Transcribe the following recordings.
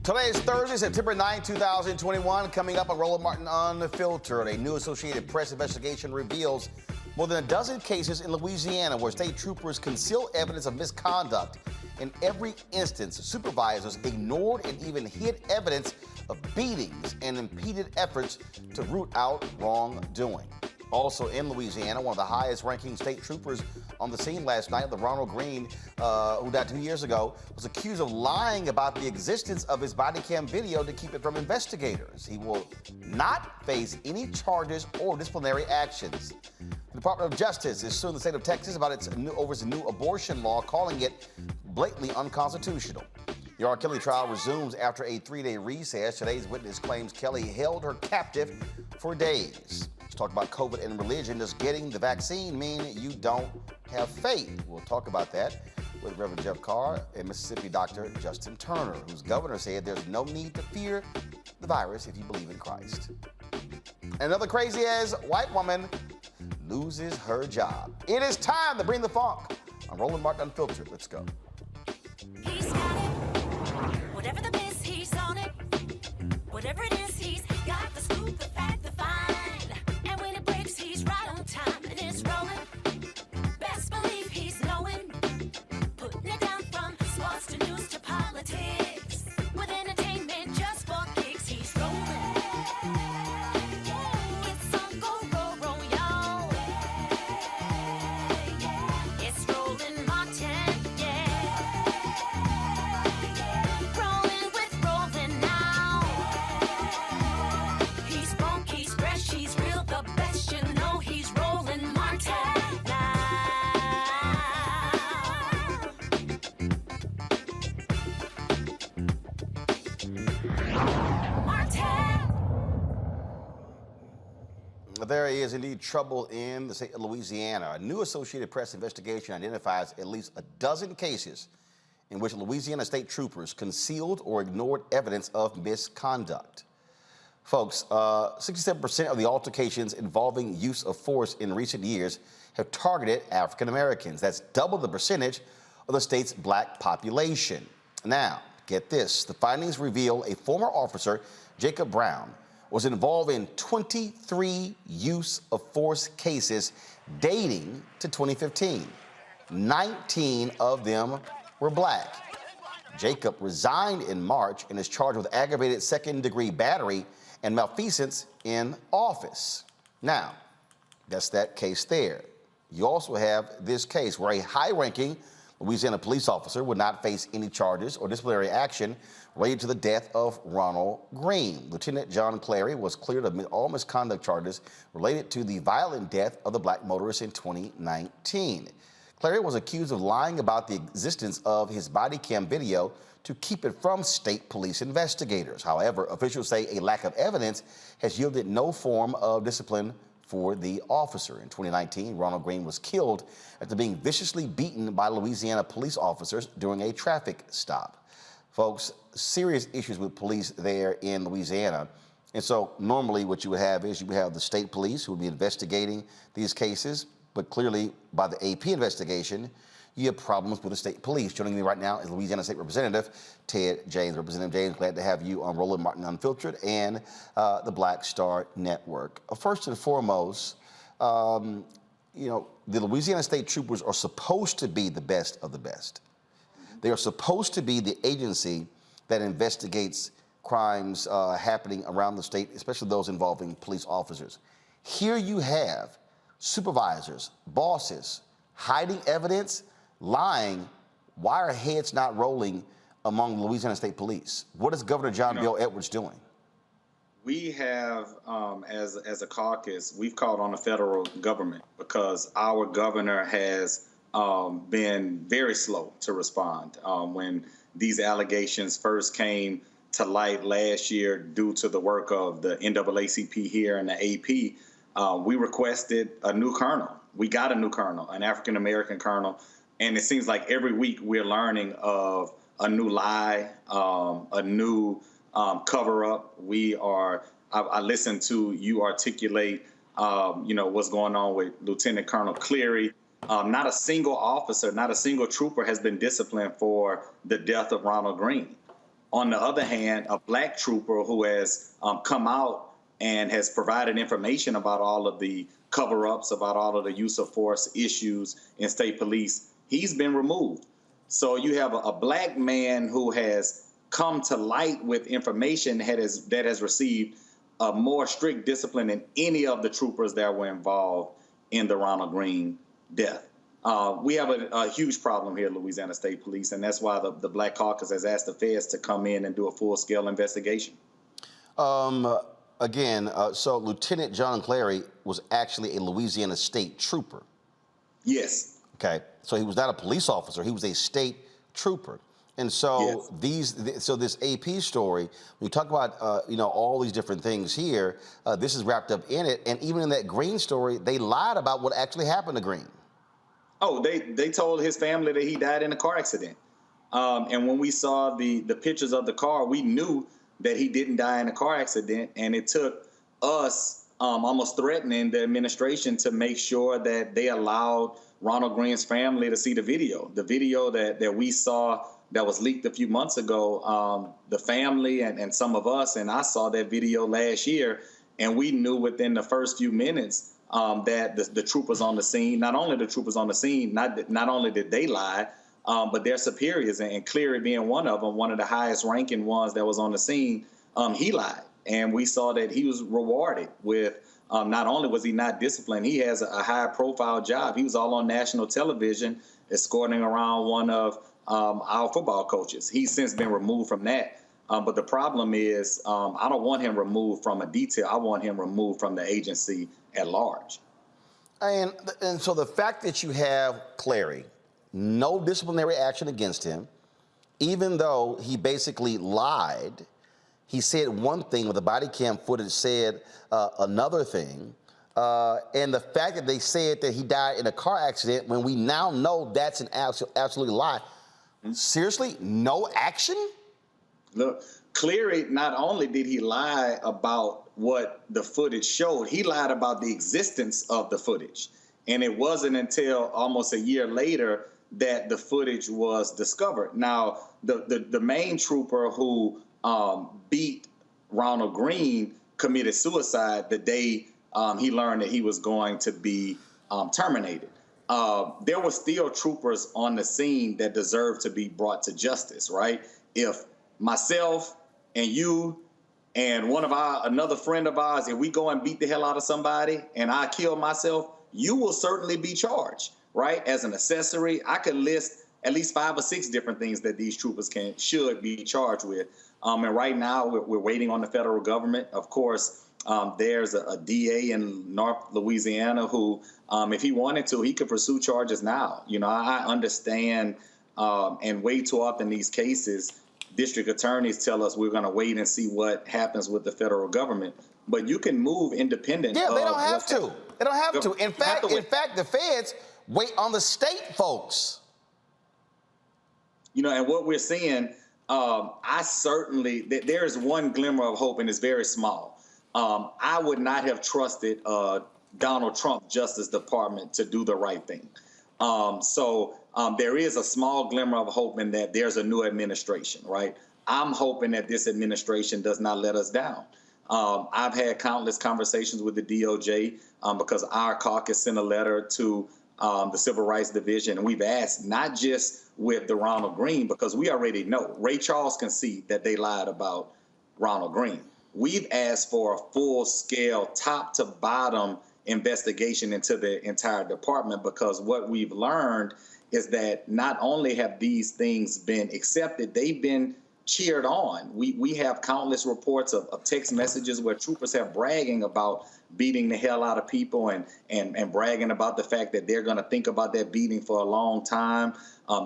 Today is Thursday, September 9, 2021. Coming up on Roland Martin Unfiltered, a new Associated Press investigation reveals more than a dozen cases in Louisiana where state troopers concealed evidence of misconduct. In every instance, supervisors ignored and even hid evidence of beatings and impeded efforts to root out wrongdoing. Also in Louisiana, one of the highest-ranking state troopers on the scene last night, the Ronald Green, who died 2 years ago, was accused of lying about the existence of his body cam video to keep it from investigators. He will not face any charges or disciplinary actions. The Department of Justice is suing the state of Texas about its new abortion law, calling it blatantly unconstitutional. The R. Kelly trial resumes after a 3-day recess. Today's witness claims Kelly held her captive for days. Let's talk about COVID and religion. Does getting the vaccine mean you don't have faith? We'll talk about that with Reverend Jeff Carr and Mississippi Dr. Justin Turner, whose governor said there's no need to fear the virus if you believe in Christ. Another crazy-ass white woman loses her job. It is time to bring the funk. I'm Roland Martin Unfiltered. Let's go. He's got it. Whatever the biz, he's on it. Whatever it is, he's got the scoop, the fact, the find. And when it breaks, he's right on time and it's rolling. Best believe he's knowing. Putting it down from sports to news to politics. With entertainment just for kicks, he's rolling. It's on go, roll, y'all. It's Roland Martin, yeah. Rolling with Roland now. He's funk, he's fresh, he's real, the best, you know he's Roland Martin now. Martin. There is indeed trouble in the state of Louisiana. A new Associated Press investigation identifies at least a dozen cases in which Louisiana state troopers concealed or ignored evidence of misconduct. Folks, 67% of the altercations involving use of force in recent years have targeted African Americans. That's double the percentage of the state's black population. Now, get this. The findings reveal a former officer, Jacob Brown, was involved in 23 use of force cases dating to 2015. 19 of them were black. Jacob resigned in March and is charged with aggravated second-degree battery and malfeasance in office. Now, that's that case there. You also have this case where a high-ranking Louisiana police officer would not face any charges or disciplinary action related to the death of Ronald Green. Lieutenant John Clary was cleared of all misconduct charges related to the violent death of the black motorist in 2019. Clary was accused of lying about the existence of his body cam video to keep it from state police investigators. However, officials say a lack of evidence has yielded no form of discipline for the officer. In 2019, Ronald Green was killed after being viciously beaten by Louisiana police officers during a traffic stop. Folks, serious issues with police there in Louisiana. And so normally what you would have is you would have the state police who would be investigating these cases, but clearly by the AP investigation, you have problems with the state police. Joining me right now is Louisiana State Representative Ted James. Representative James, glad to have you on Roland Martin Unfiltered and the Black Star Network. First and foremost, you know, the Louisiana State Troopers are supposed to be the best of the best. They are supposed to be the agency that investigates crimes happening around the state, especially those involving police officers. Here you have supervisors, bosses, hiding evidence, lying. Why are heads not rolling among Louisiana State Police? What is Governor John Bel Edwards doing? We have, as a caucus, we've called on the federal government because our governor has been very slow to respond. When these allegations first came to light last year due to the work of the NAACP here and the AP, we requested a new colonel. We got a new colonel, an African-American colonel, and it seems like every week we're learning of a new lie, a new cover-up. I listened to you articulate, what's going on with Lieutenant Colonel Cleary. Not a single officer, not a single trooper has been disciplined for the death of Ronald Green. On the other hand, a black trooper who has come out and has provided information about all of the cover-ups, about all of the use of force issues in state police, he's been removed. So you have a black man who has come to light with information that has received a more strict discipline than any of the troopers that were involved in the Ronald Green death. We have a huge problem here at Louisiana State Police, and that's why the Black Caucus has asked the feds to come in and do a full-scale investigation. So Lieutenant John Clary was actually a Louisiana State trooper. Yes. Okay, so he was not a police officer; he was a state trooper. And so yes. This AP story, when you talk about all these different things here, this is wrapped up in it. And even in that Green story, they lied about what actually happened to Green. Oh, they told his family that he died in a car accident. And when we saw the pictures of the car, we knew that he didn't die in a car accident. And it took us almost threatening the administration to make sure that they allowed Ronald Green's family to see the video that we saw that was leaked a few months ago. The family and some of us, and I saw that video last year, and we knew within the first few minutes that the troopers on the scene, not only the troopers on the scene, not only did they lie, but their superiors, and Cleary being one of them, one of the highest ranking ones that was on the scene, he lied. And we saw that he was rewarded with, not only was he not disciplined, he has a high profile job. He was all on national television escorting around one of our football coaches. He's since been removed from that. But the problem is, I don't want him removed from a detail. I want him removed from the agency at large. And so the fact that you have Clary, no disciplinary action against him, even though he basically lied, he said one thing with the body cam footage said another thing. And the fact that they said that he died in a car accident when we now know that's an absolute lie. Seriously, no action? Look, Cleary, not only did he lie about what the footage showed, he lied about the existence of the footage. And it wasn't until almost a year later that the footage was discovered. Now, the main trooper who beat Ronald Green committed suicide the day he learned that he was going to be terminated. There were still troopers on the scene that deserved to be brought to justice, right? If myself and you and another friend of ours, if we go and beat the hell out of somebody and I kill myself, you will certainly be charged, right? As an accessory, I could list at least 5 or 6 different things that these troopers should be charged with. And right now we're waiting on the federal government. Of course, there's a DA in North Louisiana who, if he wanted to, he could pursue charges now. I understand, and way too often these cases, district attorneys tell us we're going to wait and see what happens with the federal government. But you can move independent. Yeah, they don't have to. They don't have to. In fact, the feds wait on the state folks. And what we're seeing, there is one glimmer of hope, and it's very small. I would not have trusted Donald Trump Justice Department to do the right thing. So there is a small glimmer of hope in that there's a new administration, right? I'm hoping that this administration does not let us down. I've had countless conversations with the DOJ because our caucus sent a letter to the Civil Rights Division, and we've asked not just with the Ronald Green, because we already know Ray Charles can see that they lied about Ronald Green. We've asked for a full-scale, top-to-bottom investigation into the entire department, because what we've learned is that not only have these things been accepted, they've been cheered on. We have countless reports of text messages where troopers have bragging about beating the hell out of people and bragging about the fact that they're going to think about that beating for a long time.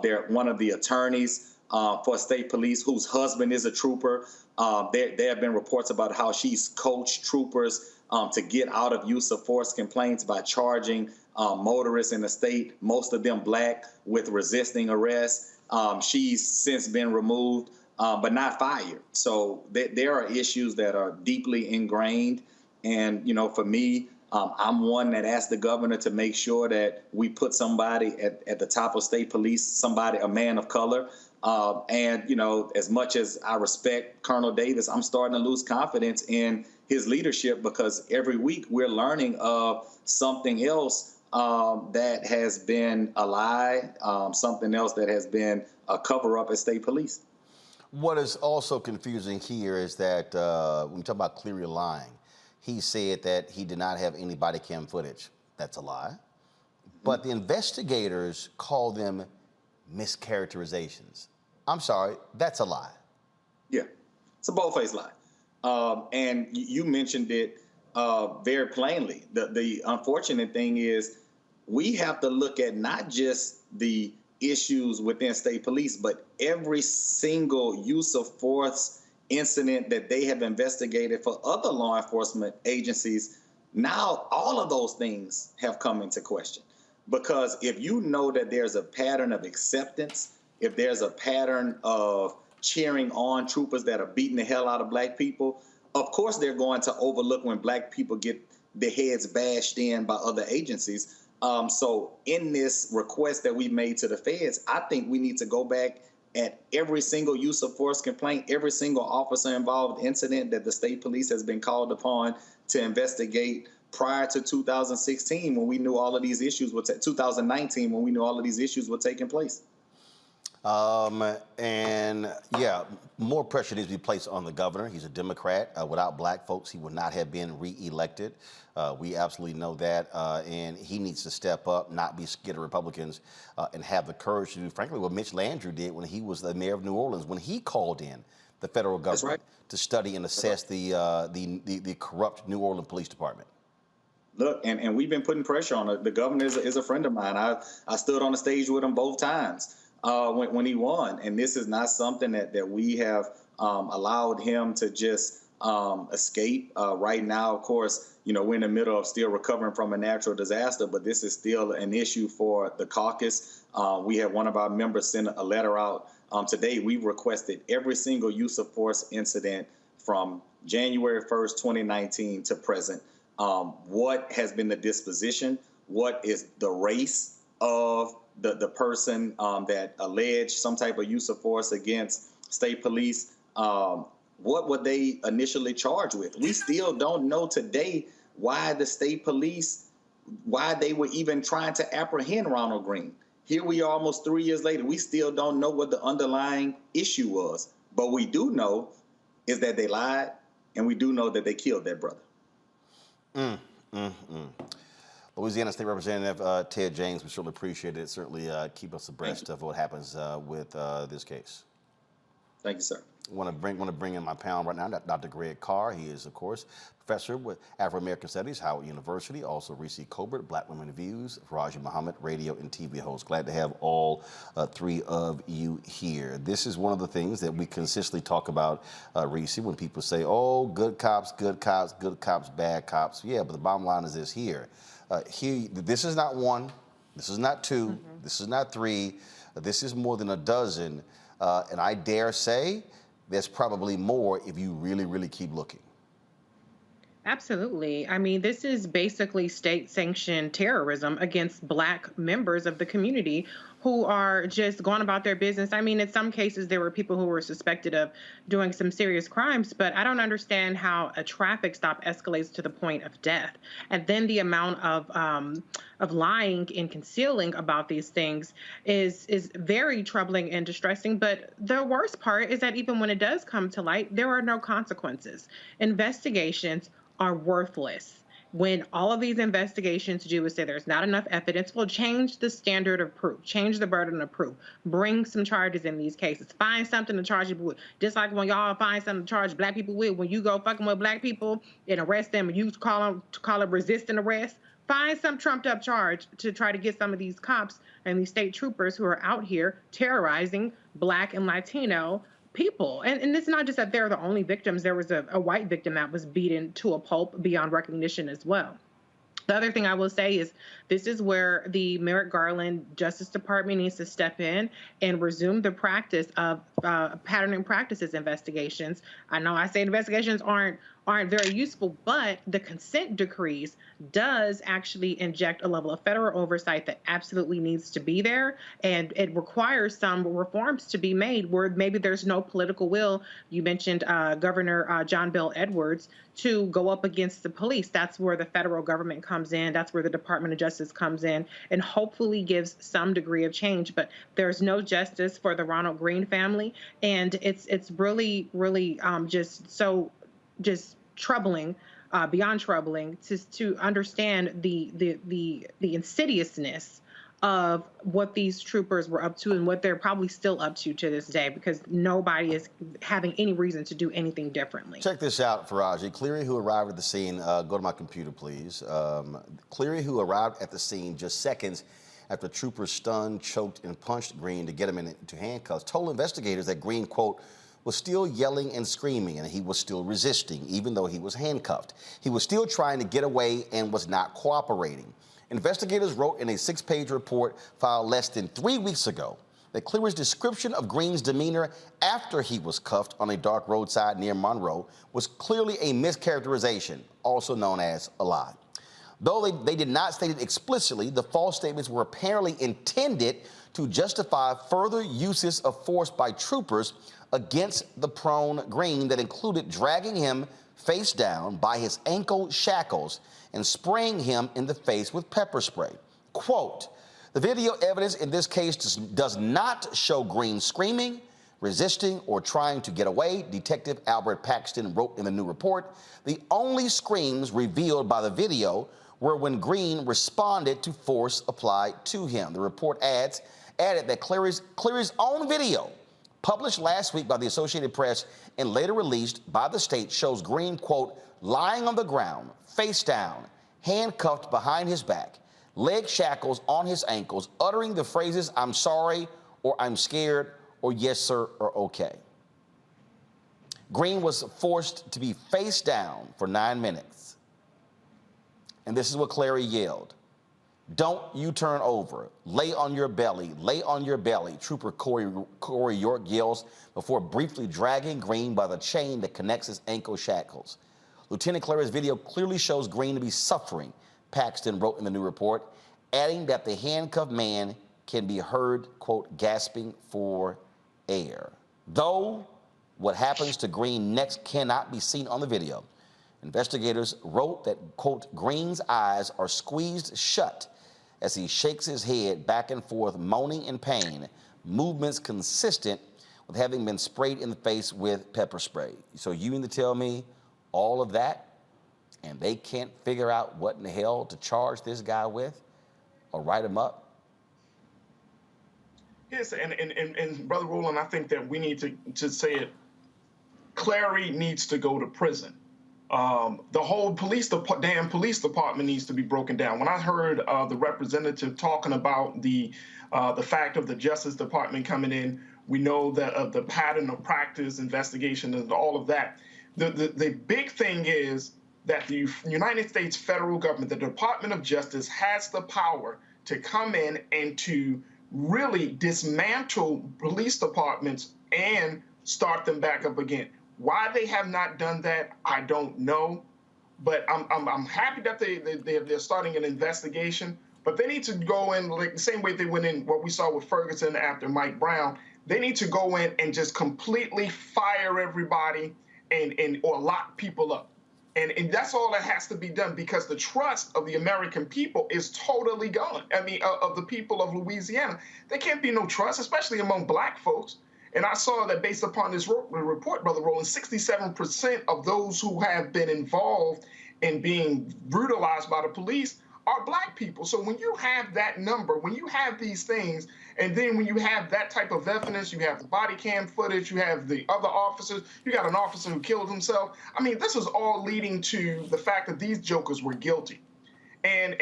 They're one of the attorneys for state police whose husband is a trooper. There have been reports about how she's coached troopers to get out of use of force complaints by charging motorists in the state, most of them black, with resisting arrest. She's since been removed, but not fired. So there are issues that are deeply ingrained. And, you know, for me, I'm one that asked the governor to make sure that we put somebody at the top of state police, somebody, a man of color. And, you know, as much as I respect Colonel Davis, I'm starting to lose confidence in his leadership, because every week we're learning of something else that has been a lie, something else that has been a cover-up at state police. What is also confusing here is that when we talk about Cleary lying, he said that he did not have any body cam footage. That's a lie. But the investigators call them mischaracterizations. I'm sorry, that's a lie. Yeah, it's a bold-faced lie. And you mentioned it very plainly. The unfortunate thing is we have to look at not just the issues within state police, but every single use of force incident that they have investigated for other law enforcement agencies. Now, all of those things have come into question, because if you know that there's a pattern of acceptance, if there's a pattern of cheering on troopers that are beating the hell out of black people, of course they're going to overlook when black people get their heads bashed in by other agencies. So in this request that we made to the feds, I think we need to go back at every single use of force complaint, every single officer involved incident that the state police has been called upon to investigate prior to 2016, when we knew all of these issues were 2019, when we knew all of these issues were taking place. And yeah, more pressure needs to be placed on the governor. He's a Democrat. Without black folks, he would not have been reelected. We absolutely know that. And he needs to step up, not be scared of Republicans, and have the courage to do, frankly, what Mitch Landrieu did when he was the mayor of New Orleans, when he called in the federal government to study and assess the corrupt New Orleans Police Department. Look, and we've been putting pressure on it. The governor is a friend of mine. I stood on the stage with him both times when he won. And this is not something that we have allowed him to just escape. Right now, of course, you know, we're in the middle of still recovering from a natural disaster, but this is still an issue for the caucus. We had one of our members send a letter out today. We've requested every single use of force incident from January 1st, 2019 to present. What has been the disposition? What is the race of the person that alleged some type of use of force against state police? What were they initially charged with? We still don't know today why the state police, why they were even trying to apprehend Ronald Green. Here we are almost 3 years later. We still don't know what the underlying issue was. But we do know is that they lied, and we do know that they killed their brother. Louisiana State Representative Ted James, we certainly appreciate it. Certainly keep us abreast of what happens with this case. Thank you, sir. I want to bring in my panel right now, Dr. Greg Carr. He is, of course, professor with Afro-American Studies, Howard University. Also, Reese Colbert, Black Women Views, Faraji Muhammad, radio and TV host. Glad to have all three of you here. This is one of the things that we consistently talk about, Reese, when people say, oh, good cops, bad cops. Yeah, but the bottom line is this here. This is not one, this is not two, this is not three, this is more than a dozen. And I dare say there's probably more if you really, really keep looking. Absolutely. I mean, this is basically state-sanctioned terrorism against Black members of the community who are just going about their business. I mean, in some cases, there were people who were suspected of doing some serious crimes, but I don't understand how a traffic stop escalates to the point of death. And then the amount of lying and concealing about these things is very troubling and distressing. But the worst part is that even when it does come to light, there are no consequences. Investigations are worthless. when all of these investigations do is say there's not enough evidence, well, change the standard of proof, change the burden of proof, bring some charges in these cases, find something to charge people with. Just like when y'all find something to charge black people with, when you go fucking with black people and arrest them and you call it resisting arrest, find some trumped up charge to try to get some of these cops and these state troopers who are out here terrorizing Black and Latino people. And it's not just that they're the only victims. There was a white victim that was beaten to a pulp beyond recognition as well. The other thing I will say is this is where the Merrick Garland Justice Department needs to step in and resume the practice of pattern and practices investigations. I know I say investigations aren't very useful, but the consent decrees does actually inject a level of federal oversight that absolutely needs to be there, and it requires some reforms to be made where maybe there's no political will. You mentioned Governor John Bel Edwards to go up against the police. That's where the federal government comes in. That's where the Department of Justice comes in and hopefully gives some degree of change. But there's no justice for the Ronald Green family, and it's really just troubling, beyond troubling, to understand the insidiousness of what these troopers were up to and what they're probably still up to this day, because nobody is having any reason to do anything differently. Check this out, Faraji. Cleary, who arrived at the scene, go to my computer, please. Cleary, who arrived at the scene just seconds after troopers stunned, choked, and punched Green to get him into handcuffs, told investigators that Green, quote, was still yelling and screaming, and he was still resisting, even though he was handcuffed. He was still trying to get away and was not cooperating. Investigators wrote in a 6-page report filed less than 3 weeks ago that Cleary's description of Green's demeanor after he was cuffed on a dark roadside near Monroe was clearly a mischaracterization, also known as a lie. Though they did not state it explicitly, the false statements were apparently intended to justify further uses of force by troopers against the prone Green that included dragging him face down by his ankle shackles and spraying him in the face with pepper spray. Quote, the video evidence in this case does not show Green screaming, resisting, or trying to get away, Detective Albert Paxton wrote in the new report. The only screams revealed by the video were when Green responded to force applied to him. The report added that Cleary's own video, published last week by the Associated Press and later released by the state, shows Green, quote, lying on the ground, face down, handcuffed behind his back, leg shackles on his ankles, uttering the phrases, I'm sorry, or I'm scared, or yes, sir, or okay. Green was forced to be face down for 9 minutes. And this is what Cleary yelled. Don't you turn over. Lay on your belly. Lay on your belly, Trooper Corey York yells before briefly dragging Green by the chain that connects his ankle shackles. Lieutenant Clary's video clearly shows Green to be suffering, Paxton wrote in the new report, adding that the handcuffed man can be heard, quote, gasping for air. Though what happens to Green next cannot be seen on the video, investigators wrote that, quote, Green's eyes are squeezed shut as he shakes his head back and forth, moaning in pain, movements consistent with having been sprayed in the face with pepper spray. So you mean to tell me all of that, and they can't figure out what in the hell to charge this guy with or write him up? Yes, and Brother Roland, I think that we need to say it. Clary needs to go to prison. The whole damn police department needs to be broken down. When I heard the representative talking about the fact of the Justice Department coming in, we know that of the pattern of practice, investigation, and all of that. The big thing is that the United States federal government, the Department of Justice, has the power to come in and to really dismantle police departments and start them back up again. Why they have not done that, I don't know. But I'm happy that they're starting an investigation. But they need to go in like the same way they went in what we saw with Ferguson after Mike Brown. They need to go in and just completely fire everybody or lock people up. And that's all that has to be done, because the trust of the American people is totally gone. I mean, of the people of Louisiana, there can't be no trust, especially among black folks. And I saw that based upon this report, Brother Roland, 67% of those who have been involved and being brutalized by the police are black people. So when you have that number, when you have these things, and then when you have that type of evidence, you have the body cam footage, you have the other officers, you got an officer who killed himself. I mean, this is all leading to the fact that these jokers were guilty. And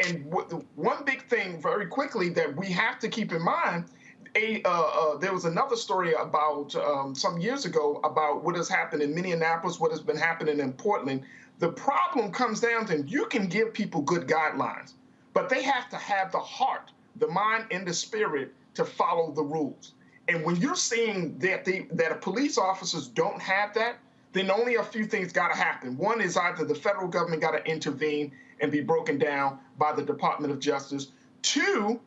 one big thing very quickly that we have to keep in mind, there was another story about some years ago about what has happened in Minneapolis, what has been happening in Portland. The problem comes down to you can give people good guidelines, but they have to have the heart, the mind, and the spirit to follow the rules. And when you're seeing that police officers don't have that, then only a few things got to happen. One is either the federal government got to intervene and be broken down by the Department of Justice. Two,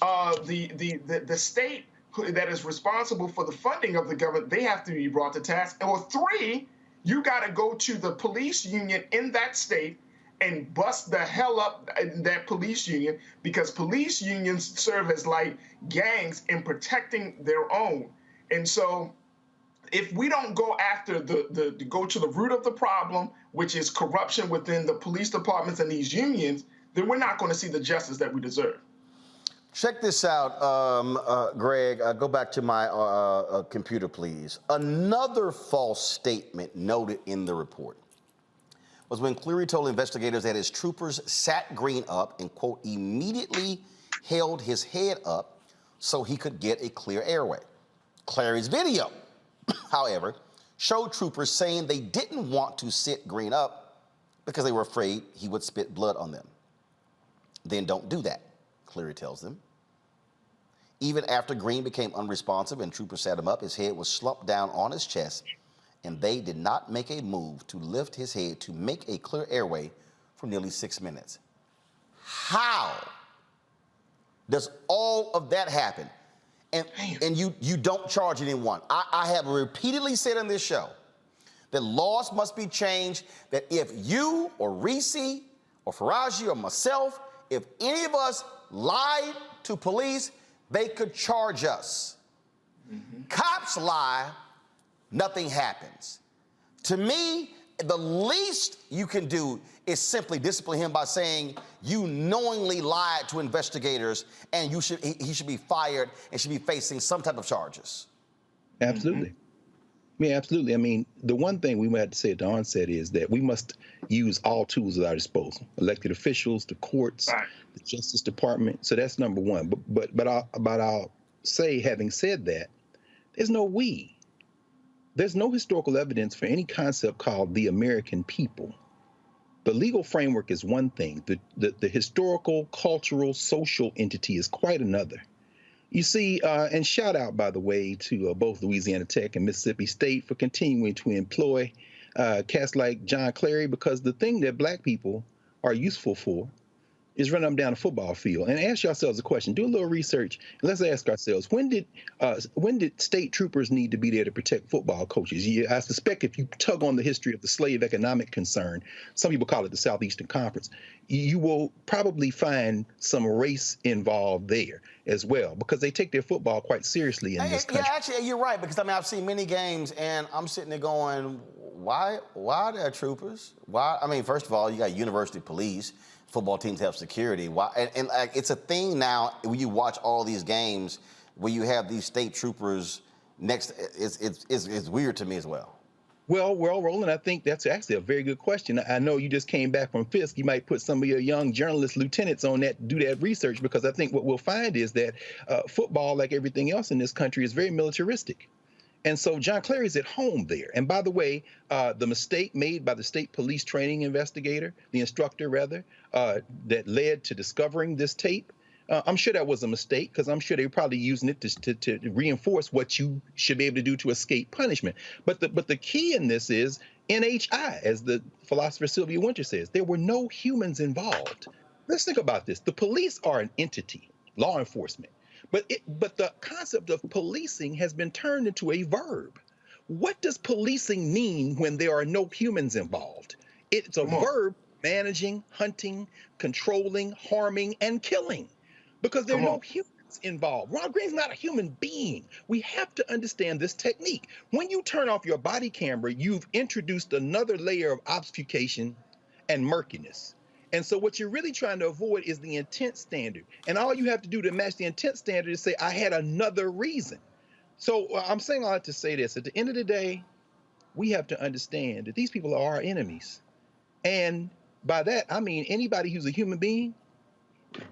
the state that is responsible for the funding of the government, they have to be brought to task. Or three, you got to go to the police union in that state and bust the hell up that police union, because police unions serve as like gangs in protecting their own. And so if we don't go after go to the root of the problem, which is corruption within the police departments and these unions, then we're not going to see the justice that we deserve. Check this out, Greg. Go back to my computer, please. Another false statement noted in the report was when Cleary told investigators that his troopers sat Green up and, quote, immediately held his head up so he could get a clear airway. Clary's video, however, showed troopers saying they didn't want to sit Green up because they were afraid he would spit blood on them. Then don't do that, Cleary tells them. Even after Green became unresponsive and troopers sat him up, his head was slumped down on his chest, and they did not make a move to lift his head to make a clear airway for nearly 6 minutes. How does all of that happen? And you don't charge anyone. I have repeatedly said on this show that laws must be changed, that if you or Reese or Faraji or myself, if any of us lied to police, they could charge us. Mm-hmm. Cops lie, nothing happens. To me, the least you can do is simply discipline him by saying you knowingly lied to investigators, and he should be fired and should be facing some type of charges. Absolutely. Mm-hmm. Yeah, absolutely. I mean, the one thing we had to say at the onset is that we must use all tools at our disposal: elected officials, the courts, right, the Justice Department. So that's number one. But I'll say, having said that, there's no we. There's no historical evidence for any concept called the American people. The legal framework is one thing. The historical, cultural, social entity is quite another. You see, and shout out, by the way, to both Louisiana Tech and Mississippi State for continuing to employ cats like John Clary, because the thing that black people are useful for is running them down a football field. And ask yourselves a question. Do a little research. And let's ask ourselves, when did state troopers need to be there to protect football coaches? I suspect if you tug on the history of the slave economic concern, some people call it the Southeastern Conference, you will probably find some race involved there as well, because they take their football quite seriously in this country. Yeah, actually, you're right, because I mean, I've seen many games, and I'm sitting there going, why are there troopers? Why? I mean, first of all, you got university police. Football teams have security. Why? And it's a thing now when you watch all these games where you have these state troopers next. It's weird to me as well. Well, Roland, I think that's actually a very good question. I know you just came back from Fisk. You might put some of your young journalist lieutenants on that, do that research, because I think what we'll find is that football, like everything else in this country, is very militaristic. And so John Clary's at home there. And by the way, the mistake made by the state police training investigator, the instructor rather, that led to discovering this tape, I'm sure that was a mistake, because I'm sure they were probably using it to reinforce what you should be able to do to escape punishment. But the key in this is NHI, as the philosopher Sylvia Wynter says, there were no humans involved. Let's think about this. The police are an entity, law enforcement. But the concept of policing has been turned into a verb. What does policing mean when there are no humans involved? It's a verb: managing, hunting, controlling, harming, and killing, because there are no humans involved. Ron Green's not a human being. We have to understand this technique. When you turn off your body camera, you've introduced another layer of obfuscation and murkiness. And so what you're really trying to avoid is the intent standard. And all you have to do to match the intent standard is say, I had another reason. So I'm saying all that to say this. At the end of the day, we have to understand that these people are our enemies. And by that, I mean anybody who's a human being,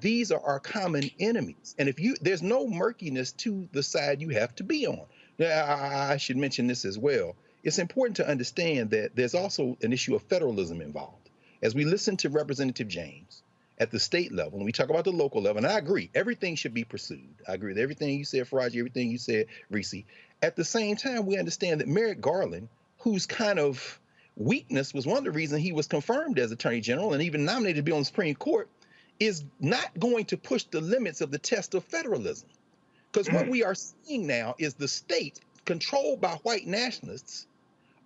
these are our common enemies. And there's no murkiness to the side you have to be on. Now, I should mention this as well. It's important to understand that there's also an issue of federalism involved. As we listen to Representative James at the state level, and we talk about the local level, and I agree, everything should be pursued. I agree with everything you said, Faraji, everything you said, Reese. At the same time, we understand that Merrick Garland, whose kind of weakness was one of the reasons he was confirmed as Attorney General and even nominated to be on the Supreme Court, is not going to push the limits of the test of federalism. Because what we are seeing now is the state, controlled by white nationalists,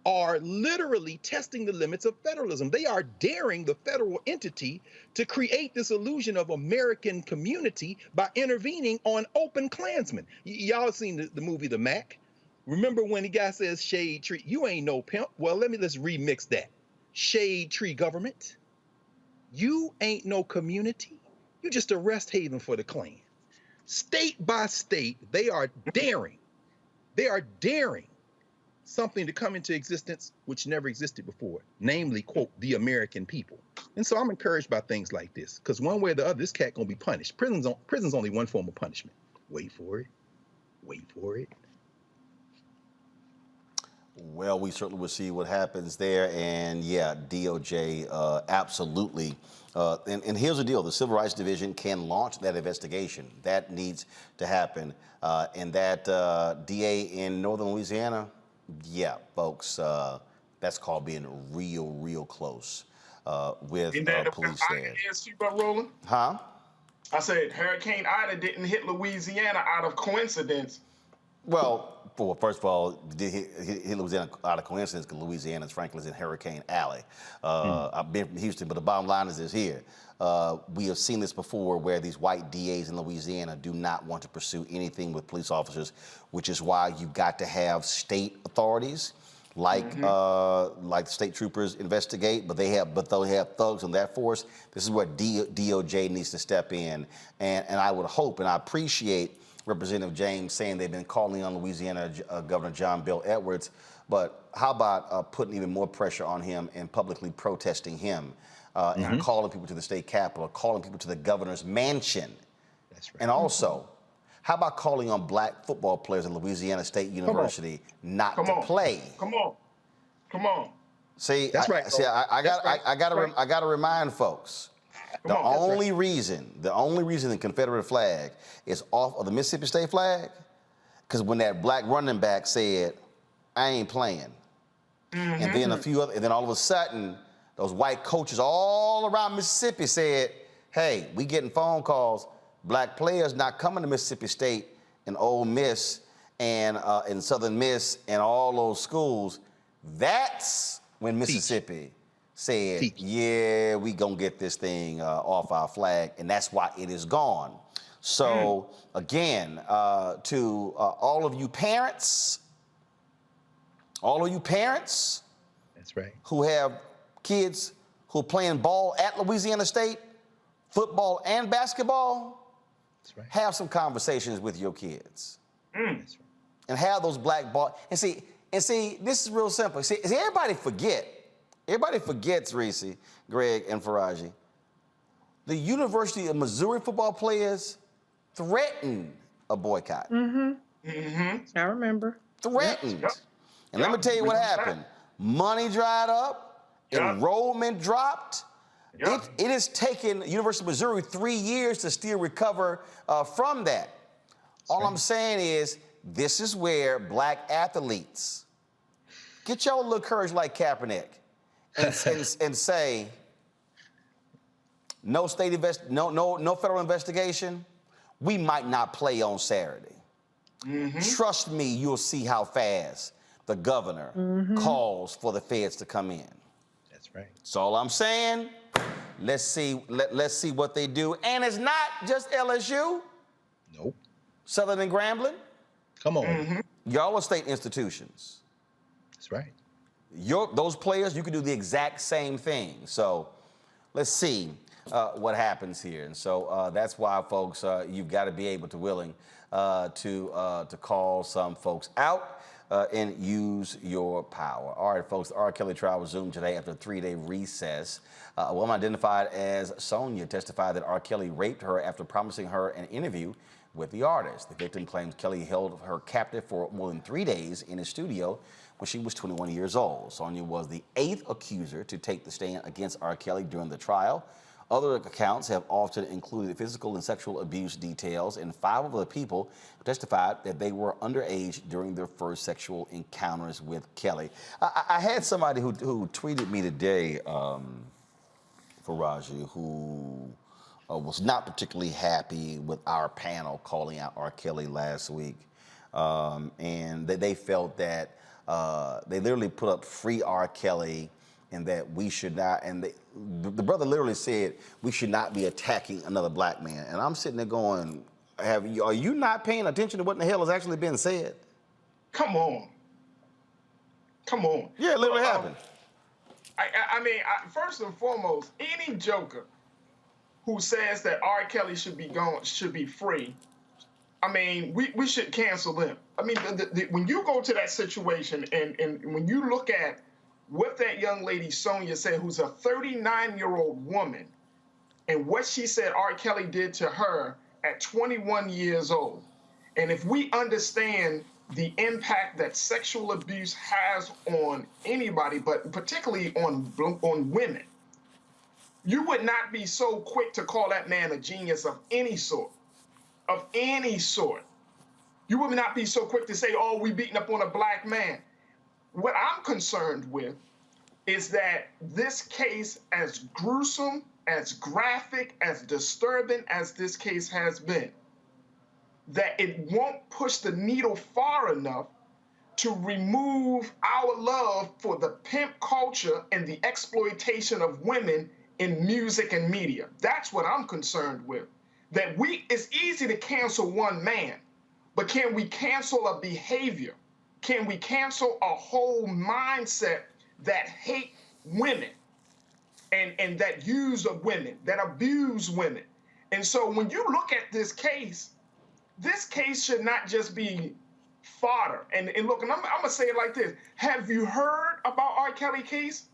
are literally testing the limits of federalism. They are daring the federal entity to create this illusion of American community by intervening on open Klansmen. Y'all seen the movie The Mac? Remember when the guy says, shade tree, you ain't no pimp? Well, let's remix that. Shade tree government. You ain't no community. You just a rest haven for the Klan. State by state, they are daring something to come into existence which never existed before, namely, quote, the American people. And so I'm encouraged by things like this, because one way or the other, this cat gonna be punished. Prison's only one form of punishment. Wait for it. Wait for it. Well, we certainly will see what happens there. And yeah, DOJ absolutely. And here's the deal. The Civil Rights Division can launch that investigation. That needs to happen. And that DA in Northern Louisiana, yeah, folks, that's called being real close with police there. Roland? Huh? I said Hurricane Ida didn't hit Louisiana out of coincidence. Well, first of all, hit Louisiana out of coincidence because Louisiana's, frankly, is in Hurricane Alley. I've been from Houston, but the bottom line is this here. We have seen this before where these white DAs in Louisiana do not want to pursue anything with police officers, which is why you've got to have state authorities like state troopers investigate, but they'll have thugs on that force. This is where DOJ needs to step in. And I would hope and I appreciate Representative James saying they've been calling on Louisiana Governor John Bel Edwards, but how about putting even more pressure on him and publicly protesting him and calling people to the state capitol, calling people to the governor's mansion. That's right. And also, how about calling on black football players at Louisiana State University not to play? Come on. See, that's right. I got to remind folks. The only reason the Confederate flag is off of the Mississippi State flag, because when that black running back said, "I ain't playing," and then and then all of a sudden, those white coaches all around Mississippi said, "Hey, we getting phone calls, black players not coming to Mississippi State and Ole Miss and Southern Miss and all those schools." That's when Mississippi said, yeah, we gonna get this thing off our flag, and that's why it is gone. So again, to all of you parents, that's right, who have kids who are playing ball at Louisiana State, football and basketball, that's right, have some conversations with your kids. That's right. And have those black ball, and see, this is real simple. See, everybody forgets, Reese, Greg, and Faraji. The University of Missouri football players threatened a boycott. I remember. Threatened. And let me tell you what happened. Money dried up, enrollment dropped. It has taken the University of Missouri 3 years to still recover from that. All I'm saying is, this is where black athletes get your little courage like Kaepernick and say, no federal investigation, we might not play on Saturday. Trust me, you'll see how fast the governor calls for the feds to come in. That's right. That's all I'm saying. Let's see what they do. And it's not just LSU. Nope. Southern and Grambling. Come on. Y'all are state institutions. That's right. Those players, you can do the exact same thing. So let's see what happens here. And so that's why, folks, you've got to be able to willing to call some folks out and use your power. All right, folks, the R. Kelly trial resumed today after a 3-day recess. A woman identified as Sonia testified that R. Kelly raped her after promising her an interview with the artist. The victim claims Kelly held her captive for more than 3 days in his studio when she was 21 years old. Sonia was the 8th accuser to take the stand against R. Kelly during the trial. Other accounts have often included physical and sexual abuse details, and 5 of the people testified that they were underage during their first sexual encounters with Kelly. I had somebody who tweeted me today, Faraji, who was not particularly happy with our panel calling out R. Kelly last week, and that they felt that they literally put up free R. Kelly, and that we should not, and the brother literally said we should not be attacking another black man. And I'm sitting there going, are you not paying attention to what in the hell has actually been said? Come on. Come on. Yeah, it literally happened. I mean, first and foremost, any joker who says that R. Kelly should be free, I mean, we should cancel them. I mean, when you go to that situation and when you look at what that young lady Sonia said, who's a 39-year-old woman, and what she said R. Kelly did to her at 21 years old, and if we understand the impact that sexual abuse has on anybody, but particularly on women, you would not be so quick to call that man a genius of any sort. Of any sort. You would not be so quick to say, oh, we beating up on a black man. What I'm concerned with is that this case, as gruesome, as graphic, as disturbing as this case has been, that it won't push the needle far enough to remove our love for the pimp culture and the exploitation of women in music and media. That's what I'm concerned with. That it's easy to cancel one man, but can we cancel a behavior? Can we cancel a whole mindset that hate women and that use of women, that abuse women? And so when you look at this case should not just be fodder. And look, and I'm gonna say it like this. Have you heard about R. Kelly case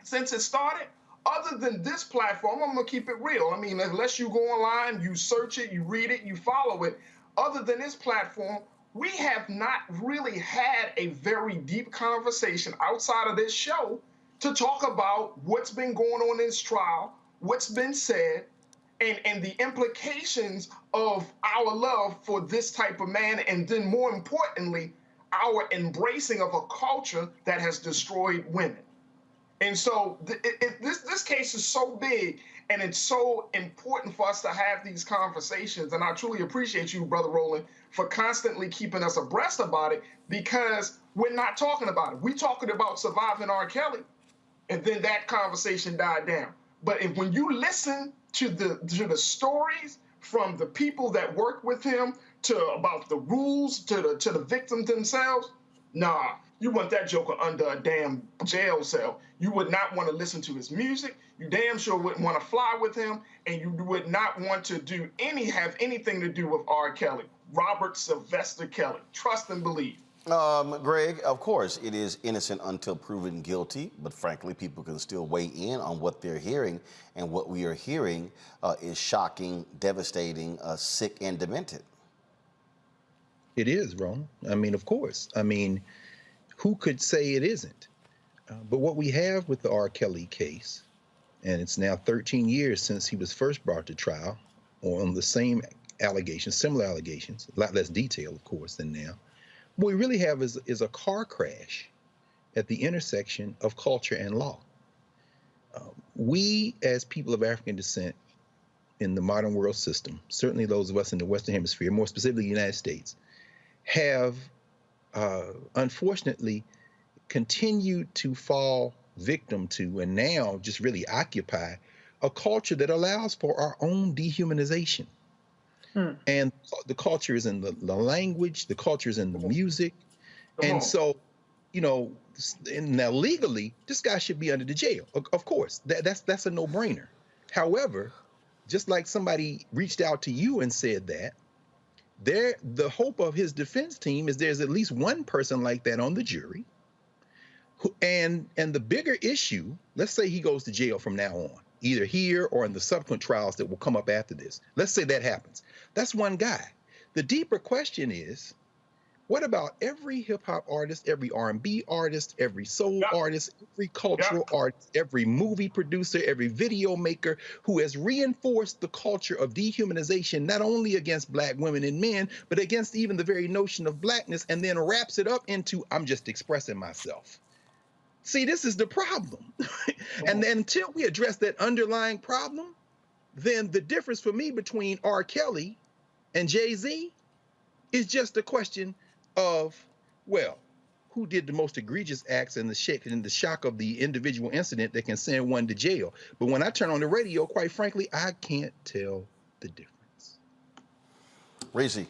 since it started? Other than this platform, I'm gonna keep it real. I mean, unless you go online, you search it, you read it, you follow it. Other than this platform, we have not really had a very deep conversation outside of this show to talk about what's been going on in this trial, what's been said, and the implications of our love for this type of man, and then more importantly, our embracing of a culture that has destroyed women. And so this case is so big, and it's so important for us to have these conversations. And I truly appreciate you, Brother Roland, for constantly keeping us abreast about it, because we're not talking about it. We're talking about surviving R. Kelly, and then that conversation died down. But when you listen to the stories from the people that work with him, about the rules, to the victims themselves, nah. You want that joker under a damn jail cell. You would not want to listen to his music. You damn sure wouldn't want to fly with him, and you would not want to have anything to do with R. Kelly, Robert Sylvester Kelly. Trust and believe. Greg, of course, it is innocent until proven guilty, but frankly, people can still weigh in on what they're hearing, and what we are hearing is shocking, devastating, sick, and demented. It is, Ron. I mean, of course. I mean, who could say it isn't? But what we have with the R. Kelly case, and it's now 13 years since he was first brought to trial on the same allegations, similar allegations, a lot less detail, of course, than now. What we really have is a car crash at the intersection of culture and law. We, as people of African descent in the modern world system, certainly those of us in the Western Hemisphere, more specifically the United States, have unfortunately continued to fall victim to, and now just really occupy, a culture that allows for our own dehumanization. And the culture is in the language, the culture is in the music. And so you know, and now legally, this guy should be under the jail. Of course, that's a no-brainer. However, just like somebody reached out to you and said that, the hope of his defense team is there's at least one person like that on the jury. And the bigger issue, let's say he goes to jail from now on, either here or in the subsequent trials that will come up after this. Let's say that happens. That's one guy. The deeper question is, what about every hip hop artist, every R&B artist, every soul artist, every cultural artist, every movie producer, every video maker who has reinforced the culture of dehumanization, not only against black women and men, but against even the very notion of blackness, and then wraps it up into, I'm just expressing myself. See, this is the problem. And then until we address that underlying problem, then the difference for me between R. Kelly and Jay-Z is just a question of, well, who did the most egregious acts and the shock of the individual incident that can send one to jail. But when I turn on the radio, quite frankly, I can't tell the difference. Reese.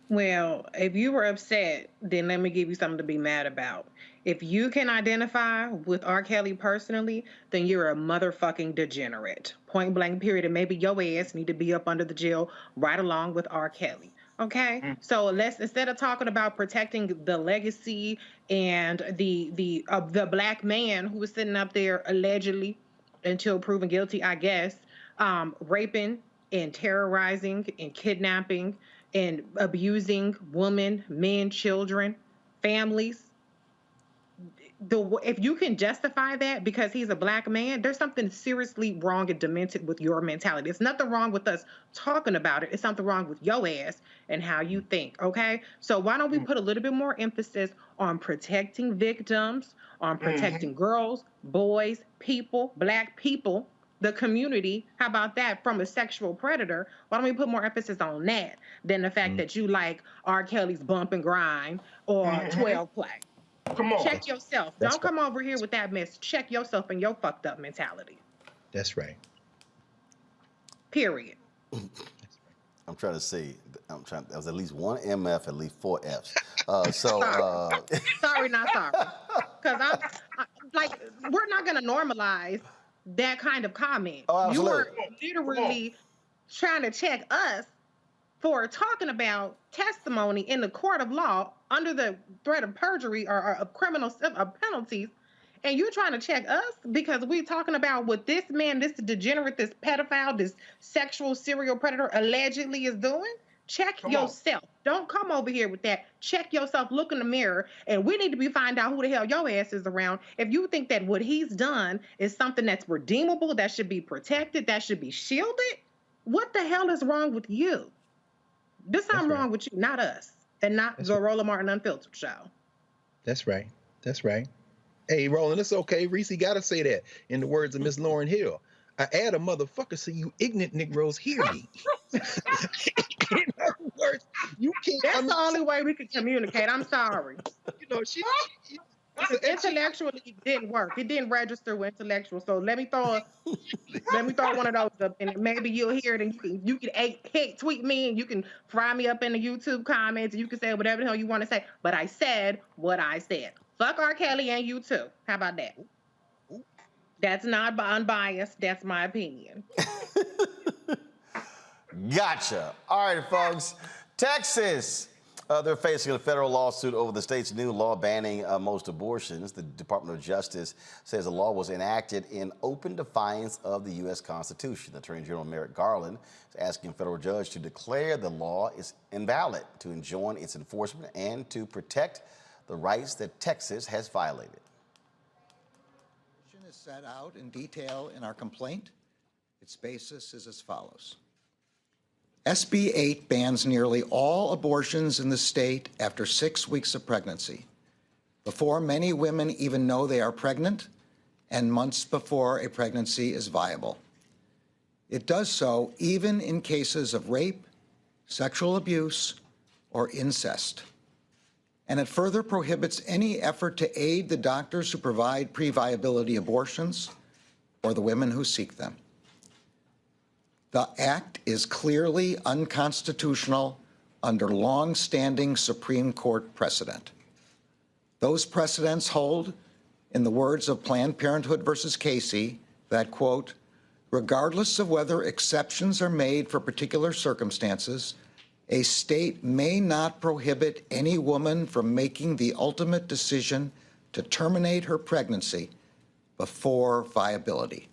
Well, if you were upset, then let me give you something to be mad about. If you can identify with R. Kelly personally, then you're a motherfucking degenerate. Point blank period. And maybe your ass need to be up under the jail right along with R. Kelly. Okay? So let's, instead of talking about protecting the legacy and the black man who was sitting up there allegedly until proven guilty, I guess, raping and terrorizing and kidnapping and abusing women, men, children, families. If you can justify that because he's a black man, there's something seriously wrong and demented with your mentality. There's nothing wrong with us talking about it. It's something wrong with your ass and how you think, okay? So why don't we put a little bit more emphasis on protecting victims, on protecting girls, boys, people, black people, the community? How about that, from a sexual predator? Why don't we put more emphasis on that than the fact that you like R. Kelly's Bump and Grind or 12 Play? Come on. Check yourself. Don't come over here with that mess. Check yourself and your fucked up mentality. That's right. Period. I'm trying to see. There was at least one MF, at least 4 Fs. Sorry, not sorry. Because like, we're not going to normalize that kind of comment. Oh, you absolutely. are literally trying to check us for talking about testimony in the court of law under the threat of perjury or of criminal penalties, and you're trying to check us because we're talking about what this man, this degenerate, this pedophile, this sexual serial predator allegedly is doing? Check yourself. Don't come over here with that. Check yourself. Look in the mirror, and we need to be find out who the hell your ass is around. If you think that what he's done is something that's redeemable, that should be protected, that should be shielded, what the hell is wrong with you? There's something wrong with you, not us, and not the Roland Martin Unfiltered show. That's right. That's right. Hey, Roland, it's okay. Reese got to say that. In the words of Miss Lauryn Hill, I add a motherfucker so you ignorant Negroes hear me. In other words, you can't. That's the only way we can communicate. I'm sorry. You know, she Intellectually, it didn't work. It didn't register with intellectual. So let me throw one of those up, and maybe you'll hear it, and you can tweet me, and you can fry me up in the YouTube comments, and you can say whatever the hell you want to say. But I said what I said. Fuck R. Kelly and you too. How about that? That's not unbiased. That's my opinion. Gotcha. All right, folks. Texas. They're facing a federal lawsuit over the state's new law banning most abortions. The Department of Justice says the law was enacted in open defiance of the U.S. Constitution. Attorney General Merrick Garland is asking a federal judge to declare the law is invalid, to enjoin its enforcement, and to protect the rights that Texas has violated. Is set out in detail in our complaint. Its basis is as follows. SB 8 bans nearly all abortions in the state after 6 weeks of pregnancy, before many women even know they are pregnant, and months before a pregnancy is viable. It does so even in cases of rape, sexual abuse, or incest. And it further prohibits any effort to aid the doctors who provide pre-viability abortions or the women who seek them. The act is clearly unconstitutional under long-standing Supreme Court precedent. Those precedents hold, in the words of Planned Parenthood versus Casey, that, quote, regardless of whether exceptions are made for particular circumstances, a state may not prohibit any woman from making the ultimate decision to terminate her pregnancy before viability.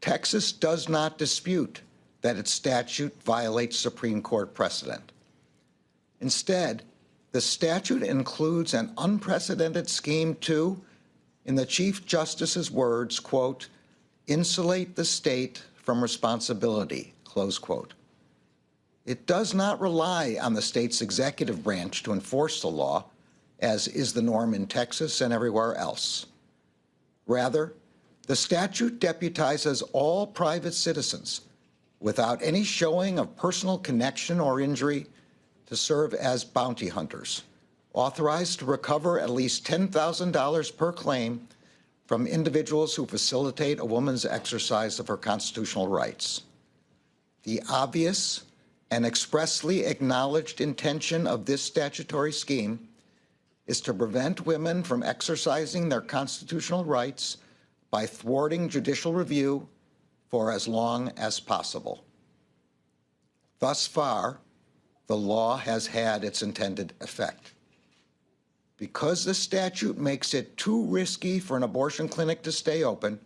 Texas does not dispute that its statute violates Supreme Court precedent. Instead, the statute includes an unprecedented scheme to, in the Chief Justice's words, quote, insulate the state from responsibility, close quote. It does not rely on the state's executive branch to enforce the law, as is the norm in Texas and everywhere else. Rather, the statute deputizes all private citizens without any showing of personal connection or injury to serve as bounty hunters, authorized to recover at least $10,000 per claim from individuals who facilitate a woman's exercise of her constitutional rights. The obvious and expressly acknowledged intention of this statutory scheme is to prevent women from exercising their constitutional rights by thwarting judicial review for as long as possible. Thus far, the law has had its intended effect. Because the statute makes it too risky for an abortion clinic to stay open,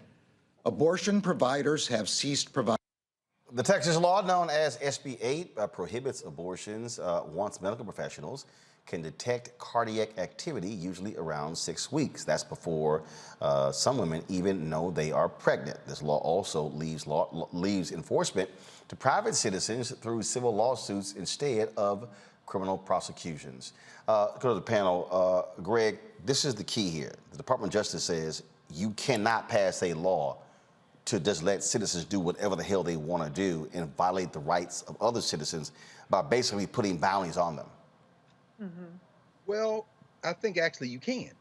abortion providers have ceased providing. The Texas law known as SB 8 prohibits abortions once medical professionals can detect cardiac activity, usually around 6 weeks. That's before some women even know they are pregnant. This law also leaves enforcement to private citizens through civil lawsuits instead of criminal prosecutions. Go to the panel. Greg, this is the key here. The Department of Justice says you cannot pass a law to just let citizens do whatever the hell they want to do and violate the rights of other citizens by basically putting bounties on them. Mm-hmm. Well, I think actually you can.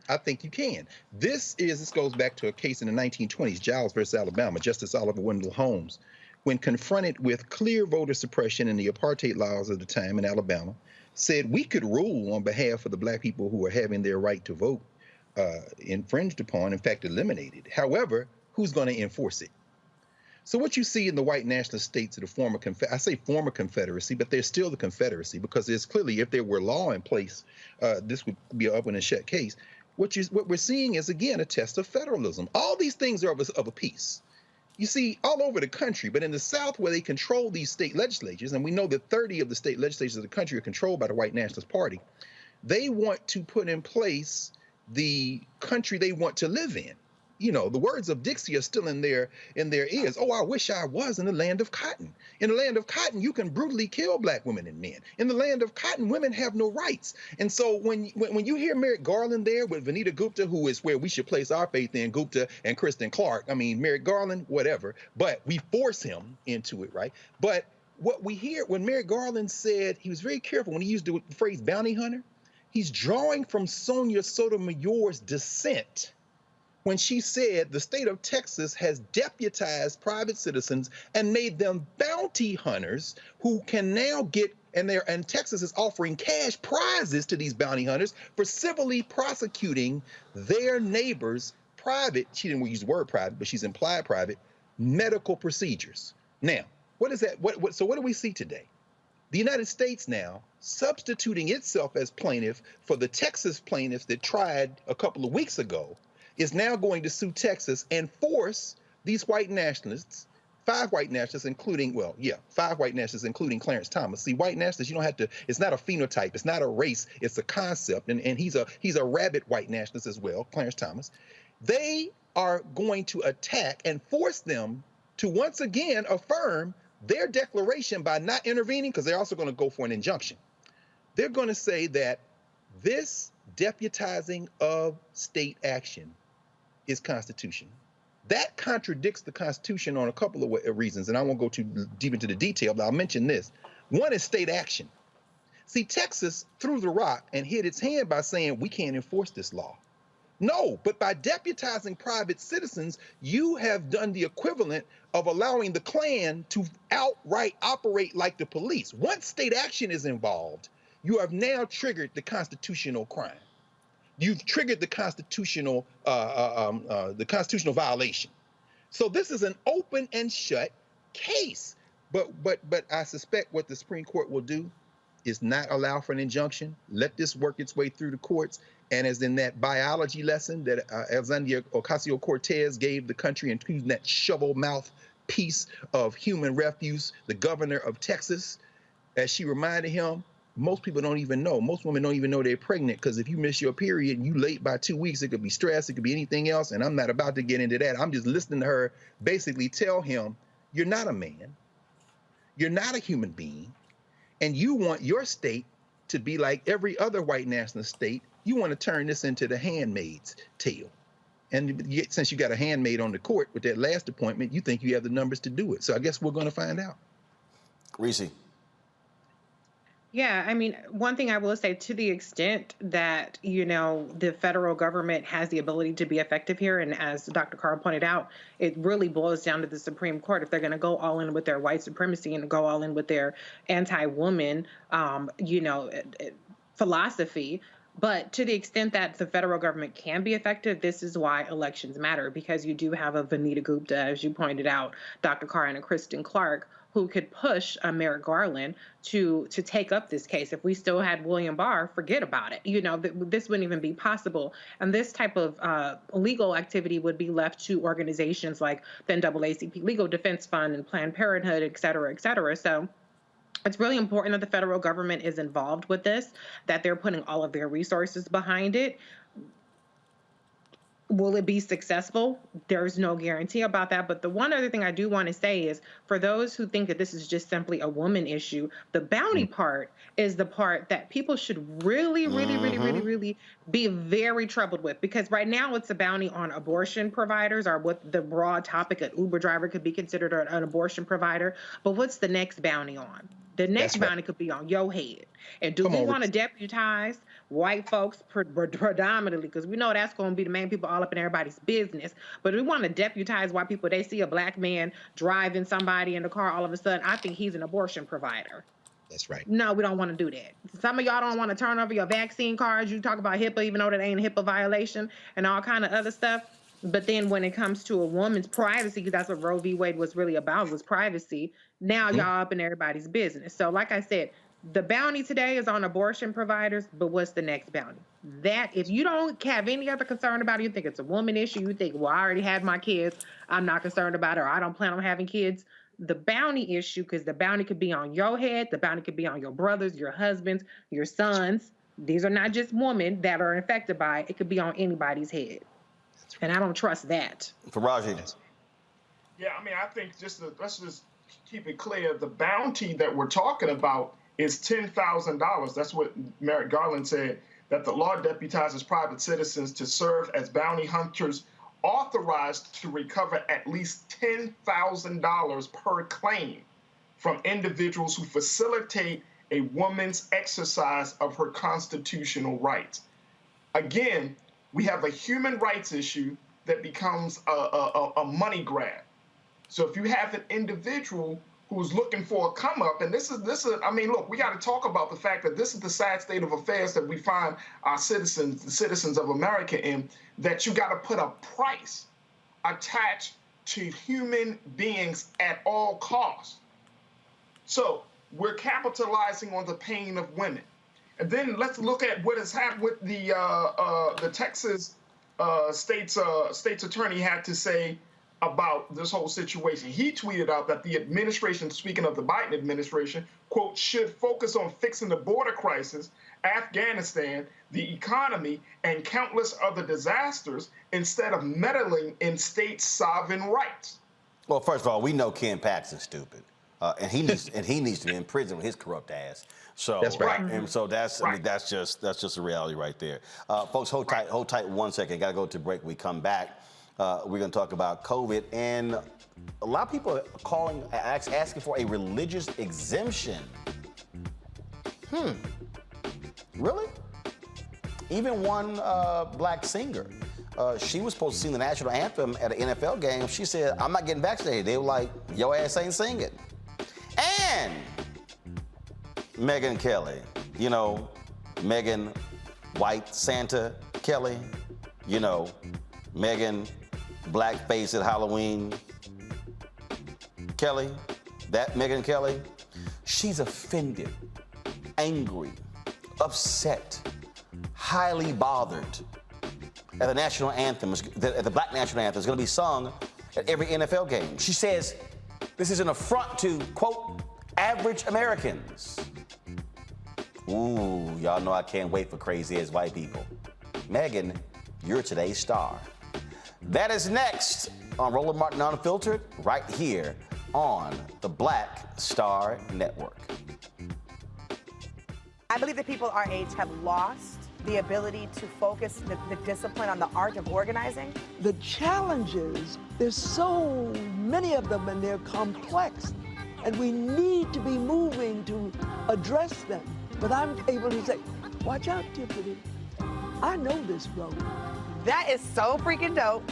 I think you can. This goes back to a case in the 1920s, Giles versus Alabama, Justice Oliver Wendell Holmes, when confronted with clear voter suppression in the apartheid laws of the time in Alabama, said we could rule on behalf of the black people who were having their right to vote infringed upon, in fact, eliminated. However, who's going to enforce it? So what you see in the white nationalist states of the former Confederacy, but they're still the Confederacy, because there's clearly, if there were law in place, this would be an open and shut case. What we're seeing is, again, a test of federalism. All these things are of a piece. You see all over the country, but in the South, where they control these state legislatures, and we know that 30 of the state legislatures of the country are controlled by the white nationalist party, they want to put in place the country they want to live in. You know, the words of Dixie are still in their ears. Oh, I wish I was in the land of cotton. In the land of cotton, you can brutally kill black women and men. In the land of cotton, women have no rights. And so when you hear Merrick Garland there with Vanita Gupta, who is where we should place our faith in, Gupta and Kristen Clark, I mean, Merrick Garland, whatever, but we force him into it, right? But what we hear when Merrick Garland said, he was very careful when he used the phrase bounty hunter, he's drawing from Sonia Sotomayor's dissent, when she said the state of Texas has deputized private citizens and made them bounty hunters who can now get, and Texas is offering cash prizes to these bounty hunters for civilly prosecuting their neighbors' private, she didn't use the word private, but she's implied private, medical procedures. Now, what is that? So what do we see today? The United States now substituting itself as plaintiff for the Texas plaintiffs that tried a couple of weeks ago is now going to sue Texas and force these white nationalists, 5 white nationalists, including, 5 white nationalists, including Clarence Thomas. See, white nationalists, you don't have to, it's not a phenotype, it's not a race, it's a concept. And he's a rabid white nationalist as well, Clarence Thomas. They are going to attack and force them to once again affirm their declaration by not intervening, because they're also going to go for an injunction. They're going to say that this deputizing of state action is constitutional. That contradicts the Constitution on a couple of reasons, and I won't go too deep into the detail, but I'll mention this. One is state action. See, Texas threw the rock and hit its hand by saying, we can't enforce this law. No, but by deputizing private citizens, you have done the equivalent of allowing the Klan to outright operate like the police. Once state action is involved, you have now triggered the constitutional crime. You've triggered the constitutional violation. So this is an open and shut case. But I suspect what the Supreme Court will do is not allow for an injunction. Let this work its way through the courts. And as in that biology lesson that Alexandria Ocasio-Cortez gave the country, including that shovel mouth piece of human refuse, the governor of Texas, as she reminded him, most people don't even know. Most women don't even know they're pregnant, because if you miss your period and you late by 2 weeks, it could be stress, it could be anything else. And I'm not about to get into that. I'm just listening to her basically tell him, you're not a man, you're not a human being, and you want your state to be like every other white nationalist state. You want to turn this into the handmaid's tale. And yet, since you got a handmaid on the court with that last appointment, you think you have the numbers to do it. So I guess we're going to find out. Reese. Yeah, I mean, one thing I will say, to the extent that, the federal government has the ability to be effective here, and as Dr. Carr pointed out, it really boils down to the Supreme Court. If they're going to go all in with their white supremacy and go all in with their anti-woman, philosophy. But to the extent that the federal government can be effective, this is why elections matter, because you do have a Vanita Gupta, as you pointed out, Dr. Carr, and a Kristen Clark, who could push Merrick Garland to take up this case. If we still had William Barr, forget about it. This wouldn't even be possible. And this type of legal activity would be left to organizations like the NAACP Legal Defense Fund and Planned Parenthood, et cetera, et cetera. So it's really important that the federal government is involved with this, that they're putting all of their resources behind it. Will it be successful? There's no guarantee about that. But the one other thing I do want to say is, for those who think that this is just simply a woman issue, the bounty part is the part that people should really be very troubled with. Because right now it's a bounty on abortion providers, or what the broad topic, an Uber driver could be considered an abortion provider. But what's the next bounty on? The next bounty could be on your head. And do we want to deputize white folks predominantly, because we know that's going to be the main people all up in everybody's business, but we want to deputize white people? They see a black man driving somebody in the car, all of a sudden, I think he's an abortion provider. That's right. No, we don't want to do that. Some of y'all don't want to turn over your vaccine cards. You talk about HIPAA, even though that ain't a HIPAA violation, and all kind of other stuff. But then when it comes to a woman's privacy, because that's what Roe v. Wade was really about, was privacy, now y'all up in everybody's business. So like I said, the bounty today is on abortion providers, but what's the next bounty? That, if you don't have any other concern about it, you think it's a woman issue, you think, well, I already had my kids, I'm not concerned about it, or I don't plan on having kids. The bounty issue, because the bounty could be on your head, the bounty could be on your brothers, your husbands, your sons. These are not just women that are affected by it. It could be on anybody's head. And I don't trust that. Faraji. Yeah, I mean, I think let's just keep it clear. The bounty that we're talking about is $10,000. That's what Merrick Garland said, that the law deputizes private citizens to serve as bounty hunters, authorized to recover at least $10,000 per claim from individuals who facilitate a woman's exercise of her constitutional rights. Again, we have a human rights issue that becomes a money grab. So if you have an individual who's looking for a come up, and this is, I mean, look, we got to talk about the fact that this is the sad state of affairs that we find our citizens, the citizens of America in, that you got to put a price attached to human beings at all costs. So we're capitalizing on the pain of women. And then let's look at what has happened with the Texas state's attorney had to say about this whole situation. He tweeted out that the administration, speaking of the Biden administration, quote, should focus on fixing the border crisis, Afghanistan, the economy, and countless other disasters instead of meddling in state sovereign rights. Well, first of all, we know Ken Paxton's stupid. And he needs to be in prison with his corrupt ass. So that's right. And so that's I mean, that's just a reality right there. Folks, hold tight 1 second. Got to go to break. We come back. We're going to talk about COVID, and a lot of people are asking for a religious exemption. Really? Even one black singer. She was supposed to sing the national anthem at an NFL game. She said, "I'm not getting vaccinated." They were like, "Your ass ain't singing." And Megyn Kelly You know, Megan White Santa Kelly. You know, Megan Blackface at Halloween Kelly. That Megan Kelly. She's offended, angry, upset, highly bothered at the national anthem, at the black national anthem is going to be sung at every NFL game. She says this is an affront to, quote, average Americans. Ooh, y'all know I can't wait for crazy-ass white people. Megan, you're today's star. That is next on Roland Martin Unfiltered, right here on the Black Star Network. I believe that people our age have lost the ability to focus the discipline on the art of organizing. The challenges, there's so many of them and they're complex, and we need to be moving to address them. But I'm able to say, watch out, Tiffany. I know this road. That is so freaking dope.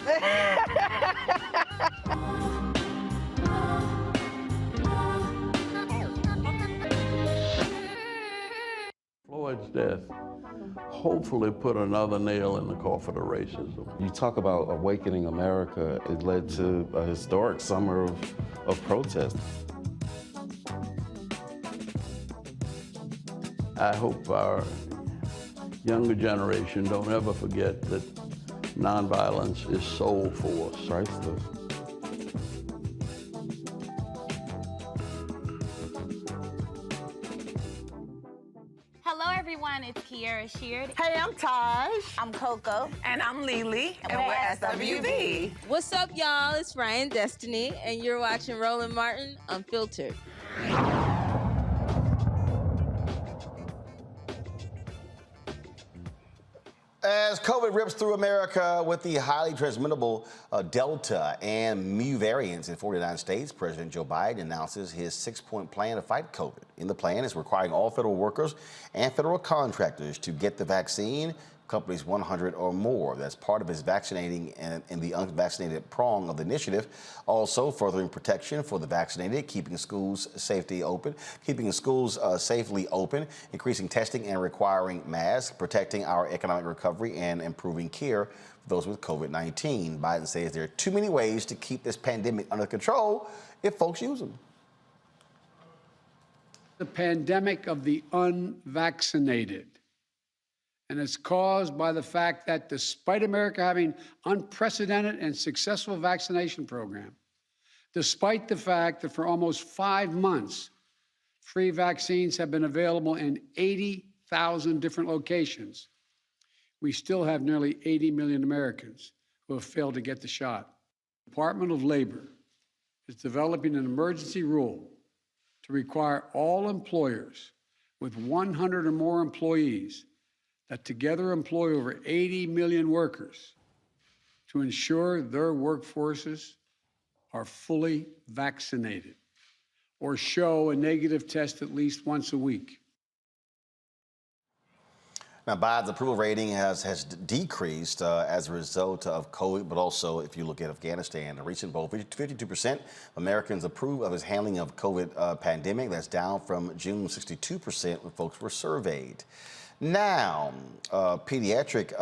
Floyd's death hopefully put another nail in the coffin of racism. You talk about awakening America. It led to a historic summer of protest. I hope our younger generation don't ever forget that nonviolence is soul force. Priceless. Hello, everyone. It's Kiara Sheard. Hey, I'm Taj. I'm Coco. And I'm Lily. And we're SWV. What's up, y'all? It's Ryan Destiny, and you're watching Roland Martin Unfiltered. As COVID rips through America with the highly transmittable Delta and Mu variants in 49 states, President Joe Biden announces his 6-point plan to fight COVID. In the plan is requiring all federal workers and federal contractors to get the vaccine, companies 100 or more. That's part of his vaccinating and the unvaccinated prong of the initiative. Also furthering protection for the vaccinated, keeping schools safely open, increasing testing and requiring masks, protecting our economic recovery and improving care for those with COVID-19. Biden says there are too many ways to keep this pandemic under control if folks use them. The pandemic of the unvaccinated. And it's caused by the fact that despite America having unprecedented and successful vaccination program, despite the fact that for almost 5 months, free vaccines have been available in 80,000 different locations, we still have nearly 80 million Americans who have failed to get the shot. The Department of Labor is developing an emergency rule to require all employers with 100 or more employees that together employ over 80 million workers to ensure their workforces are fully vaccinated or show a negative test at least once a week. Now, Biden's approval rating has decreased as a result of COVID, but also if you look at Afghanistan, a recent poll, 52% of Americans approve of his handling of COVID pandemic. That's down from June 62% when folks were surveyed. Now, pediatric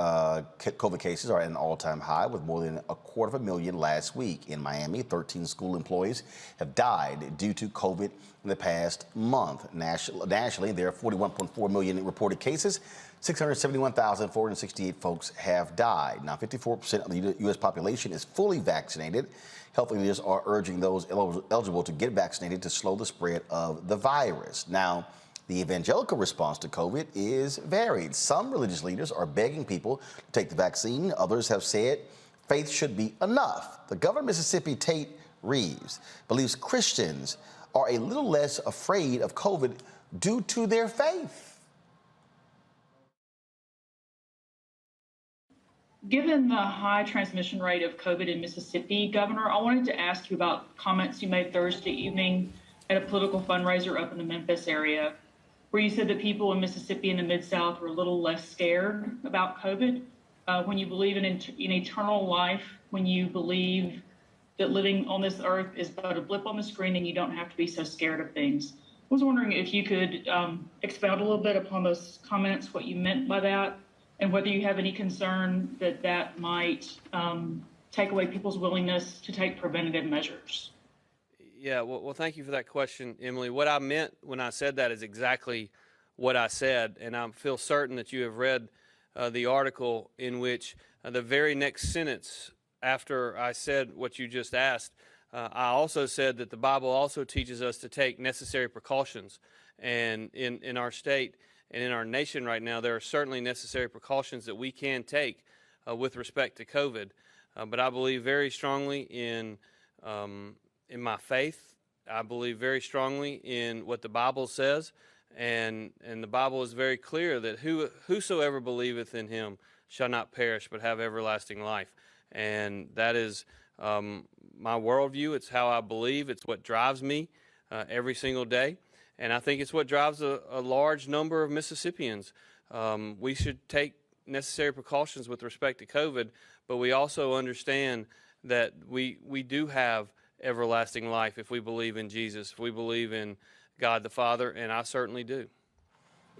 COVID cases are at an all-time high with more than 250,000 last week. In Miami, 13 school employees have died due to COVID in the past month. Nationally, there are 41.4 million reported cases. 671,468 folks have died. Now, 54% of the U.S. population is fully vaccinated. Health leaders are urging those eligible to get vaccinated to slow the spread of the virus. Now, the evangelical response to COVID is varied. Some religious leaders are begging people to take the vaccine. Others have said faith should be enough. The governor of Mississippi, Tate Reeves, believes Christians are a little less afraid of COVID due to their faith. Given the high transmission rate of COVID in Mississippi, Governor, I wanted to ask you about comments you made Thursday evening at a political fundraiser up in the Memphis area, where you said that people in Mississippi and the Mid-South were a little less scared about COVID. When you believe in eternal life, when you believe that living on this earth is but a blip on the screen and you don't have to be so scared of things. was wondering if you could expound a little bit upon those comments, what you meant by that, and whether you have any concern that that might take away people's willingness to take preventative measures. Yeah, well, thank you for that question, Emily. What I meant when I said that is exactly what I said, and I feel certain that you have read the article in which the very next sentence after I said what you just asked, I also said that the Bible also teaches us to take necessary precautions. And in our state and in our nation right now, there are certainly necessary precautions that we can take with respect to COVID. But I believe very strongly in my faith. I believe very strongly in what the Bible says. And the Bible is very clear that whosoever believeth in him shall not perish but have everlasting life. And that is my worldview. It's how I believe. It's what drives me every single day. And I think it's what drives a large number of Mississippians. We should take necessary precautions with respect to COVID, but we also understand that we do have everlasting life if we believe in Jesus, if we believe in God the Father, and I certainly do.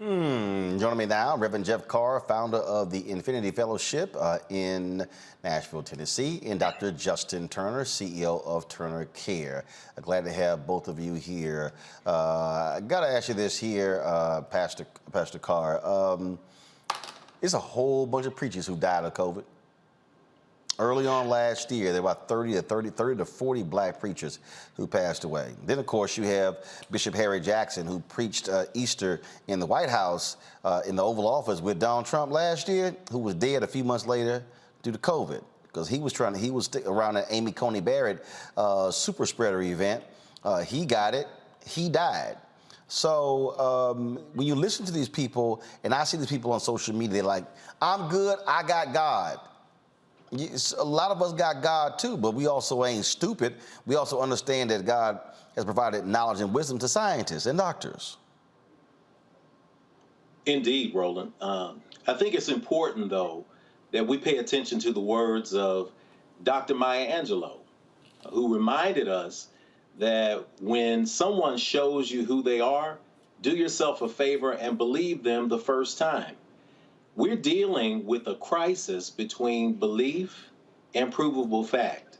Joining me now, Reverend Jeff Carr, founder of the Infinity Fellowship in Nashville, Tennessee, and Dr. Justin Turner, CEO of Turner Care. Glad to have both of you here. I got to ask you this here, Pastor Carr. There's a whole bunch of preachers who died of COVID. Early on last year, there were about 30 to 40 black preachers who passed away. Then, of course, you have Bishop Harry Jackson, who preached Easter in the White House in the Oval Office with Donald Trump last year, who was dead a few months later due to COVID, because he was around an Amy Coney Barrett super spreader event. He got it. He died. So when you listen to these people, and I see these people on social media, they're like, I'm good, I got God. A lot of us got God too, but we also ain't stupid. We also understand that God has provided knowledge and wisdom to scientists and doctors. Indeed, Roland. I think it's important, though, that we pay attention to the words of Dr. Maya Angelou, who reminded us that when someone shows you who they are, do yourself a favor and believe them the first time. We're dealing with a crisis between belief and provable fact.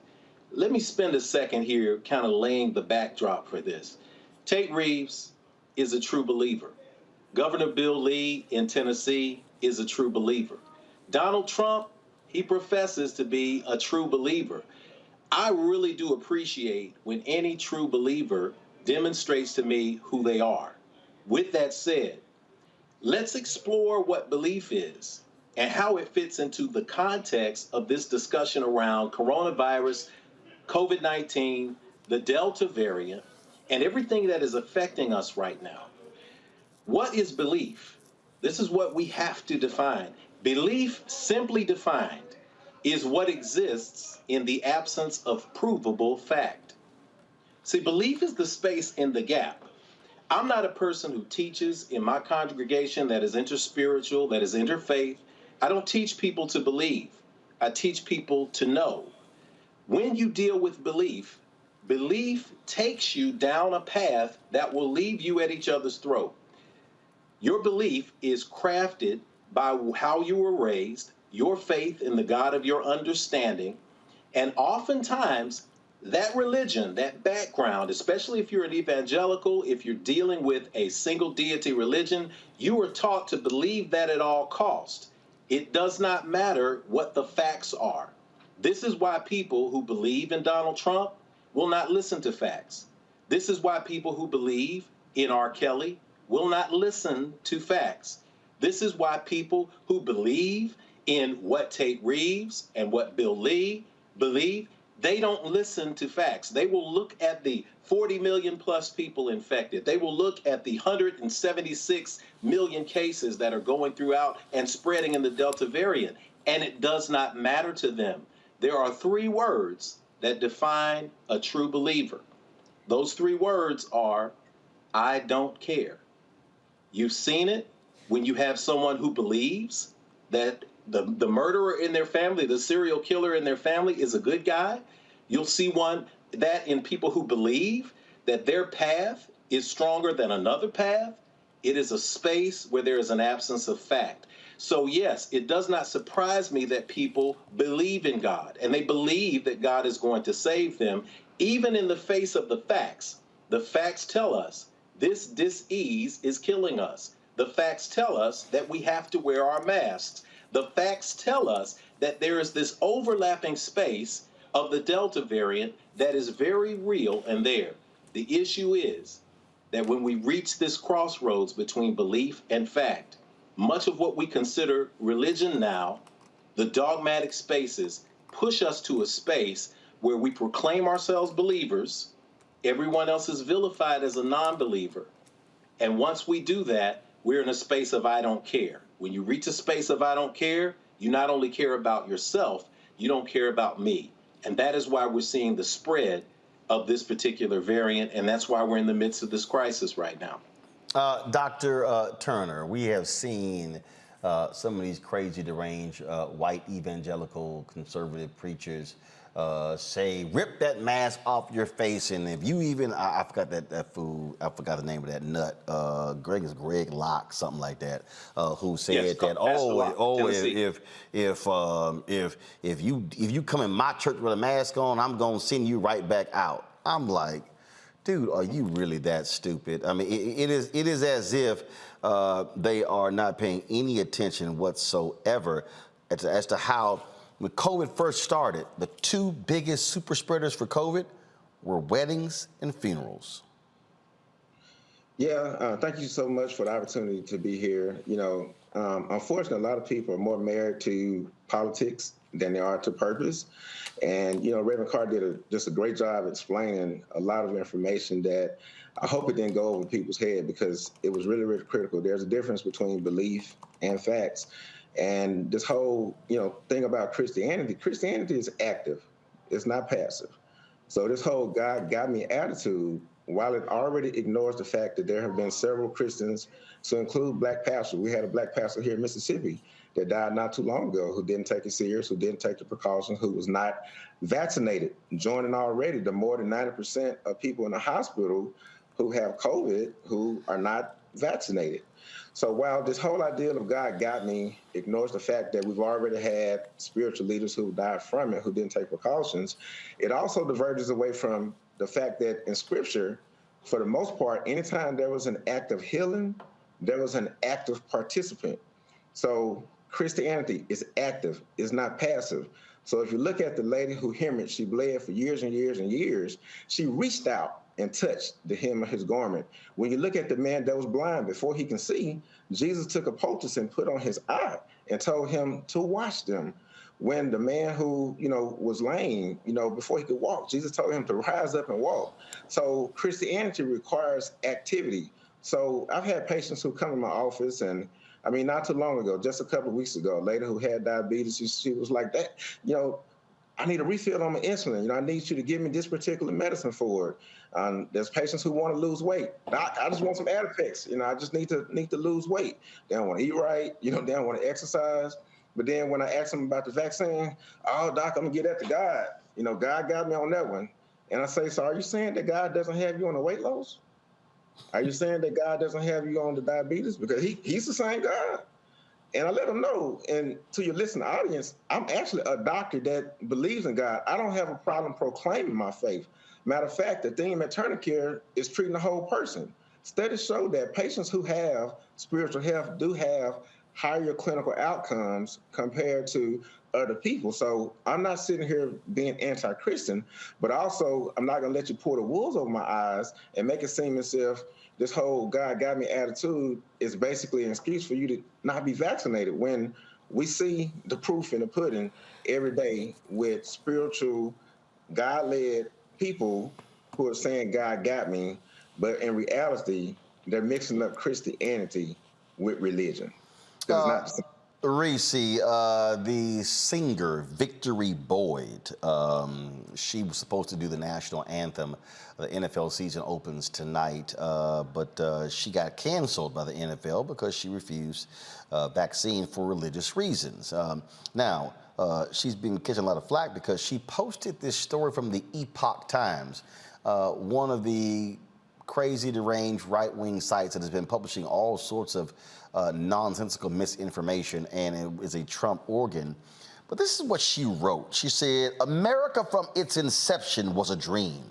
Let me spend a second here kind of laying the backdrop for this. Tate Reeves is a true believer. Governor Bill Lee in Tennessee is a true believer. Donald Trump, he professes to be a true believer. I really do appreciate when any true believer demonstrates to me who they are. With that said, let's explore what belief is and how it fits into the context of this discussion around coronavirus, COVID-19, the Delta variant, and everything that is affecting us right now. What is belief? This is what we have to define. Belief, simply defined, is what exists in the absence of provable fact. See, belief is the space in the gap. I'm not a person who teaches in my congregation that is interspiritual, that is interfaith. I don't teach people to believe. I teach people to know. When you deal with belief, belief takes you down a path that will leave you at each other's throat. Your belief is crafted by how you were raised, your faith in the God of your understanding, and oftentimes that religion, that background, especially if you're an evangelical, if you're dealing with a single deity religion, you are taught to believe that at all costs. It does not matter what the facts are. This is why people who believe in Donald Trump will not listen to facts. This is why people who believe in R. Kelly will not listen to facts. This is why people who believe in what Tate Reeves and what Bill Lee believe, they don't listen to facts. They will look at the 40 million plus people infected. They will look at the 176 million cases that are going throughout and spreading in the Delta variant, and it does not matter to them. There are three words that define a true believer. Those three words are, I don't care. You've seen it when you have someone who believes that the murderer in their family, the serial killer in their family is a good guy. You'll see that in people who believe that their path is stronger than another path, it is a space where there is an absence of fact. So yes, it does not surprise me that people believe in God and they believe that God is going to save them, even in the face of the facts. The facts tell us this dis-ease is killing us. The facts tell us that we have to wear our masks. The facts tell us that there is this overlapping space of the Delta variant that is very real and there. The issue is that when we reach this crossroads between belief and fact, much of what we consider religion now, the dogmatic spaces, push us to a space where we proclaim ourselves believers, everyone else is vilified as a non-believer. And once we do that, we're in a space of I don't care. When you reach a space of I don't care, you not only care about yourself, you don't care about me. And that is why we're seeing the spread of this particular variant, and that's why we're in the midst of this crisis right now. Dr. Turner, we have seen some of these crazy, deranged white evangelical conservative preachers say, rip that mask off your face. And if you even, I forgot that fool, I forgot the name of that nut, Greg Locke, something like that, who said that, if you come in my church with a mask on, I'm going to send you right back out. I'm like, dude, are you really that stupid? I mean, it is as if they are not paying any attention whatsoever as to how, when COVID first started, the two biggest super spreaders for COVID were weddings and funerals. Yeah, thank you so much for the opportunity to be here. You know, unfortunately, a lot of people are more married to politics than they are to purpose. And, you know, Reverend Carr did just a great job explaining a lot of information that I hope it didn't go over people's head, because it was really, really critical. There's a difference between belief and facts. And this whole, you know, thing about Christianity is active. It's not passive. So this whole God got me attitude, while it already ignores the fact that there have been several Christians, to include black pastors. We had a black pastor here in Mississippi that died not too long ago, who didn't take it serious, who didn't take the precautions, who was not vaccinated, joining already the more than 90% of people in the hospital who have COVID who are not vaccinated. So while this whole idea of God got me ignores the fact that we've already had spiritual leaders who died from it, who didn't take precautions, it also diverges away from the fact that in Scripture, for the most part, anytime there was an act of healing, there was an active participant. So Christianity is active, is not passive. So if you look at the lady who hemorrhaged, she bled for years and years and years, she reached out and touched the hem of his garment. When you look at the man that was blind, before he can see, Jesus took a poultice and put on his eye and told him to wash them. When the man who, you know, was lame, you know, before he could walk, Jesus told him to rise up and walk. So Christianity requires activity. So I've had patients who come in my office, and I mean, not too long ago, just a couple of weeks ago, a lady who had diabetes, she was like, that, you know, I need a refill on my insulin. You know, I need you to give me this particular medicine for it. There's patients who want to lose weight. I just want some Adifex. You know, I just need to lose weight. They don't want to eat right. You know, they don't want to exercise. But then when I ask them about the vaccine, oh, doc, I'm gonna get that to God. You know, God got me on that one. And I say, so are you saying that God doesn't have you on the weight loss? Are you saying that God doesn't have you on the diabetes? Because he's the same God. And I let them know, and to your listening audience, I'm actually a doctor that believes in God. I don't have a problem proclaiming my faith. Matter of fact, the theme at Turner Care is treating the whole person. Studies show that patients who have spiritual health do have higher clinical outcomes compared to other people. So I'm not sitting here being anti-Christian, but also I'm not going to let you pull the wool over my eyes and make it seem as if this whole God got me attitude is basically an excuse for you to not be vaccinated, when we see the proof in the pudding every day with spiritual, God-led people who are saying God got me, but in reality, they're mixing up Christianity with religion. It's not the same. Reese, the singer Victory Boyd, she was supposed to do the national anthem. The NFL season opens tonight, but she got canceled by the NFL because she refused vaccine for religious reasons. Now, she's been catching a lot of flack because she posted this story from the Epoch Times. One of the crazy, deranged, right-wing sites that has been publishing all sorts of nonsensical misinformation, and it is a Trump organ. But this is what she wrote. She said, America from its inception was a dream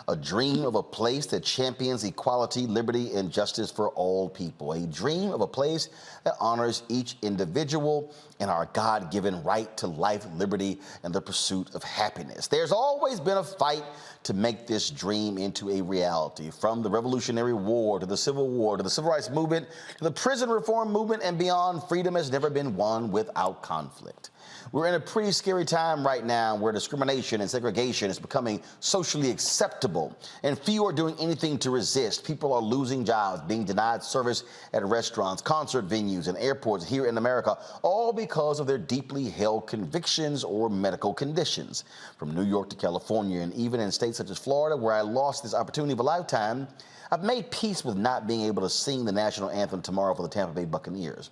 of a place that champions equality, liberty, and justice for all people, a dream of a place that honors each individual and our God-given right to life, liberty, and the pursuit of happiness. There's always been a fight to make this dream into a reality, from the Revolutionary War to the Civil War to the Civil Rights Movement to the prison reform movement and beyond. Freedom has never been won without conflict. We're in a pretty scary time right now where discrimination and segregation is becoming socially acceptable, and few are doing anything to resist. People are losing jobs, being denied service at restaurants, concert venues, and airports here in America, all because of their deeply held convictions or medical conditions. From New York to California, and even in states such as Florida, where I lost this opportunity of a lifetime, I've made peace with not being able to sing the national anthem tomorrow for the Tampa Bay Buccaneers.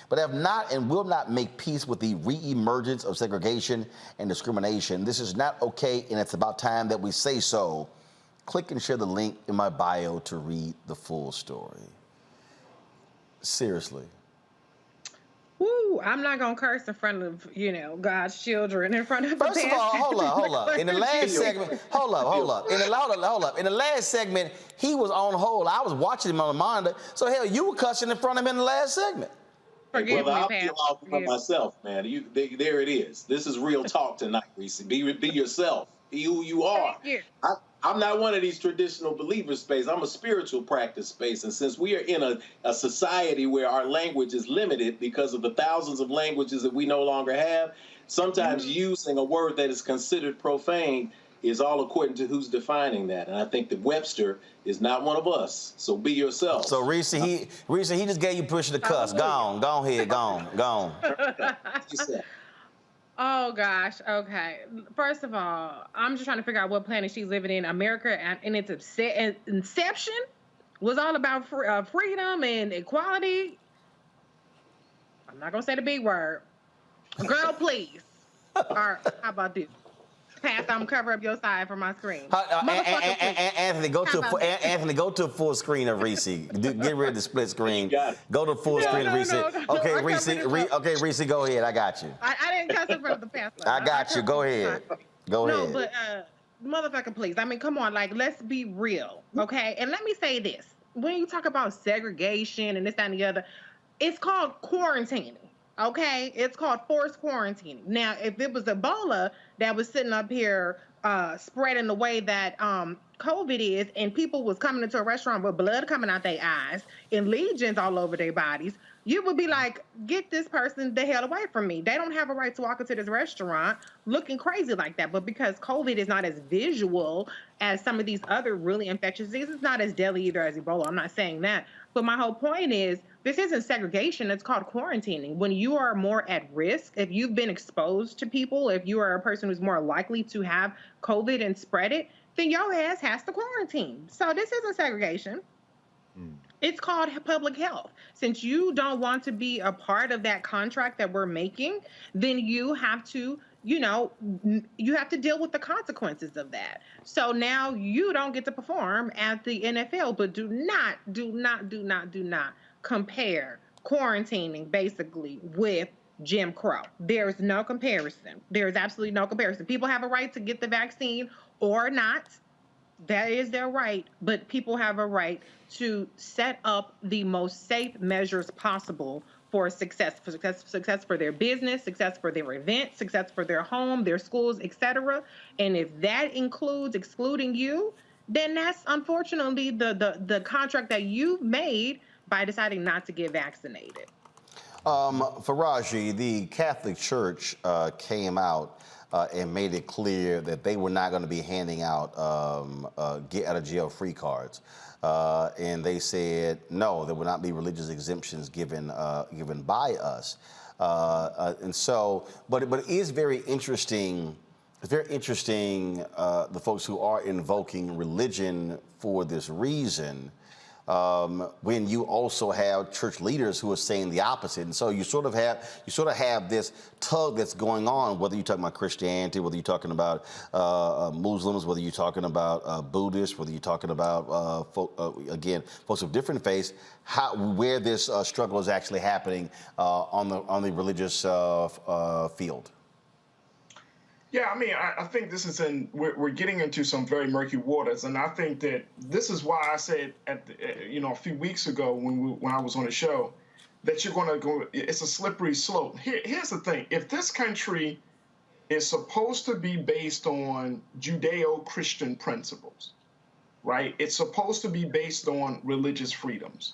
But have not and will not make peace with the re-emergence of segregation and discrimination. This is not okay, and it's about time that we say so. Click and share the link in my bio to read the full story. Seriously. Woo, I'm not going to curse in front of, God's children, in front of First of all, hold up. In the last segment, hold up. In the last segment, he was on hold. I was watching him on the monitor. So, hell, you were cussing in front of him in the last segment. Well, I'll be off for myself, man. There it is. This is real talk tonight, Reese. Be yourself. Be who you are. I'm not one of these traditional believer space. I'm a spiritual practice space. And since we are in a society where our language is limited because of the thousands of languages that we no longer have, sometimes using a word that is considered profane is all according to who's defining that. And I think that Webster is not one of us. So be yourself. So Reese, he just gave you permission to cuss. Go on. Oh, gosh. Okay. First of all, I'm just trying to figure out what planet she's living in. America, in its inception, was all about freedom and equality. I'm not going to say the big word. Girl, please. Or how about this? I'm cover up your side for my screen. Anthony, go to a full screen of Reese. Get rid of the split screen. Go to full screen of Reese. Okay, Reese. Okay, Reese, go ahead. I got you. I didn't cuss in front of the pastor. I got you. Go ahead. No, but motherfucker, please. I mean, come on. Like, let's be real, okay? And let me say this: when you talk about segregation and this, that, and the other, it's called quarantining. Okay, it's called forced quarantining. Now, if it was Ebola that was sitting up here spreading the way that COVID is, and people was coming into a restaurant with blood coming out their eyes and legions all over their bodies, you would be like, get this person the hell away from me. They don't have a right to walk into this restaurant looking crazy like that. But because COVID is not as visual as some of these other really infectious diseases, it's not as deadly either as Ebola. I'm not saying that. But my whole point is, this isn't segregation. It's called quarantining. When you are more at risk, if you've been exposed to people, if you are a person who's more likely to have COVID and spread it, then your ass has to quarantine. So this isn't segregation. It's called public health. Since you don't want to be a part of that contract that we're making, then you have to, you have to deal with the consequences of that. So now you don't get to perform at the NFL, but do not compare quarantining basically with Jim Crow. There's no comparison. There's absolutely no comparison. People have a right to get the vaccine or not. That is their right, but people have a right to set up the most safe measures possible for success for their business, success for their event, success for their home, their schools, etc. And if that includes excluding you, then that's unfortunately the contract that you've made by deciding not to get vaccinated. Faraji, the Catholic Church came out and made it clear that they were not going to be handing out get out of jail free cards. And they said, no, there will not be religious exemptions given by us. And so, but it is very interesting. It's very interesting, the folks who are invoking religion for this reason. when you also have church leaders who are saying the opposite. And so you sort of have this tug that's going on, whether you're talking about Christianity, whether you're talking about Muslims, whether you're talking about Buddhists, whether you're talking about folks of different faiths, where this struggle is actually happening on the religious field. Yeah, I mean, I think this is we're getting into some very murky waters, and I think that this is why I said a few weeks ago when I was on the show that you're going to go. It's a slippery slope. Here's the thing: if this country is supposed to be based on Judeo-Christian principles, right? It's supposed to be based on religious freedoms.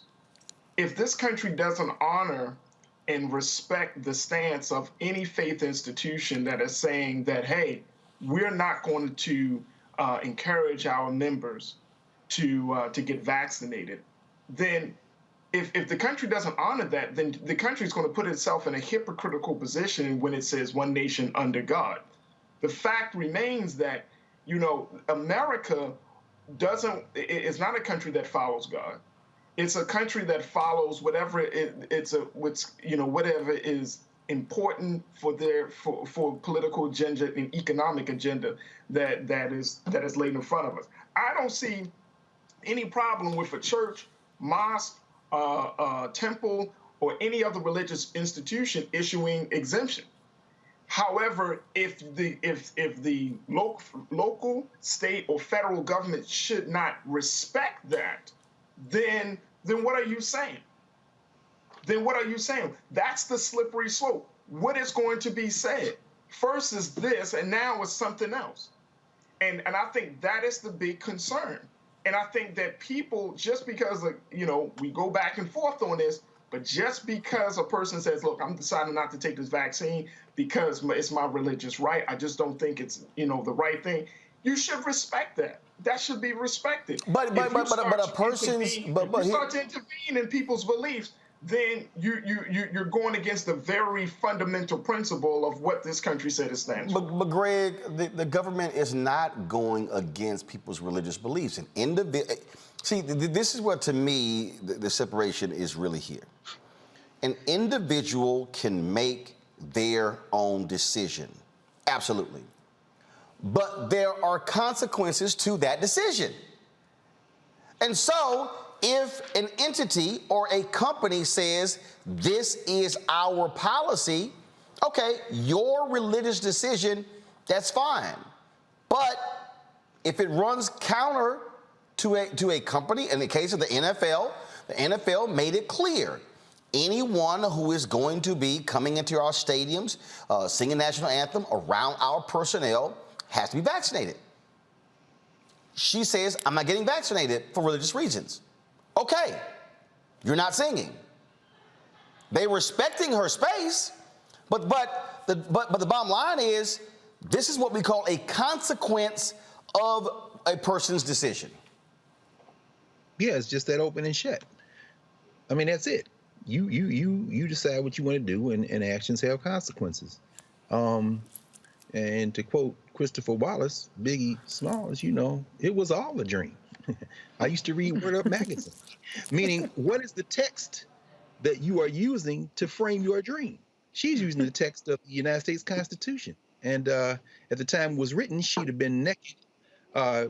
If this country doesn't honor and respect the stance of any faith institution that is saying that, hey, we're not going to encourage our members to get vaccinated, then if the country doesn't honor that, then the country is going to put itself in a hypocritical position when it says one nation under God. The fact remains that, America is not a country that follows God. It's a country that follows whatever whatever is important for political agenda and economic agenda that is laid in front of us. I don't see any problem with a church, mosque, temple, or any other religious institution issuing exemption. However, if the local, state, or federal government should not respect that, then what are you saying? Then what are you saying? That's the slippery slope. What is going to be said? First is this, and now it's something else. And I think that is the big concern. And I think that people, just because we go back and forth on this, but just because a person says, look, I'm deciding not to take this vaccine because it's my religious right, I just don't think it's the right thing, you should respect that. That should be respected. But a person's if you start to intervene in people's beliefs, then you're going against the very fundamental principle of what this country said it stands for. But Greg, the government is not going against people's religious beliefs. See, this is what, to me, the separation is really here. An individual can make their own decision, absolutely. But there are consequences to that decision. And so if an entity or a company says, this is our policy, okay, your religious decision, that's fine. But if it runs counter to a company, in the case of the NFL made it clear. Anyone who is going to be coming into our stadiums, singing national anthem around our personnel has to be vaccinated. She says, I'm not getting vaccinated for religious reasons. Okay, you're not singing. They're respecting her space, but the bottom line is, this is what we call a consequence of a person's decision. Yeah, it's just that open and shut. I mean, that's it. You decide what you want to do, and actions have consequences. And to quote Christopher Wallace, Biggie Smalls, it was all a dream. I used to read Word Up magazine, meaning what is the text that you are using to frame your dream? She's using the text of the United States Constitution. And at the time it was written, she'd have been naked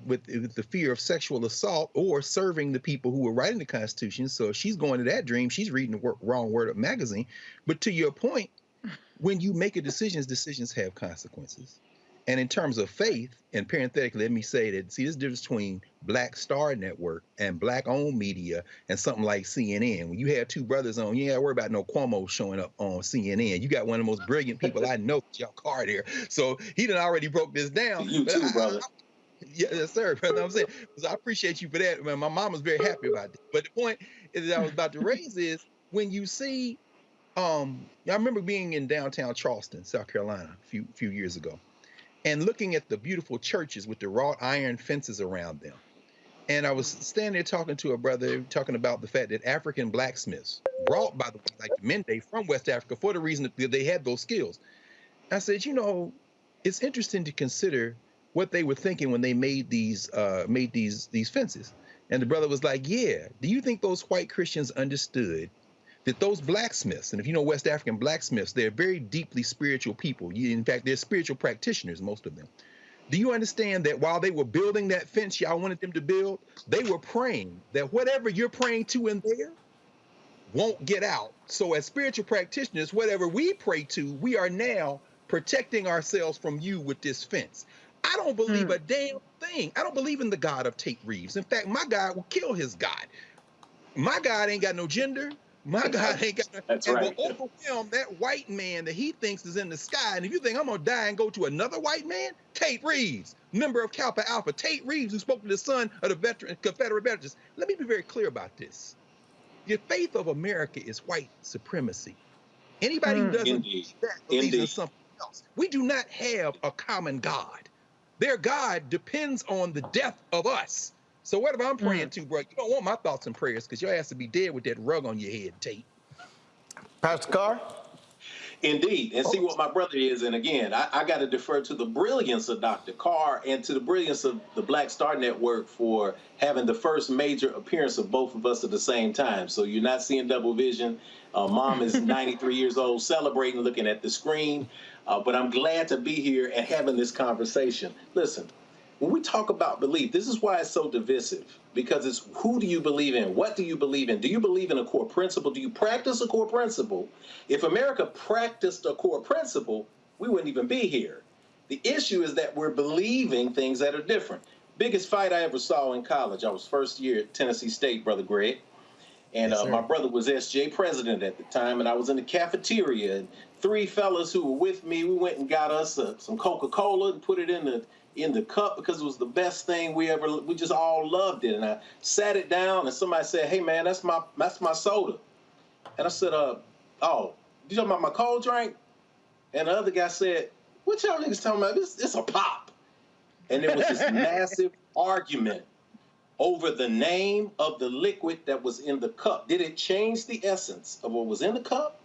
with the fear of sexual assault or serving the people who were writing the Constitution. So if she's going to that dream, she's reading the wrong Word Up magazine. But to your point, when you make a decision, decisions have consequences. And in terms of faith, and parenthetically, let me say that, see, there's a difference between Black Star Network and Black-owned media and something like CNN. When you have two brothers on, you ain't got to worry about no Cuomo showing up on CNN. You got one of the most brilliant people I know, Jeff Card here. So he done already broke this down. You too, brother. Yes, sir. Brother, I'm saying, because I appreciate you for that. Man, my mom was very happy about that. But the point is that I was about to raise is when you see, I remember being in downtown Charleston, South Carolina, a few years ago, and looking at the beautiful churches with the wrought iron fences around them. And I was standing there talking to a brother, talking about the fact that African blacksmiths, brought by the way, like the Mende from West Africa, for the reason that they had those skills. I said, it's interesting to consider what they were thinking when they made these fences. And the brother was like, yeah, do you think those white Christians understood that those blacksmiths, and if you know West African blacksmiths, they're very deeply spiritual people. In fact, they're spiritual practitioners, most of them. Do you understand that while they were building that fence y'all wanted them to build, they were praying that whatever you're praying to in there won't get out? So as spiritual practitioners, whatever we pray to, we are now protecting ourselves from you with this fence. I don't believe a damn thing. I don't believe in the God of Tate Reeves. In fact, my God will kill his God. My God ain't got no gender. My God ain't got no, That's and right. will overwhelm that white man that he thinks is in the sky. And if you think I'm gonna die and go to another white man, Tate Reeves, member of Kappa Alpha, Tate Reeves, who spoke to the son of the Confederate veterans. Let me be very clear about this. The faith of America is white supremacy. Anybody who doesn't believe that believes in something else. We do not have a common God. Their God depends on the death of us. So whatever I'm praying to, bro, you don't want my thoughts and prayers because your ass to be dead with that rug on your head, Tate. Pastor Carr? Indeed. And see what my brother is. And again, I got to defer to the brilliance of Dr. Carr and to the brilliance of the Black Star Network for having the first major appearance of both of us at the same time. So you're not seeing double vision. Mom is 93 years old, celebrating, looking at the screen. But I'm glad to be here and having this conversation. Listen, when we talk about belief, this is why it's so divisive, because it's who do you believe in? What do you believe in? Do you believe in a core principle? Do you practice a core principle? If America practiced a core principle, we wouldn't even be here. The issue is that we're believing things that are different. Biggest fight I ever saw in college, I was first year at Tennessee State, Brother Greg. And my brother was SJ president at the time, and I was in the cafeteria, and three fellas who were with me, we went and got us some Coca-Cola and put it in the cup because it was the best thing we just all loved it. And I sat it down, and somebody said, "Hey man, that's my soda." And I said, "Oh, you talking about my cold drink?" And the other guy said, "What y'all niggas talking about? It's a pop." And there was this massive argument over the name of the liquid that was in the cup. Did it change the essence of what was in the cup?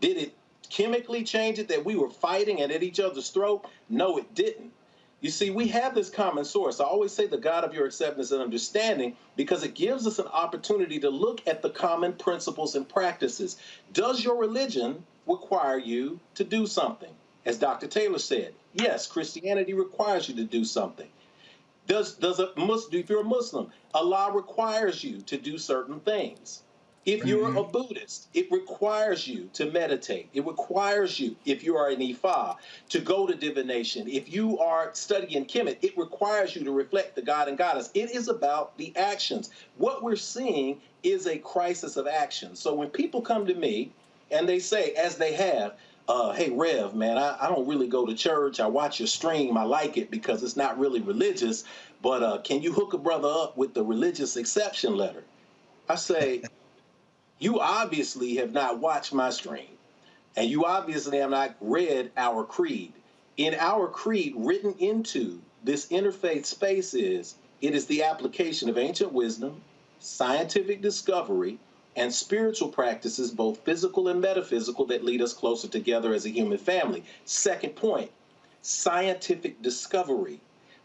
Did it chemically change it that we were fighting and at each other's throat? No, it didn't. You see, we have this common source. I always say the God of your acceptance and understanding because it gives us an opportunity to look at the common principles and practices. Does your religion require you to do something? As Dr. Taylor said, yes, Christianity requires you to do something. If you're a Muslim, Allah requires you to do certain things. If you're a Buddhist, it requires you to meditate. It requires you, if you are an Ifa, to go to divination. If you are studying Kemet, it requires you to reflect the God and Goddess. It is about the actions. What we're seeing is a crisis of action. So when people come to me and they say, as they have, "Hey, Rev, man, I don't really go to church. I watch your stream. I like it because it's not really religious. But can you hook a brother up with the religious exception letter?" I say, you obviously have not watched my stream. And you obviously have not read our creed. In our creed, written into this interfaith space it is the application of ancient wisdom, scientific discovery, and spiritual practices, both physical and metaphysical, that lead us closer together as a human family. Second point, scientific discovery.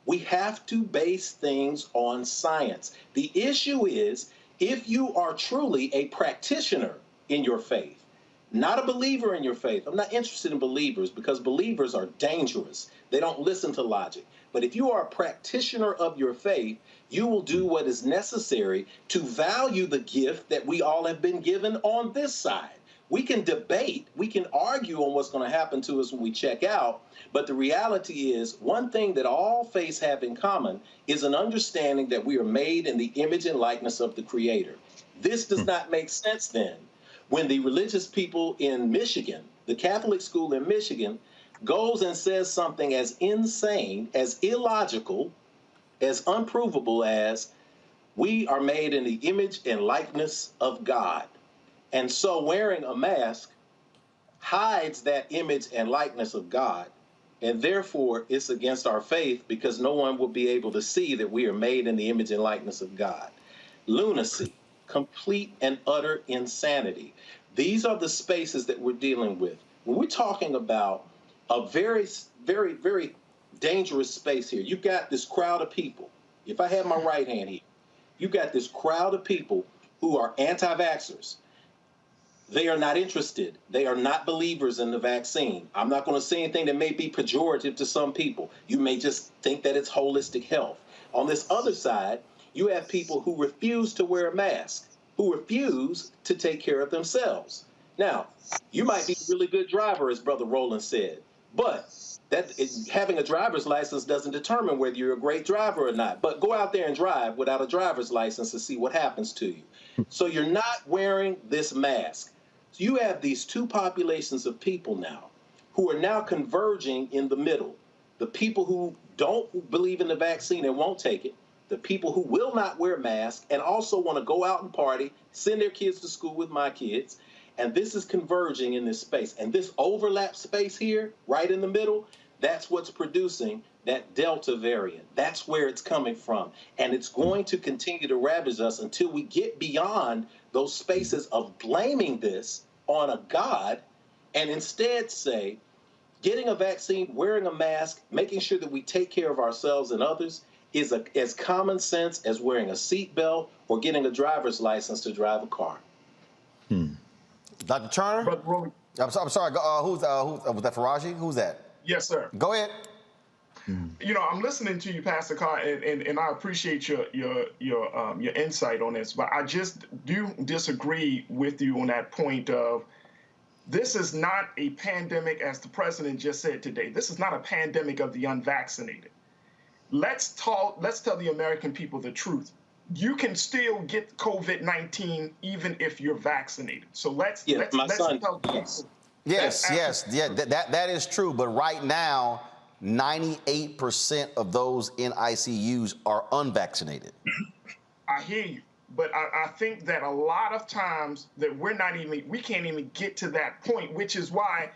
We have to base things on science. The issue is, if you are truly a practitioner in your faith, not a believer in your faith. I'm not interested in believers because believers are dangerous. They don't listen to logic. But if you are a practitioner of your faith, you will do what is necessary to value the gift that we all have been given on this side. We can debate, we can argue on what's going to happen to us when we check out, but the reality is one thing that all faiths have in common is an understanding that we are made in the image and likeness of the Creator. This does not make sense then when the religious people in Michigan, the Catholic school in Michigan, goes and says something as insane, as illogical, as unprovable as we are made in the image and likeness of God. And so wearing a mask hides that image and likeness of God, and therefore it's against our faith because no one will be able to see that we are made in the image and likeness of God. Lunacy, complete and utter insanity. These are the spaces that we're dealing with. When we're talking about a very, very, very dangerous space here, you've got this crowd of people. If I have my right hand here, You've got this crowd of people who are anti-vaxxers. They are not interested. They are not believers in the vaccine. I'm not going to say anything that may be pejorative to some people. You may just think that it's holistic health. On this other side, you have people who refuse to wear a mask, who refuse to take care of themselves. Now, you might be a really good driver, as Brother Roland said, but having a driver's license doesn't determine whether you're a great driver or not. But go out there and drive without a driver's license to see what happens to you. So you're not wearing this mask. So you have these two populations of people now who are now converging in the middle. The people who don't believe in the vaccine and won't take it, the people who will not wear masks and also want to go out and party, send their kids to school with my kids. And this is converging in this space. And this overlap space here, right in the middle, that's what's producing that Delta variant. That's where it's coming from. And it's going to continue to ravage us until we get beyond those spaces of blaming this on a God and instead say, getting a vaccine, wearing a mask, making sure that we take care of ourselves and others is as common sense as wearing a seatbelt or getting a driver's license to drive a car. Dr. Turner? I'm sorry. Who's was that Faraji? Who's that? Yes, sir. Go ahead. You know, I'm listening to you, Pastor Carr, and I appreciate your insight on this, but I just do disagree with you on that point of this is not a pandemic, as the president just said today. This is not a pandemic of the unvaccinated. Let's tell the American people the truth. You can still get COVID-19 even if you're vaccinated. So let's tell people. Yes, that is true. But right now, 98% of those in ICUs are unvaccinated. I hear you, but I think that a lot of times that we can't even get to that point, which is why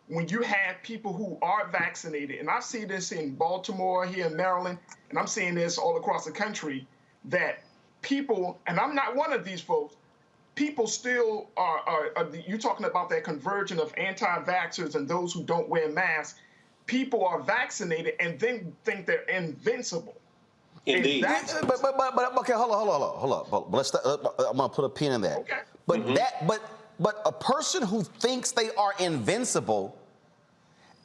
when you have people who are vaccinated, and I see this in Baltimore, here in Maryland, and I'm seeing this all across the country, that people, and I'm not one of these folks, people still are you're talking about that conversion of anti-vaxxers and those who don't wear masks. People are vaccinated and then think they're invincible. Indeed. But okay, hold up. But I'm gonna put a pin in that. Okay. But a person who thinks they are invincible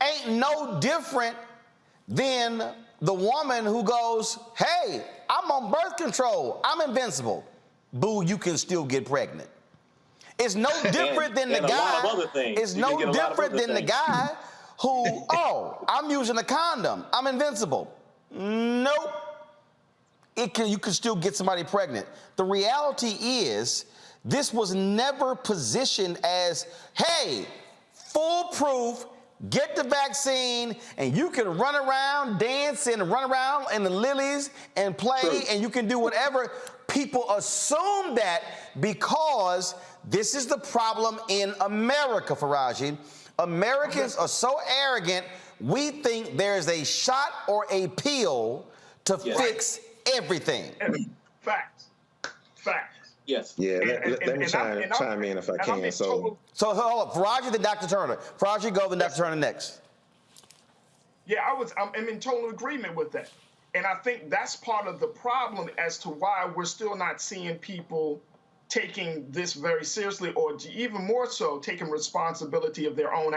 ain't no different than the woman who goes, "Hey, I'm on birth control. I'm invincible." Boo, you can still get pregnant. It's no different than the guy. It's no different than the guy who, I'm using a condom. I'm invincible. Nope. You can still get somebody pregnant. The reality is, this was never positioned as, hey, foolproof, get the vaccine, and you can run around, dance, and run around in the lilies and play, and you can do whatever. People assume that because this is the problem in America, Faraji. Americans are so arrogant, we think there's a shot or a pill to fix everything. Facts. Yes. Yeah, let me chime in if I can. So hold up, Faraji, then Dr. Turner. Faraji, go, then Dr. Turner next. Yeah, I'm in total agreement with that. And I think that's part of the problem as to why we're still not seeing people taking this very seriously, or even more so, taking responsibility of their own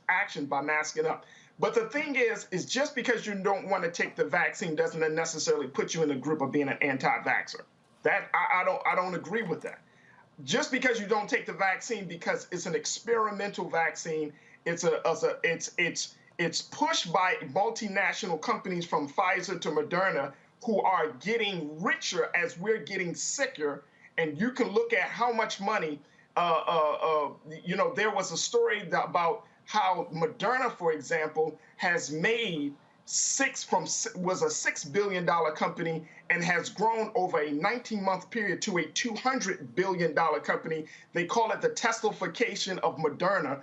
action by masking up. But the thing is just because you don't want to take the vaccine doesn't necessarily put you in the group of being an anti-vaxxer. That I don't agree with that. Just because you don't take the vaccine because it's an experimental vaccine, it's pushed by multinational companies from Pfizer to Moderna who are getting richer as we're getting sicker. And you can look at how much money, there was a story about how Moderna, for example, has made was a $6 billion company and has grown over a 19-month period to a $200 billion company. They call it the Teslification of Moderna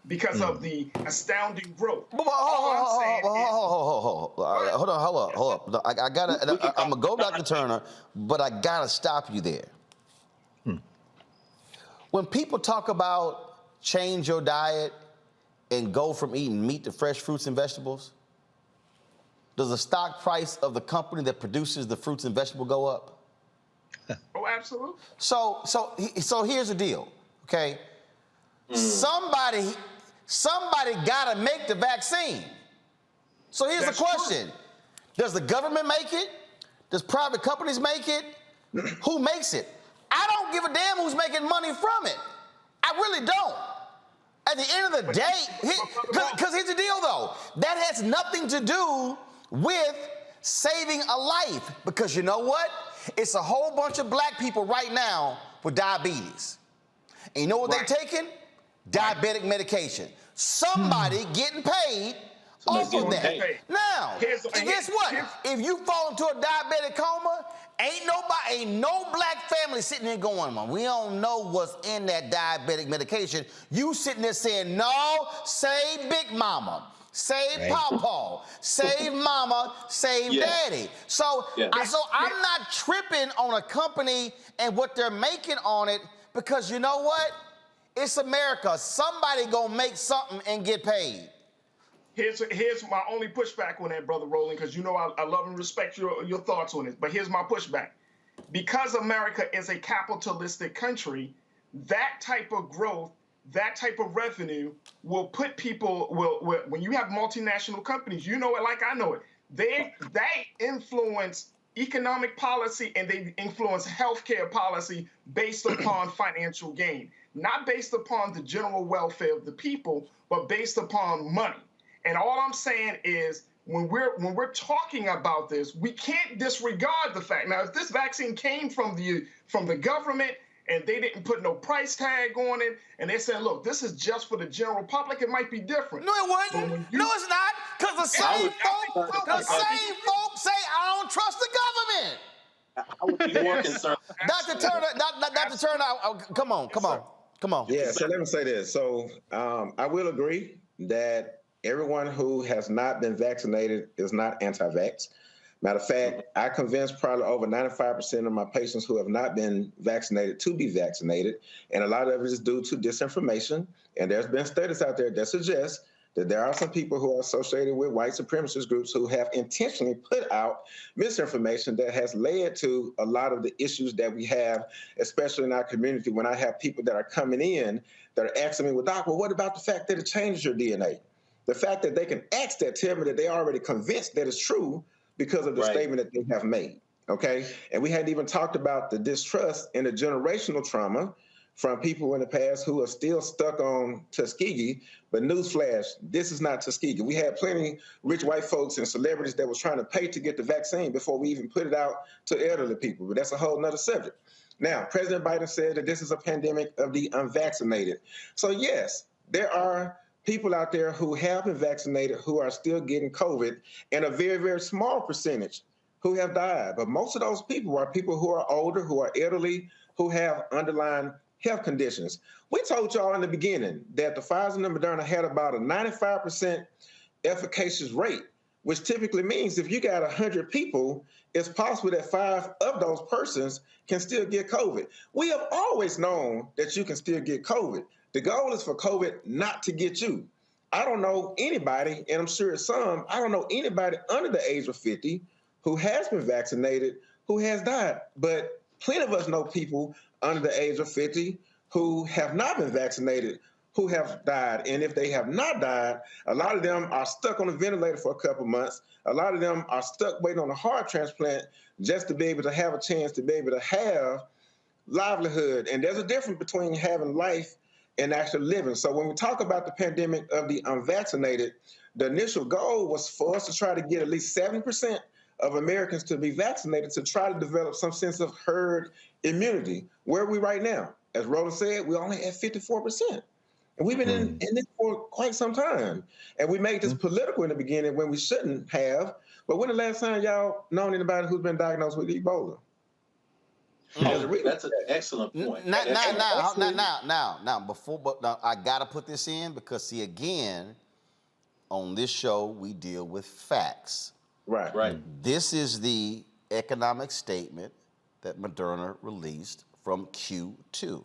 because of the astounding growth. Hold up. No, I'm gonna go Dr. Turner, but I gotta stop you there. When people talk about change your diet and go from eating meat to fresh fruits and vegetables, does the stock price of the company that produces the fruits and vegetables go up? Oh, absolutely. So here's the deal, okay? Somebody gotta make the vaccine. So here's the question. Does the government make it? Does private companies make it? Who makes it? I don't give a damn who's making money from it. I really don't. At the end of the day, because here's the deal though, that has nothing to do with saving a life. Because you know what? It's a whole bunch of black people right now with diabetes. And you know what they're taking? Diabetic medication. Somebody getting paid off of that. Now, guess what? If you fall into a diabetic coma, ain't no black family sitting there going, "Well, we don't know what's in that diabetic medication." You sitting there saying, "No, save Big Mama, save Pawpaw, save Mama, save Daddy." So I'm not tripping on a company and what they're making on it, because you know what? It's America. Somebody gonna make something and get paid. Here's my only pushback on that, Brother Roland, because you know I love and respect your thoughts on it. But here's my pushback. Because America is a capitalistic country, that type of growth, that type of revenue will put people, when you have multinational companies, you know it like I know it, they influence economic policy and they influence healthcare policy based upon financial gain, not based upon the general welfare of the people, but based upon money. And all I'm saying is, when we're talking about this, we can't disregard the fact. Now, if this vaccine came from the government and they didn't put no price tag on it, and they said, "Look, this is just for the general public," it might be different. No, it wouldn't. No, it's not. Because the same folks say, "I don't trust the government." I would be more concerned. Dr. Turner, come on. Yeah, so let me say this. So I will agree that everyone who has not been vaccinated is not anti-vax. Matter of fact, I convinced probably over 95% of my patients who have not been vaccinated to be vaccinated. And a lot of it is due to disinformation. And there's been studies out there that suggest that there are some people who are associated with white supremacist groups who have intentionally put out misinformation that has led to a lot of the issues that we have, especially in our community, when I have people that are coming in that are asking me, "Well, Doc, what about the fact that it changes your DNA?" The fact that they can ask that tell me that they already convinced that it's true because of the statement that they have made, okay? And we hadn't even talked about the distrust and the generational trauma from people in the past who are still stuck on Tuskegee. But newsflash, this is not Tuskegee. We had plenty rich white folks and celebrities that was trying to pay to get the vaccine before we even put it out to elderly people. But that's a whole nother subject. Now, President Biden said that this is a pandemic of the unvaccinated. So yes, there are people out there who have been vaccinated who are still getting COVID, and a very, very small percentage who have died. But most of those people are people who are older, who are elderly, who have underlying health conditions. We told y'all in the beginning that the Pfizer and the Moderna had about a 95% efficacious rate, which typically means if you got 100 people, it's possible that 5 of those persons can still get COVID. We have always known that you can still get COVID. The goal is for COVID not to get you. I don't know anybody, and I'm sure it's some, I don't know anybody under the age of 50 who has been vaccinated who has died. But plenty of us know people under the age of 50 who have not been vaccinated who have died. And if they have not died, a lot of them are stuck on a ventilator for a couple months. A lot of them are stuck waiting on a heart transplant just to be able to have a chance to be able to have livelihood. And there's a difference between having life and actually living. So when we talk about the pandemic of the unvaccinated, the initial goal was for us to try to get at least 70% of Americans to be vaccinated to try to develop some sense of herd immunity. Where are we right now? As Roland said, we're only at 54%. And we've been in this for quite some time. And we made this political in the beginning when we shouldn't have. But when the last time y'all known anybody who's been diagnosed with Ebola? That's an excellent point. Now, I gotta put this in because see, again, on this show we deal with facts. Right. This is the economic statement that Moderna released from Q2.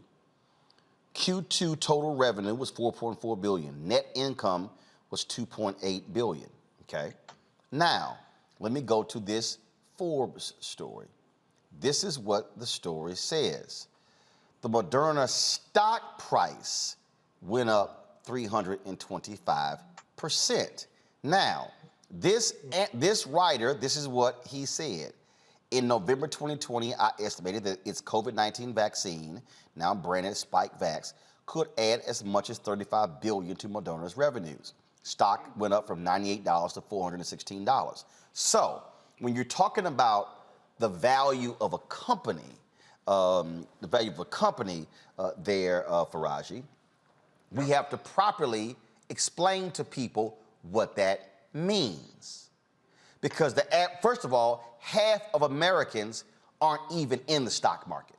Q2 total revenue was $4.4 billion. Net income was $2.8 billion. Okay. Now, let me go to this Forbes story. This is what the story says. The Moderna stock price went up 325%. Now, this writer, this is what he said. In November 2020, I estimated that its COVID-19 vaccine, now branded Spikevax, could add as much as $35 billion to Moderna's revenues. Stock went up from $98 to $416. So, when you're talking about the value of a company, Faraji, we have to properly explain to people what that means. Because first of all, half of Americans aren't even in the stock market.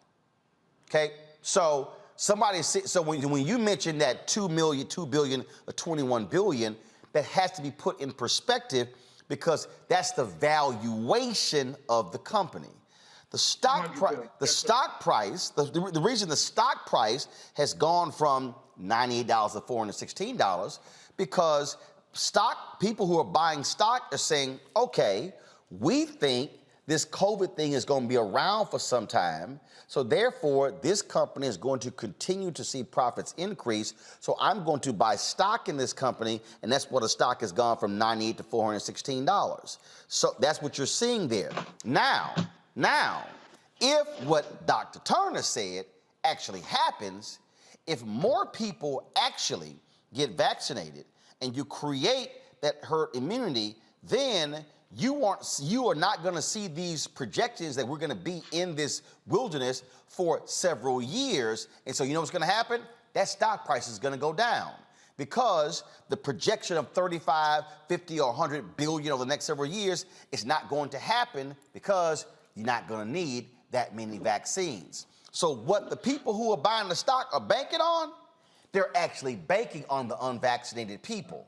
Okay, so when you mention that 2 billion, or 21 billion, that has to be put in perspective because that's the valuation of the company. The stock price, the reason the stock price has gone from $98 to $416 because people who are buying stock are saying, okay, we think this COVID thing is going to be around for some time, so therefore this company is going to continue to see profits increase, so I'm going to buy stock in this company, and that's what the stock has gone from $98 to $416. So that's what you're seeing there. Now, if what Dr. Turner said actually happens, if more people actually get vaccinated and you create that herd immunity, then you are not going to see these projections that we're going to be in this wilderness for several years. And so you know what's going to happen? That stock price is going to go down because the projection of 35, 50, or 100 billion over the next several years is not going to happen because you're not going to need that many vaccines. So what the people who are buying the stock are banking on, they're actually banking on the unvaccinated people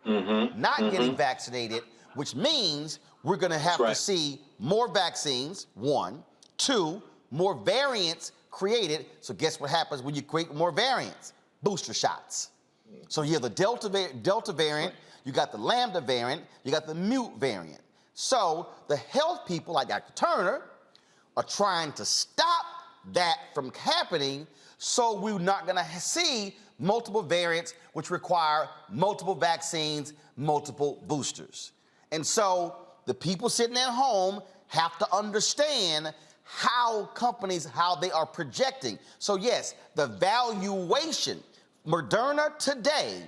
not getting vaccinated, which means we're going to have to see more vaccines, one. Two, more variants created. So guess what happens when you create more variants? Booster shots. So you have the Delta variant, you got the Lambda variant, you got the Mu variant. So the health people like Dr. Turner are trying to stop that from happening so we're not going to see multiple variants which require multiple vaccines, multiple boosters. And so the people sitting at home have to understand how they are projecting. So yes, the valuation, Moderna today,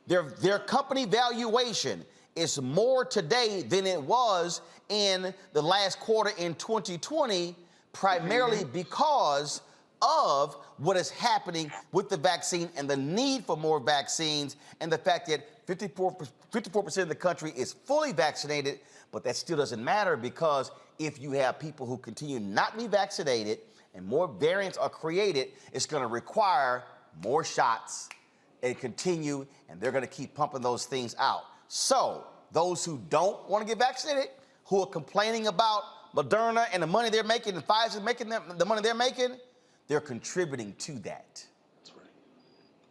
their company valuation is more today than it was in the last quarter in 2020, primarily because of what is happening with the vaccine and the need for more vaccines and the fact that 54% of the country is fully vaccinated, but that still doesn't matter because if you have people who continue not to be vaccinated and more variants are created, it's going to require more shots and continue, and they're going to keep pumping those things out. So those who don't want to get vaccinated, who are complaining about Moderna and the money they're making and Pfizer making the money they're making, they're contributing to that. That's right.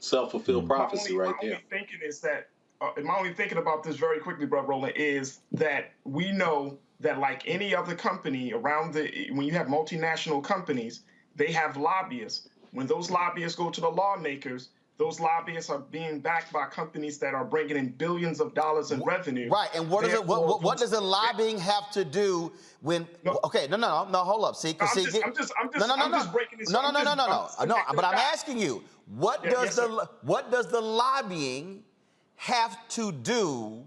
Self-fulfilled prophecy right there. My only thinking about this very quickly, Brother Roland, is that we know that like any other company when you have multinational companies, they have lobbyists. When those lobbyists go to the lawmakers, those lobbyists are being backed by companies that are bringing in billions of dollars in revenue. Right, and what does the lobbying have to do when? Okay, no, hold up. See, I'm just breaking this. No. But I'm asking you, what does the lobbying have to do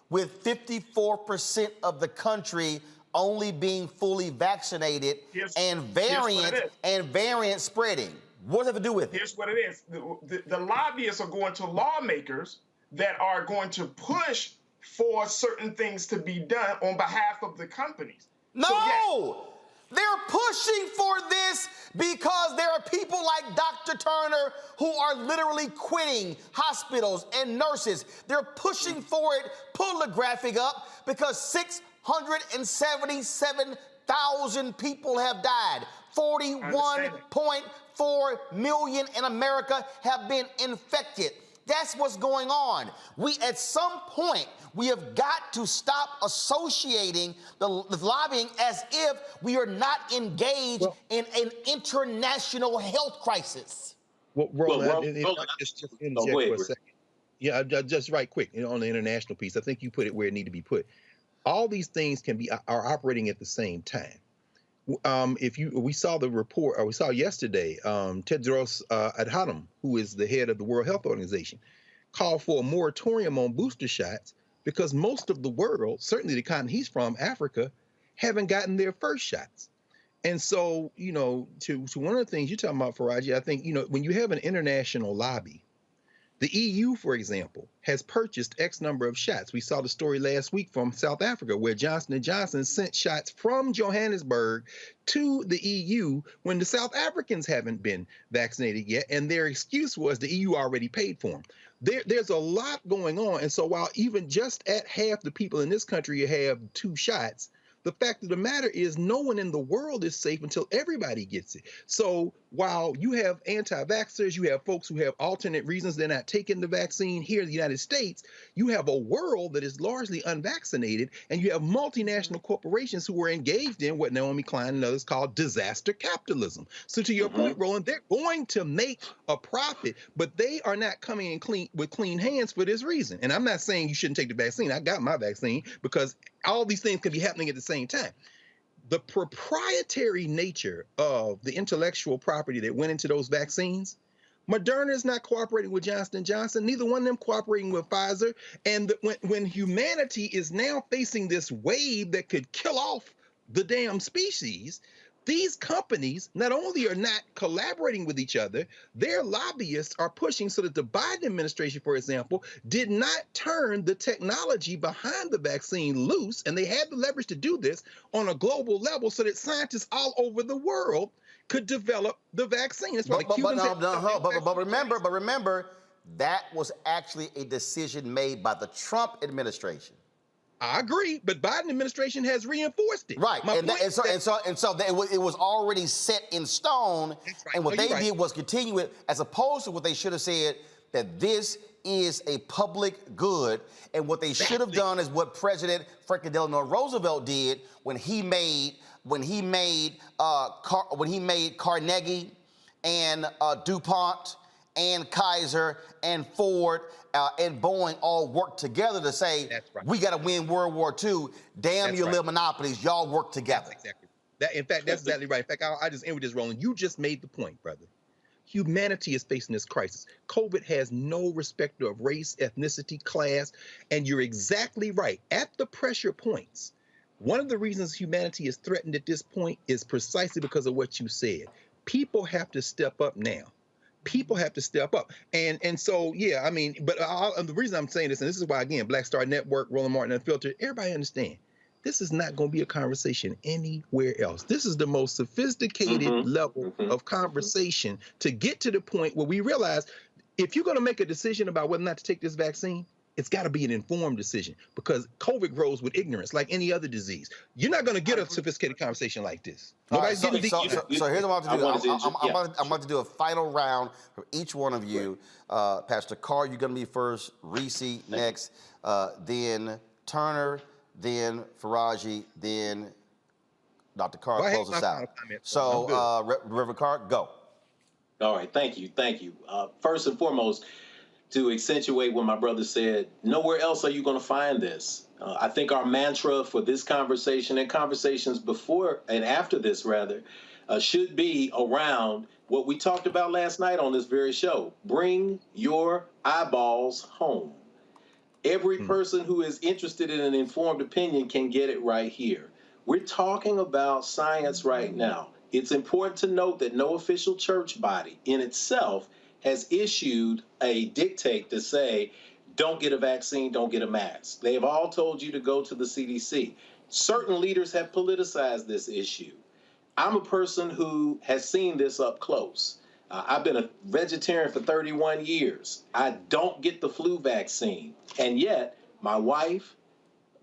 with 54% of the country only being fully vaccinated and variant spreading? What does it have to do with it? Here's what it is. The lobbyists are going to lawmakers that are going to push for certain things to be done on behalf of the companies. No! They're pushing for this because there are people like Dr. Turner who are literally quitting hospitals and nurses. They're pushing for it. Pull the graphic up because 677,000 people have died. 41.4 million in America have been infected. That's what's going on. At some point, we have got to stop associating the lobbying as if we are not engaged in an international health crisis. Well, Roland, Roland, just go interject ahead, for a Rick. second. Yeah, just right quick, on the international piece. I think you put it where it need to be put. All these things are operating at the same time. We saw the report, or we saw yesterday, Tedros Adhanom, who is the head of the World Health Organization, called for a moratorium on booster shots because most of the world, certainly the continent he's from, Africa, haven't gotten their first shots. And so, to one of the things you're talking about, Faraji, I think, when you have an international lobby, the EU, for example, has purchased X number of shots. We saw the story last week from South Africa where Johnson & Johnson sent shots from Johannesburg to the EU when the South Africans haven't been vaccinated yet. And their excuse was the EU already paid for them. There's a lot going on. And so while even just at half the people in this country have 2 shots, the fact of the matter is no one in the world is safe until everybody gets it. So while you have anti-vaxxers, you have folks who have alternate reasons they're not taking the vaccine here in the United States, you have a world that is largely unvaccinated, and you have multinational corporations who are engaged in what Naomi Klein and others call disaster capitalism. So to your point, Roland, they're going to make a profit, but they are not coming in with clean hands for this reason. And I'm not saying you shouldn't take the vaccine. I got my vaccine because all these things can be happening at the same time. The proprietary nature of the intellectual property that went into those vaccines, Moderna is not cooperating with Johnson & Johnson, neither one of them cooperating with Pfizer. And when humanity is now facing this wave that could kill off the damn species, these companies not only are not collaborating with each other, their lobbyists are pushing so that the Biden administration, for example, did not turn the technology behind the vaccine loose, and they had the leverage to do this on a global level so that scientists all over the world could develop the vaccine. That's why but remember, that was actually a decision made by the Trump administration. I agree, but Biden administration has reinforced it. Right, and so it was already set in stone. Right. And what they did was continue it, as opposed to what they should have said, that this is a public good. And what they should have done is what President Franklin Delano Roosevelt did when he made Carnegie and DuPont and Kaiser and Ford and Boeing all work together to say, we got to win World War II. Damn your little monopolies. Y'all work together. That's exactly. In fact, that's exactly right. In fact, I just end with this, Roland. You just made the point, brother. Humanity is facing this crisis. COVID has no respect of race, ethnicity, class, and you're exactly right. At the pressure points, one of the reasons humanity is threatened at this point is precisely because of what you said. People have to step up now. People have to step up. And so, yeah, I mean, but the reason I'm saying this, and this is why, again, Black Star Network, Roland Martin Unfiltered, everybody understand, this is not going to be a conversation anywhere else. This is the most sophisticated level of conversation to get to the point where we realize if you're going to make a decision about whether or not to take this vaccine, it's got to be an informed decision because COVID grows with ignorance like any other disease. You're not going to get a sophisticated conversation like this. Nobody's getting deep. So here's what I'm about to do. I'm about to do a final round for each one of you. Pastor Carr, you're going to be first. Reese next. Then Turner. Then Faraji. Then Dr. Carr, close us out. So Reverend Carr, go. All right. Thank you. First and foremost, to accentuate what my brother said, nowhere else are you going to find this. I think our mantra for this conversation and conversations before and after this, rather, should be around what we talked about last night on this very show. Bring your eyeballs home. Every person who is interested in an informed opinion can get it right here. We're talking about science right now. It's important to note that no official church body in itself has issued a dictate to say, don't get a vaccine, don't get a mask. They have all told you to go to the CDC. Certain leaders have politicized this issue. I'm a person who has seen this up close. I've been a vegetarian for 31 years. I don't get the flu vaccine. And yet, my wife,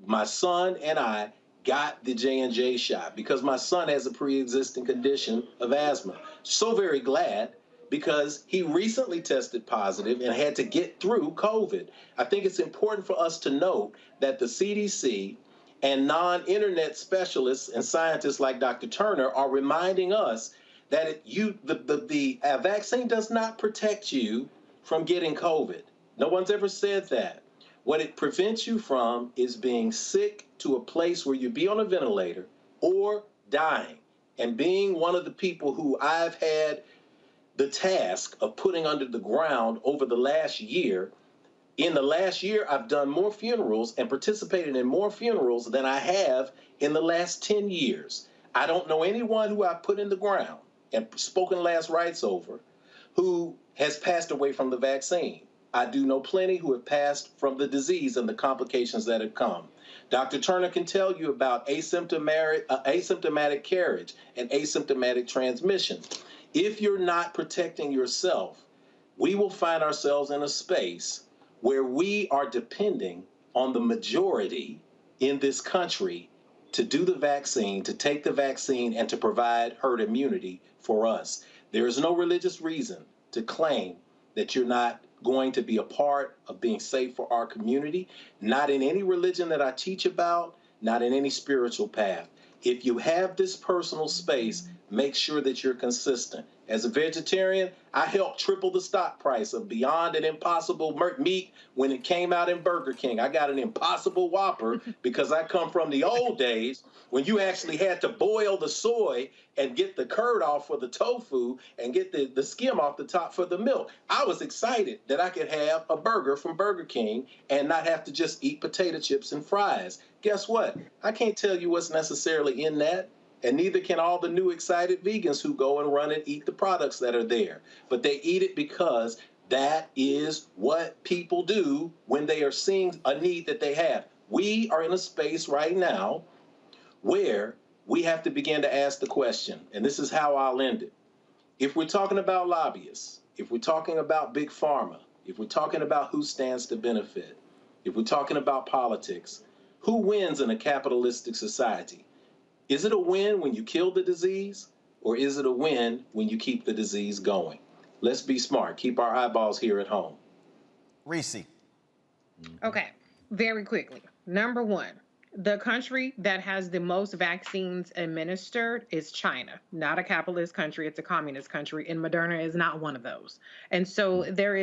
my son, and I got the J&J shot because my son has a pre-existing condition of asthma. So very glad, because he recently tested positive and had to get through COVID. I think it's important for us to note that the CDC and non-internet specialists and scientists like Dr. Turner are reminding us that the vaccine does not protect you from getting COVID. No one's ever said that. What it prevents you from is being sick to a place where you be on a ventilator or dying. And being one of the people who I've had the task of putting under the ground over the last year, in the last year, I've done more funerals and participated in more funerals than I have in the last 10 years. I don't know anyone who I've put in the ground and spoken last rites over who has passed away from the vaccine. I do know plenty who have passed from the disease and the complications that have come. Dr. Turner can tell you about asymptomatic carriage and asymptomatic transmission. If you're not protecting yourself, we will find ourselves in a space where we are depending on the majority in this country to do the vaccine, to take the vaccine, and to provide herd immunity for us. There is no religious reason to claim that you're not going to be a part of being safe for our community, not in any religion that I teach about, not in any spiritual path. If you have this personal space, make sure that you're consistent. As a vegetarian, I helped triple the stock price of Beyond and Impossible meat when it came out in Burger King. I got an Impossible Whopper because I come from the old days when you actually had to boil the soy and get the curd off for the tofu and get the skim off the top for the milk. I was excited that I could have a burger from Burger King and not have to just eat potato chips and fries. Guess what? I can't tell you what's necessarily in that. And neither can all the new excited vegans who go and run and eat the products that are there. But they eat it because that is what people do when they are seeing a need that they have. We are in a space right now where we have to begin to ask the question, and this is how I'll end it. If we're talking about lobbyists, if we're talking about big pharma, if we're talking about who stands to benefit, if we're talking about politics, who wins in a capitalistic society? Is it a win when you kill the disease, or is it a win when you keep the disease going? Let's be smart. Keep our eyeballs here at home. Reese. Okay, very quickly. Number one, the country that has the most vaccines administered is China. Not a capitalist country, it's a communist country, and Moderna is not one of those. And so there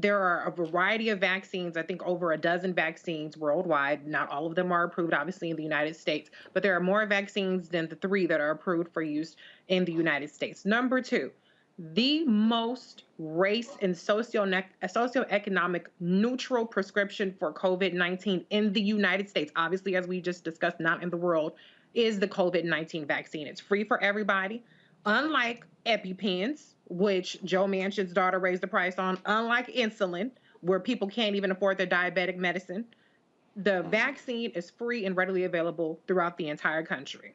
are a variety of vaccines, I think over a dozen vaccines worldwide. Not all of them are approved, obviously, in the United States, but there are more vaccines than the 3 that are approved for use in the United States. Number 2, the most race and socioeconomic neutral prescription for COVID-19 in the United States, obviously, as we just discussed, not in the world, is the COVID-19 vaccine. It's free for everybody. Unlike EpiPens, which Joe Manchin's daughter raised the price on, unlike insulin, where people can't even afford their diabetic medicine, the vaccine is free and readily available throughout the entire country.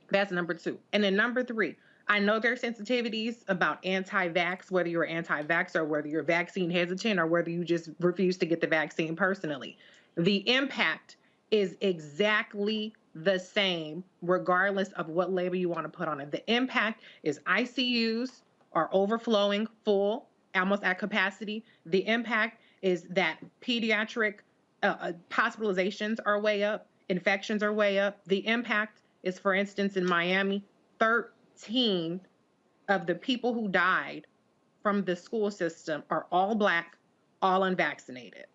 That's number 2. And then number 3, I know there are sensitivities about anti-vax, whether you're anti-vax or whether you're vaccine hesitant or whether you just refuse to get the vaccine personally. The impact is exactly the same regardless of what label you want to put on it. The impact is ICUs are overflowing, full, almost at capacity. The impact is that pediatric hospitalizations are way up, infections are way up. The impact is, for instance, in Miami, 13 of the people who died from the school system are all Black, all unvaccinated.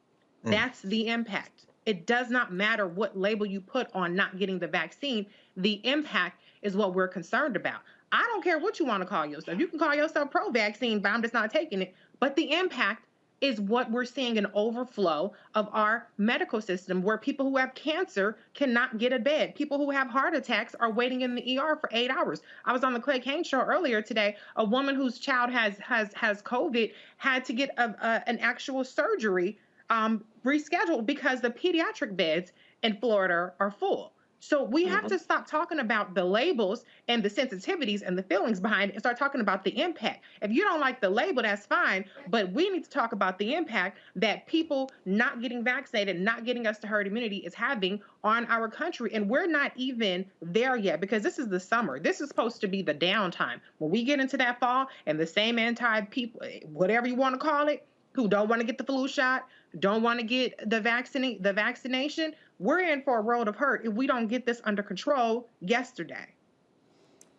That's the impact. It does not matter what label you put on not getting the vaccine. The impact is what we're concerned about. I don't care what you want to call yourself. You can call yourself pro-vaccine, but I'm just not taking it. But the impact is what we're seeing, an overflow of our medical system where people who have cancer cannot get a bed. People who have heart attacks are waiting in the ER for 8 hours. I was on the Clay Kane show earlier today. A woman whose child has COVID had to get an actual surgery rescheduled because the pediatric beds in Florida are full. So we have to stop talking about the labels and the sensitivities and the feelings behind it and start talking about the impact. If you don't like the label, that's fine, but we need to talk about the impact that people not getting vaccinated, not getting us to herd immunity is having on our country. And we're not even there yet because this is the summer. This is supposed to be the downtime. When we get into that fall and the same anti-people, whatever you want to call it, who don't want to get the flu shot, don't want to get the vaccination, we're in for a world of hurt if we don't get this under control yesterday.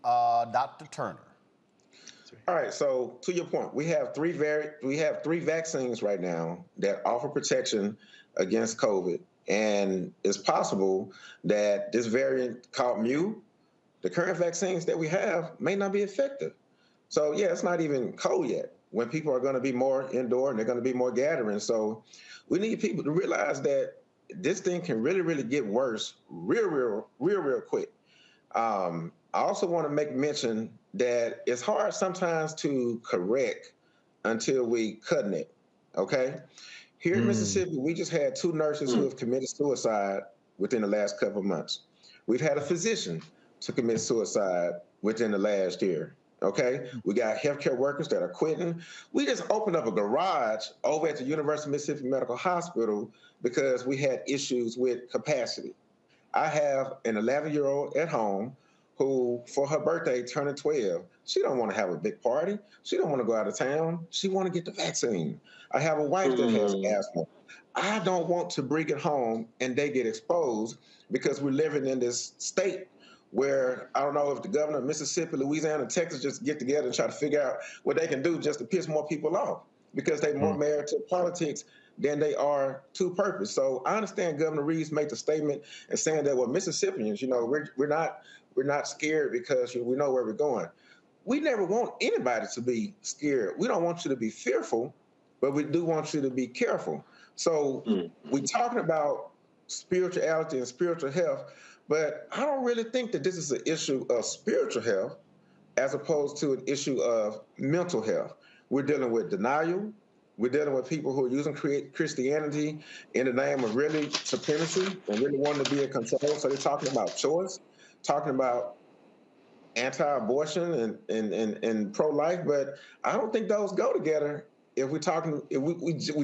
Dr. Turner. All right, so to your point, we have three vaccines right now that offer protection against COVID, and it's possible that this variant called Mu, the current vaccines that we have, may not be effective. So yeah, it's not even cold yet when people are going to be more indoor and they're going to be more gathering. So we need people to realize that this thing can really, really get worse real quick. I also want to make mention that it's hard sometimes to correct until we cutting it, okay? Here in Mississippi, we just had 2 nurses who have committed suicide within the last couple of months. We've had a physician to commit suicide within the last year. Okay, we got healthcare workers that are quitting. We just opened up a garage over at the University of Mississippi Medical Hospital because we had issues with capacity. I have an 11-year-old at home who, for her birthday, turning 12, she don't want to have a big party. She don't want to go out of town. She want to get the vaccine. I have a wife that has asthma. I don't want to bring it home and they get exposed because we're living in this state where I don't know if the governor of Mississippi, Louisiana, and Texas just get together and try to figure out what they can do just to piss more people off because they're more married to politics than they are to purpose. So I understand Governor Reeves made the statement and saying that, well, Mississippians, we're not scared because we know where we're going. We never want anybody to be scared. We don't want you to be fearful, but we do want you to be careful. So we're talking about spirituality and spiritual health, but I don't really think that this is an issue of spiritual health as opposed to an issue of mental health. We're dealing with denial. We're dealing with people who are using Christianity in the name of really supremacy and really wanting to be in control. So they're talking about choice, talking about anti-abortion and pro-life, but I don't think those go together. If we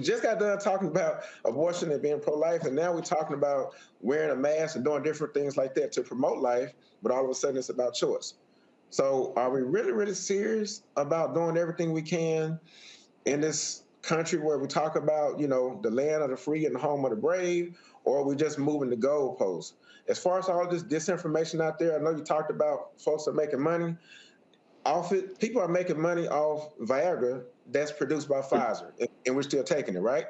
just got done talking about abortion and being pro-life, and now we're talking about wearing a mask and doing different things like that to promote life, but all of a sudden it's about choice. So are we really, really serious about doing everything we can in this country where we talk about, the land of the free and the home of the brave, or are we just moving the goalposts? As far as all this disinformation out there, I know you talked about folks are making money off it. People are making money off Viagra that's produced by Pfizer, and we're still taking it, right?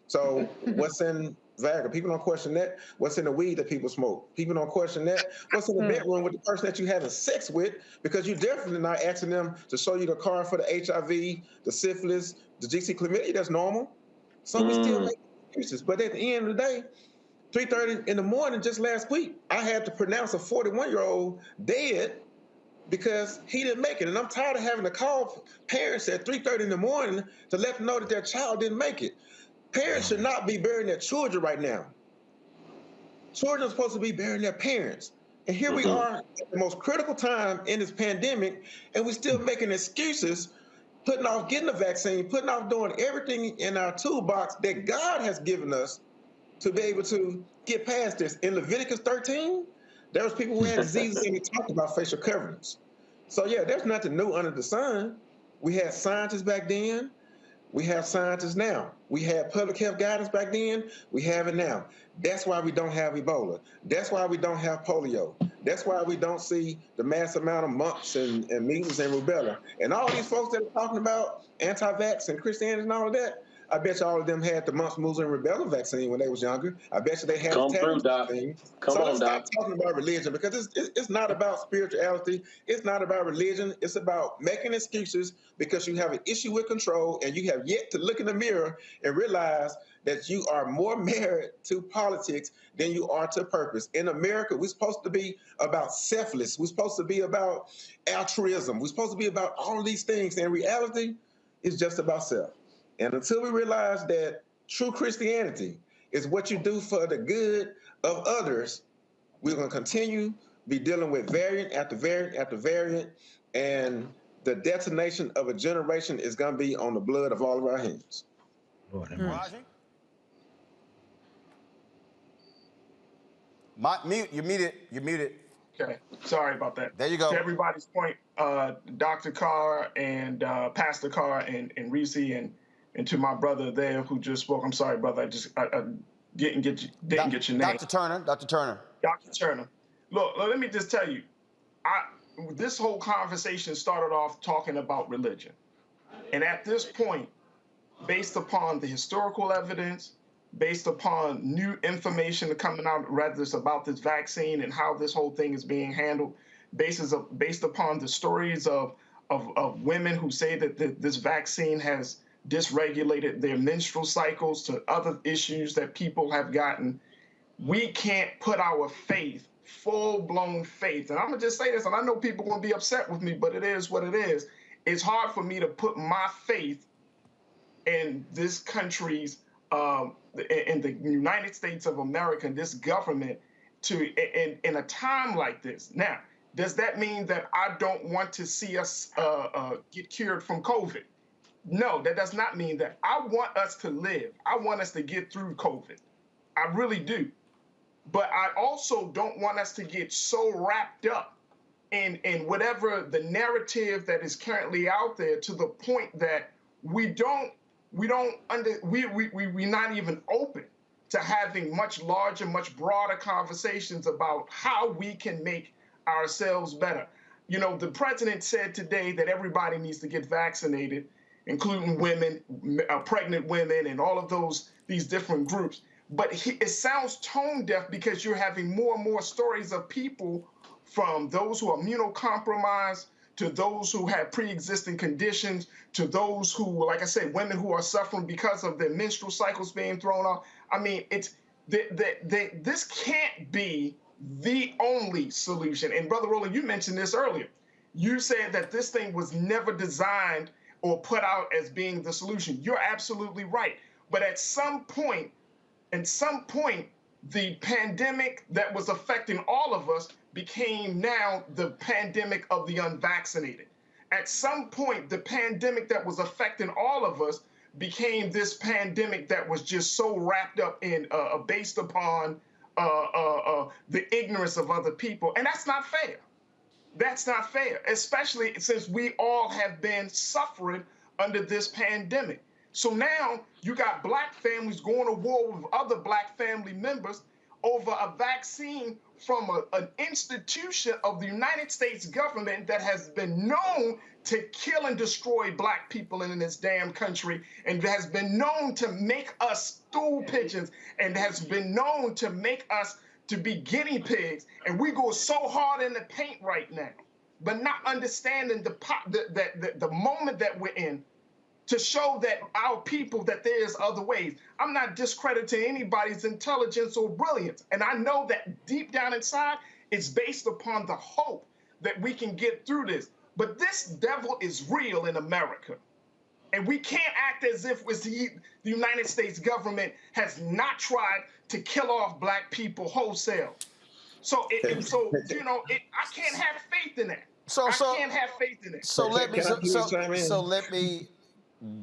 So what's in Viagra? People don't question that. What's in the weed that people smoke? People don't question that. What's in the bedroom with the person that you're having sex with? Because you're definitely not asking them to show you the card for the HIV, the syphilis, the GC chlamydia. That's normal. So we still make excuses. But at the end of the day, 3:30 in the morning just last week, I had to pronounce a 41-year-old dead because he didn't make it. And I'm tired of having to call parents at 3:30 in the morning to let them know that their child didn't make it. Parents should not be burying their children right now. Children are supposed to be burying their parents. And here we are at the most critical time in this pandemic, and we're still making excuses, putting off getting the vaccine, putting off doing everything in our toolbox that God has given us to be able to get past this. In Leviticus 13, there was people who had diseases and we talked about facial coverings. So yeah, there's nothing new under the sun. We had scientists back then. We have scientists now. We had public health guidance back then. We have it now. That's why we don't have Ebola. That's why we don't have polio. That's why we don't see the mass amount of mumps and measles and rubella. And all these folks that are talking about anti-vax and Christianity and all of that, I bet you all of them had the mumps, measles, and rubella vaccine when they was younger. I bet you they had the tetanus vaccine. So let's stop talking about religion because it's not about spirituality. It's not about religion. It's about making excuses because you have an issue with control and you have yet to look in the mirror and realize that you are more married to politics than you are to purpose. In America, we're supposed to be about selfless. We're supposed to be about altruism. We're supposed to be about all of these things. In reality, it's just about self. And until we realize that true Christianity is what you do for the good of others, We're going to continue be dealing with variant after variant after variant, and the detonation of a generation is going to be on the blood of all of our hands. Raji? You're muted. You're muted. Okay, sorry about that. There you go. To everybody's point, Dr. Carr and Pastor Carr and Reese and to my brother there who just spoke. I'm sorry, brother. I didn't get your name. Dr. Turner. Dr. Turner. Dr. Turner. Look, let me just tell you, this whole conversation started off talking about religion. And at this point, based upon the historical evidence, based upon new information coming out, rather it's about this vaccine and how this whole thing is being handled, based upon the stories of women who say that this vaccine has dysregulated their menstrual cycles to other issues that people have gotten, we can't put our faith, full-blown faith, and I'm going to just say this, and I know people are going to be upset with me, but it is what it is. It's hard for me to put my faith in this country's, in the United States of America, and this government, in a time like this. Now, does that mean that I don't want to see us get cured from COVID? No, that does not mean that. I want us to live. I want us to get through COVID. I really do. But I also don't want us to get so wrapped up in whatever the narrative that is currently out there to the point that we're not even open to having much larger, much broader conversations about how we can make ourselves better. You know, the president said today that everybody needs to get vaccinated, including women, pregnant women, and all of these different groups. But it sounds tone deaf because you're having more and more stories of people, from those who are immunocompromised to those who have pre-existing conditions, to those who, like I said, women who are suffering because of their menstrual cycles being thrown off. I mean, this can't be the only solution. And Brother Roland, you mentioned this earlier. You said that this thing was never designed or put out as being the solution. You're absolutely right. But at some point, the pandemic that was affecting all of us became now the pandemic of the unvaccinated. At some point, the pandemic that was affecting all of us became this pandemic that was just so wrapped up in, based upon the ignorance of other people. And that's not fair. That's not fair, especially since we all have been suffering under this pandemic. So now you got black families going to war with other black family members over a vaccine from an institution of the United States government that has been known to kill and destroy black people in this damn country, and has been known to make us stool pigeons, and has been known to make us to be guinea pigs. And we go so hard in the paint right now, but not understanding the moment that we're in, to show that our people, that there's other ways. I'm not discrediting anybody's intelligence or brilliance. And I know that deep down inside, it's based upon the hope that we can get through this. But this devil is real in America. And we can't act as if the United States government has not tried to kill off black people wholesale. So, I can't have faith in that. I can't have faith in it. So let me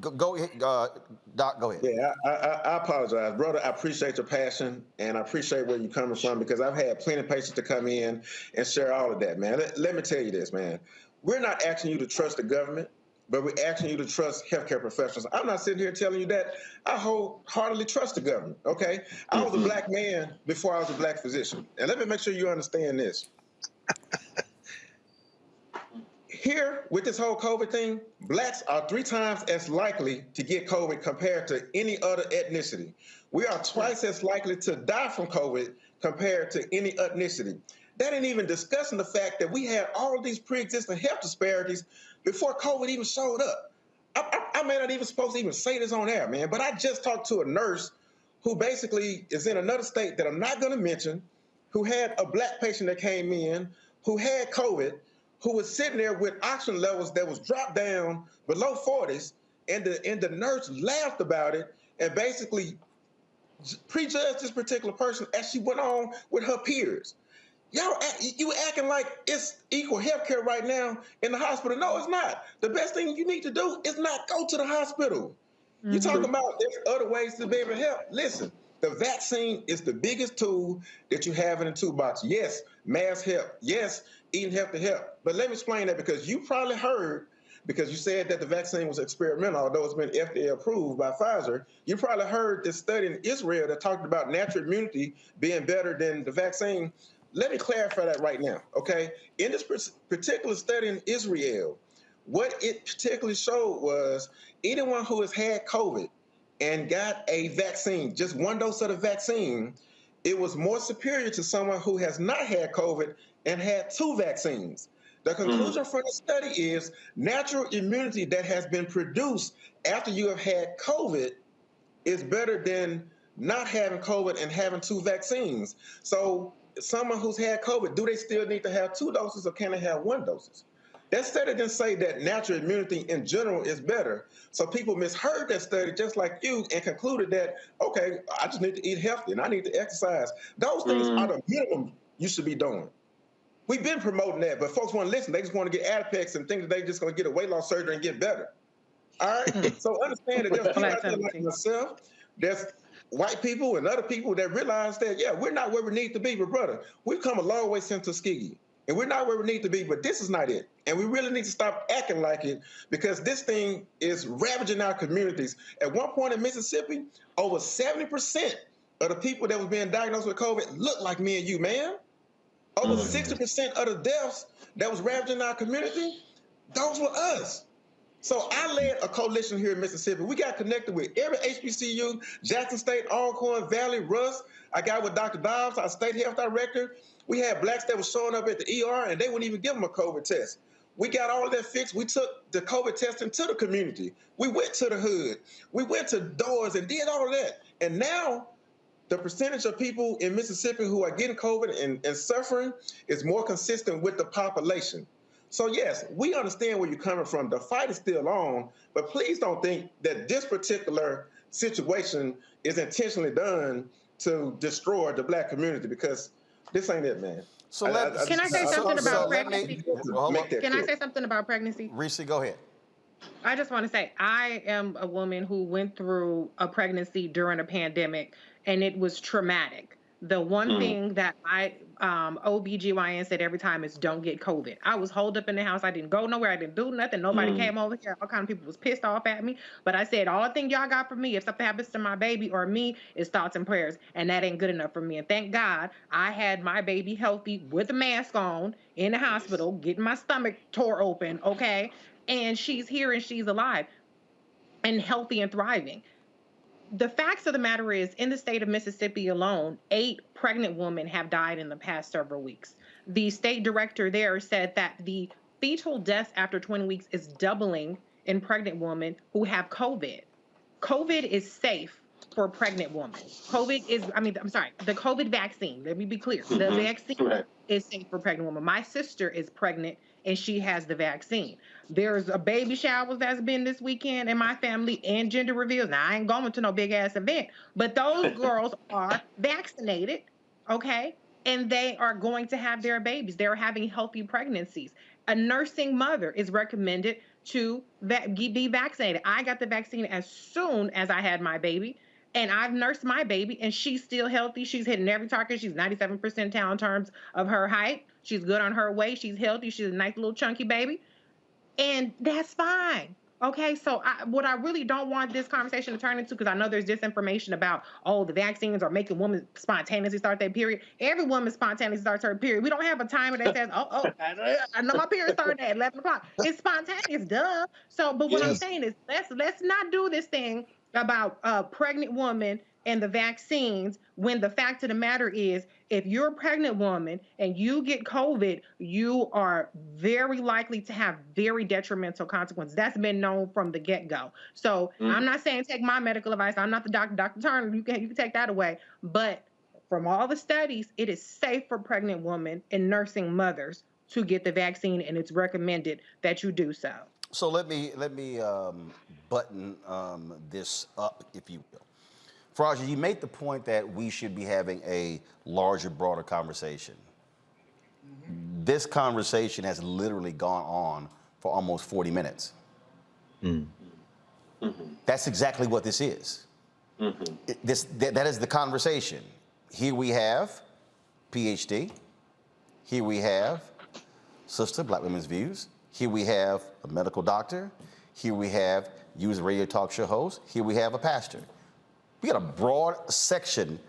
go ahead, Doc. Go ahead. Yeah, I apologize, brother. I appreciate your passion, and I appreciate where you're coming from, because I've had plenty of patients to come in and share all of that, man. Let me tell you this, man. We're not asking you to trust the government, but we're asking you to trust healthcare professionals. I'm not sitting here telling you that. I wholeheartedly trust the government, okay? I was a black man before I was a black physician. And let me make sure you understand this. Here, with this whole COVID thing, blacks are 3 times as likely to get COVID compared to any other ethnicity. We are twice as likely to die from COVID compared to any ethnicity. That ain't even discussing the fact that we had all of these pre-existing health disparities before COVID even showed up. I may not even supposed to even say this on air, man, but I just talked to a nurse who basically is in another state that I'm not going to mention, who had a black patient that came in, who had COVID, who was sitting there with oxygen levels that was dropped down below 40s, and the nurse laughed about it and basically prejudged this particular person as she went on with her peers. You acting like it's equal health care right now in the hospital. No, it's not. The best thing you need to do is not go to the hospital. You talking about there's other ways to be able to help. Listen, the vaccine is the biggest tool that you have in the toolbox. Yes, mass help. Yes, eating healthy help. But let me explain that, because you probably heard, because you said that the vaccine was experimental, although it's been FDA approved by Pfizer. You probably heard this study in Israel that talked about natural immunity being better than the vaccine. Let me clarify that right now, okay? In this particular study in Israel, what it particularly showed was anyone who has had COVID and got a vaccine, just one dose of the vaccine, it was more superior to someone who has not had COVID and had 2 vaccines. The conclusion from the study is natural immunity that has been produced after you have had COVID is better than not having COVID and having 2 vaccines. So someone who's had COVID, do they still need to have 2 doses or can they have 1 dose? That study didn't say that natural immunity in general is better. So people misheard that study just like you and concluded that, okay, I just need to eat healthy and I need to exercise. Those things are the minimum you should be doing. We've been promoting that, but folks want to listen. They just want to get Adipex and think that they're just going to get a weight loss surgery and get better. All right? So understand that there's people out there like myself, there's white people and other people that realize that, yeah, we're not where we need to be, but brother, we've come a long way since Tuskegee. And we're not where we need to be, but this is not it. And we really need to stop acting like it, because this thing is ravaging our communities. At one point in Mississippi, over 70% of the people that was being diagnosed with COVID looked like me and you, man. Over 60% of the deaths that was ravaging our community, those were us. So I led a coalition here in Mississippi. We got connected with every HBCU, Jackson State, Alcorn Valley, Russ. I got with Dr. Dobbs, our state health director. We had blacks that was showing up at the ER and they wouldn't even give them a COVID test. We got all of that fixed. We took the COVID testing to the community. We went to the hood. We went to doors and did all of that. And now the percentage of people in Mississippi who are getting COVID and suffering is more consistent with the population. So yes, we understand where you're coming from. The fight is still on, but please don't think that this particular situation is intentionally done to destroy the black community, because this ain't it, man. So can I say something about pregnancy? Can I say say something about pregnancy? Reese, go ahead. I just want to say, I am a woman who went through a pregnancy during a pandemic, and it was traumatic. The one thing that OBGYN said every time is don't get COVID. I was holed up in the house. I didn't go nowhere. I didn't do nothing. Nobody came over here. All kind of people was pissed off at me. But I said, all the thing y'all got for me, if something happens to my baby or me, is thoughts and prayers. And that ain't good enough for me. And thank God I had my baby healthy with a mask on in the hospital, getting my stomach tore open, okay? And she's here and she's alive and healthy and thriving. The facts of the matter is, in the state of Mississippi alone, 8 pregnant women have died in the past several weeks. The state director there said that the fetal deaths after 20 weeks is doubling in pregnant women who have COVID. COVID is safe for pregnant women. The COVID vaccine, let me be clear. The vaccine is safe for pregnant women. My sister is pregnant and she has the vaccine. There's a baby shower that's been this weekend in my family and gender reveals. Now, I ain't going to no big ass event, but those girls are vaccinated, okay? And they are going to have their babies. They're having healthy pregnancies. A nursing mother is recommended to be vaccinated. I got the vaccine as soon as I had my baby, and I've nursed my baby, and she's still healthy. She's hitting every target. She's 97th percentile in terms of her height. She's good on her weight. She's healthy. She's a nice little chunky baby. And that's fine. Okay, so what I really don't want this conversation to turn into, because I know there's disinformation about, oh, the vaccines are making women spontaneously start their period. Every woman spontaneously starts her period. We don't have a timer that says, I know my period started at 11 o'clock. It's spontaneous, duh. So, but what I'm saying is, let's not do this thing about pregnant women and the vaccines, when the fact of the matter is, if you're a pregnant woman and you get COVID, you are very likely to have very detrimental consequences. That's been known from the get-go. So I'm not saying take my medical advice. I'm not the doctor, Dr. Turner. You can take that away. But from all the studies, it is safe for pregnant women and nursing mothers to get the vaccine, and it's recommended that you do so. So let me button this up, if you will. Faraja, you made the point that we should be having a larger, broader conversation. this conversation has literally gone on for almost 40 minutes. That's exactly what this is. That is the conversation. Here we have PhD. Here we have Sister, Black Women's Views. Here we have a medical doctor. Here we have you as a radio talk show host. Here we have a pastor. We got a broad section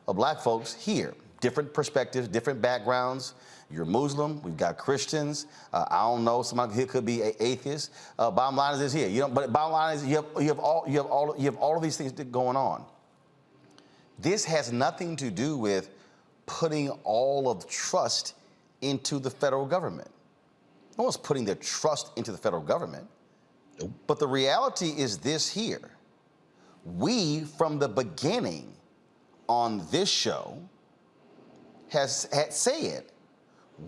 of black folks here. Different perspectives, different backgrounds. You're Muslim. We've got Christians. I don't know. Somebody here could be atheist. Bottom line is this here. You know, but bottom line is you have all of these things going on. This has nothing to do with putting all of trust into the federal government. No one's putting their trust into the federal government. But the reality is this here. We, from the beginning on this show, had said,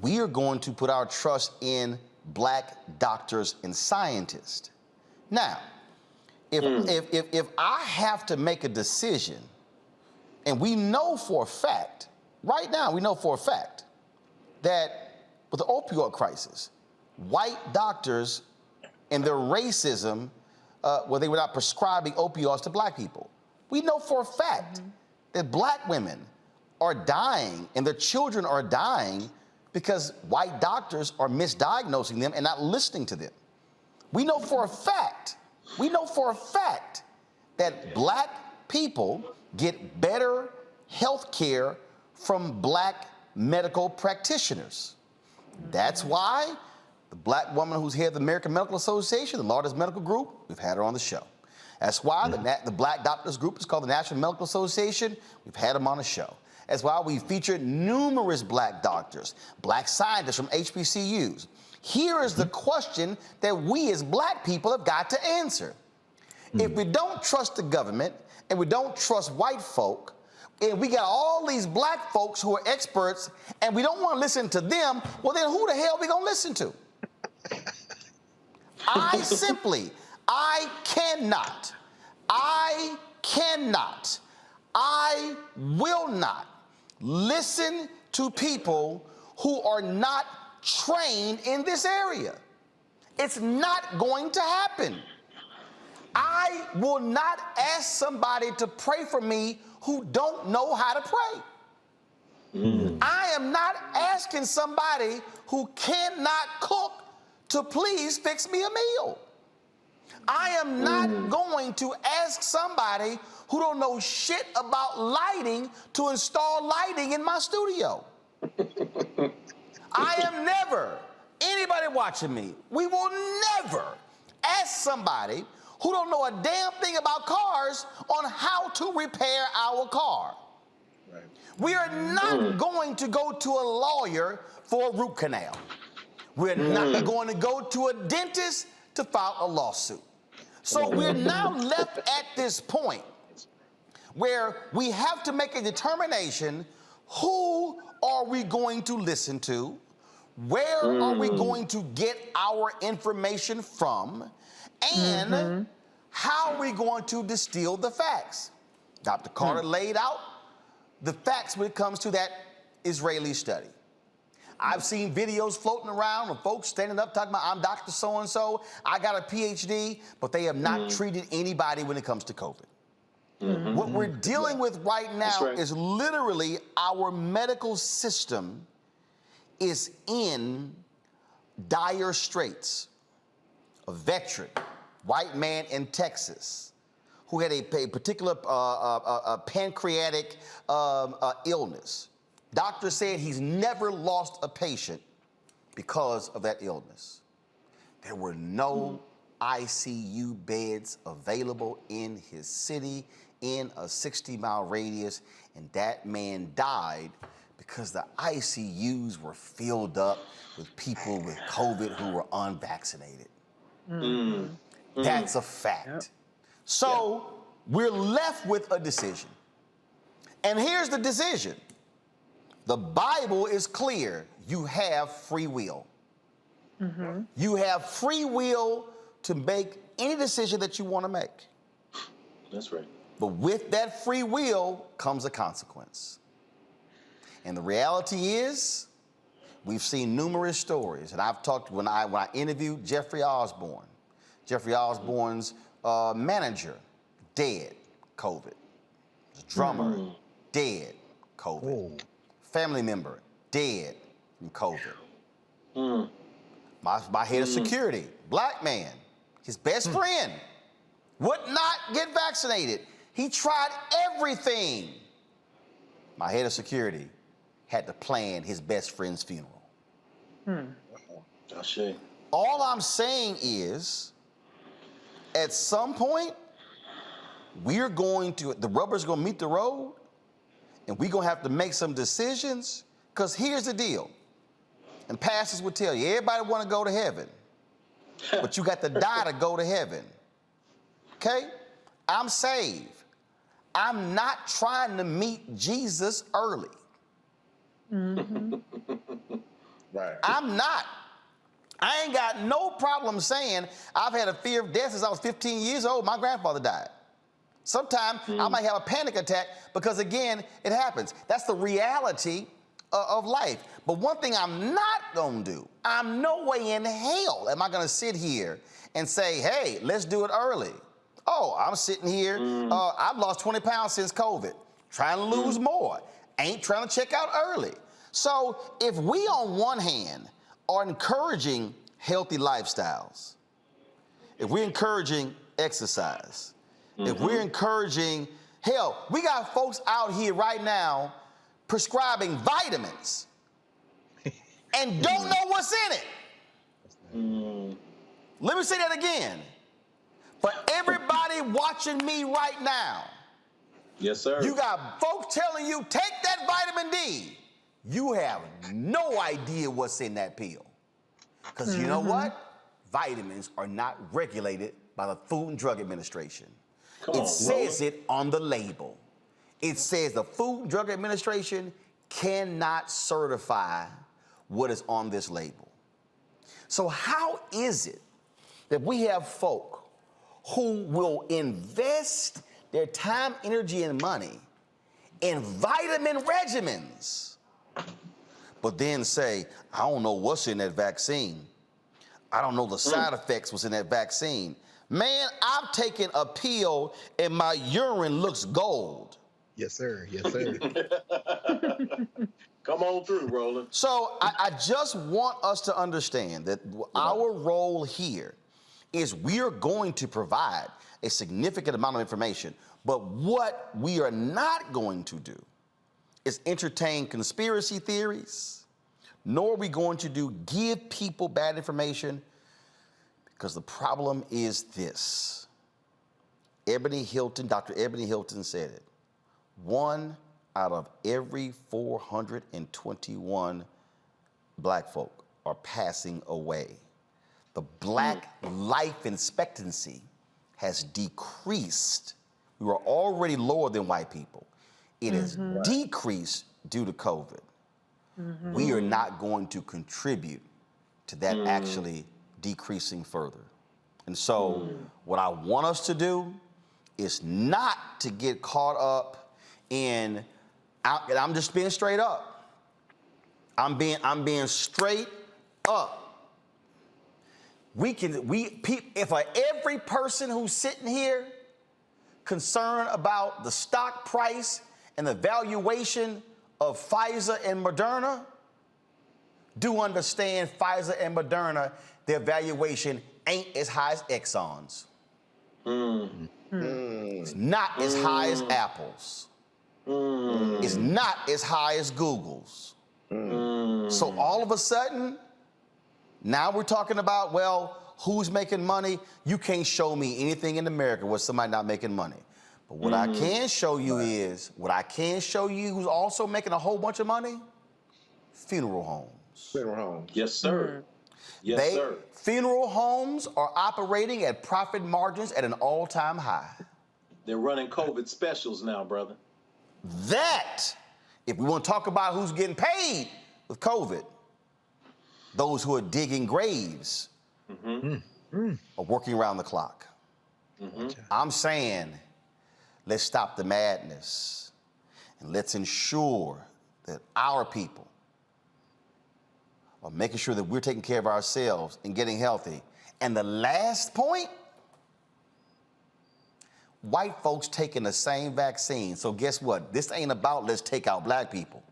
we are going to put our trust in black doctors and scientists. Now, if I have to make a decision, and we know for a fact, right now we know for a fact, that with the opioid crisis, white doctors and their racism, where they were not prescribing opioids to black people. We know for a fact that black women are dying and their children are dying because white doctors are misdiagnosing them and not listening to them. We know for a fact that black people get better health care from black medical practitioners. That's why the black woman who's head of the American Medical Association, the largest medical group, we've had her on the show. That's why the Black Doctors Group is called the National Medical Association. We've had them on the show. That's why we featured numerous black doctors, black scientists from HBCUs. Here is the question that we as black people have got to answer. If we don't trust the government and we don't trust white folk, and we got all these black folks who are experts and we don't want to listen to them, well then who the hell are we going to listen to? I will not listen to people who are not trained in this area. It's not going to happen. I will not ask somebody to pray for me who don't know how to pray. I am not asking somebody who cannot cook to please fix me a meal. I am not going to ask somebody who don't know shit about lighting to install lighting in my studio. I am never, anybody watching me, we will never ask somebody who don't know a damn thing about cars on how to repair our car. Right. We are not going to go to a lawyer for a root canal. We're not going to go to a dentist to file a lawsuit. So we're now left at this point where we have to make a determination: who are we going to listen to? Where are we going to get our information from? And how are we going to distill the facts? Dr. Carter laid out the facts when it comes to that Israeli study. I've seen videos floating around of folks standing up talking about, I'm Dr. So-and-so, I got a PhD, but they have not treated anybody when it comes to COVID. What we're dealing with right now is literally our medical system is in dire straits. A veteran, white man in Texas, who had a particular pancreatic illness. Doctor said he's never lost a patient because of that illness. There were no ICU beds available in his city in a 60-mile radius, and that man died because the ICUs were filled up with people with COVID who were unvaccinated. That's a fact. So we're left with a decision. And here's the decision. The Bible is clear. You have free will. You have free will to make any decision that you want to make. That's right. But with that free will comes a consequence. And the reality is, we've seen numerous stories, and I've talked when I interviewed Jeffrey Osborne. Jeffrey Osborne's manager, dead, COVID. His drummer, dead, COVID. Family member, dead from COVID. My head of security, black man, his best friend, would not get vaccinated. He tried everything. My head of security had to plan his best friend's funeral. All I'm saying is, at some point, the rubber's gonna meet the road, and we're gonna have to make some decisions, because here's the deal, and pastors would tell you, everybody wanna go to heaven, but you got to die to go to heaven, okay? I'm saved. I'm not trying to meet Jesus early. Right. I'm not. I ain't got no problem saying I've had a fear of death since I was 15 years old. My grandfather died. Sometimes I might have a panic attack because, again, it happens. That's the reality of life. But one thing I'm not going to do, I'm no way in hell am I going to sit here and say, hey, let's do it early. Oh, I'm sitting here. I've lost 20 pounds since COVID. Trying to lose more. Ain't trying to check out early. So if we, on one hand, are encouraging healthy lifestyles, if we're encouraging exercise, if we're encouraging, hell, we got folks out here right now prescribing vitamins and don't know what's in it. Let me say that again. For everybody watching me right now, yes, sir. You got folks telling you, take that vitamin D. You have no idea what's in that pill. Because you know what? Vitamins are not regulated by the Food and Drug Administration. It says it on the label. It says the Food and Drug Administration cannot certify what is on this label. So how is it that we have folk who will invest their time, energy, and money in vitamin regimens, but then say, I don't know what's in that vaccine. I don't know the side effects was in that vaccine. Man, I've taken a pill and my urine looks gold. Yes, sir. Yes, sir. Come on through, Roland. So I just want us to understand that our role here is we are going to provide a significant amount of information, but what we are not going to do is entertain conspiracy theories, nor are we going to give people bad information, because the problem is this. Dr. Ebony Hilton said it. 1 out of every 421 black folk are passing away. The black life expectancy has decreased. We were already lower than white people. It has decreased due to COVID. We are not going to contribute to that actually decreasing further. And so what I want us to do is not to get caught up in, and I'm just being straight up. I'm being straight up. If every person who's sitting here concerned about the stock price and the valuation of Pfizer and Moderna, do understand Pfizer and Moderna, their valuation ain't as high as Exxon's. It's not as high as Apple's. It's not as high as Google's. So all of a sudden, now we're talking about, well, who's making money? You can't show me anything in America where somebody not making money. But what I can show you is, who's also making a whole bunch of money? Funeral homes. Funeral homes. Yes, sir. Yes, sir. Funeral homes are operating at profit margins at an all-time high. They're running COVID specials now, brother. If we want to talk about who's getting paid with COVID, those who are digging graves are working around the clock. I'm saying, let's stop the madness and let's ensure that our people or making sure that we're taking care of ourselves and getting healthy. And the last point, white folks taking the same vaccine. So guess what? This ain't about let's take out black people.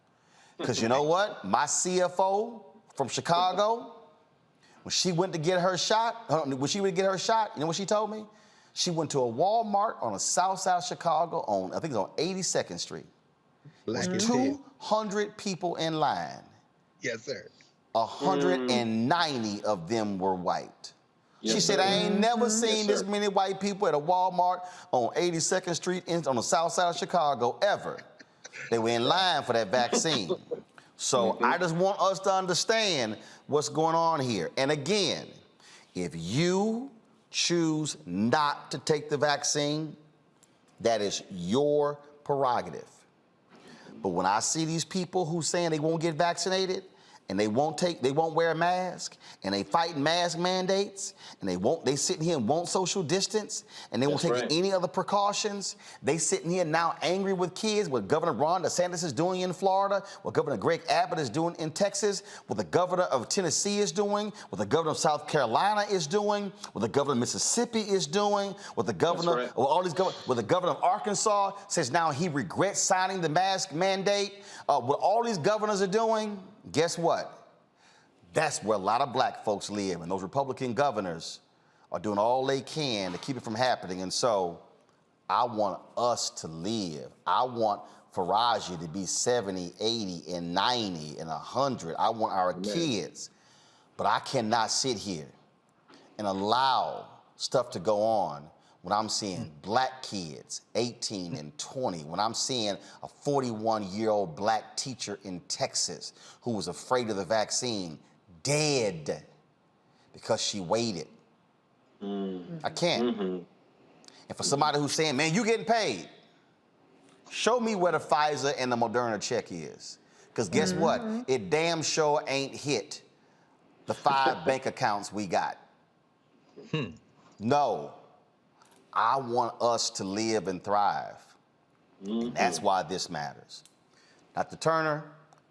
Because you know what? My CFO from Chicago, when she went to get her shot, you know what she told me? She went to a Walmart on the south side of Chicago on, I think it's on 82nd Street. Black There's as hell. 200 people in line. Yes, sir. 190 of them were white. She Yes, said, sir. I ain't never seen Yes, this sir. many white people at a Walmart on 82nd Street on the south side of Chicago ever. They were in line for that vaccine. So I just want us to understand what's going on here. And again, if you choose not to take the vaccine, that is your prerogative. But when I see these people who saying they won't get vaccinated and they won't wear a mask and they fight mask mandates and they sitting here and won't social distance and they won't take any other precautions. They sitting here now angry with kids, what Governor Ron DeSantis is doing in Florida, what Governor Greg Abbott is doing in Texas, what the governor of Tennessee is doing, what the governor of South Carolina is doing, what the governor of Mississippi is doing, what the governor, what the governor of Arkansas says now he regrets signing the mask mandate. What all these governors are doing, guess what? That's where a lot of black folks live, and those Republican governors are doing all they can to keep it from happening. And so I want us to live. I want Faraji to be 70, 80, and 90, and 100. I want our kids. But I cannot sit here and allow stuff to go on when I'm seeing black kids, 18 and 20, when I'm seeing a 41-year-old black teacher in Texas who was afraid of the vaccine, dead because she waited. I can't. And for somebody who's saying, man, you getting paid, show me where the Pfizer and the Moderna check is. Because guess what? It damn sure ain't hit the 5 bank accounts we got. No. I want us to live and thrive. And that's why this matters. Dr. Turner,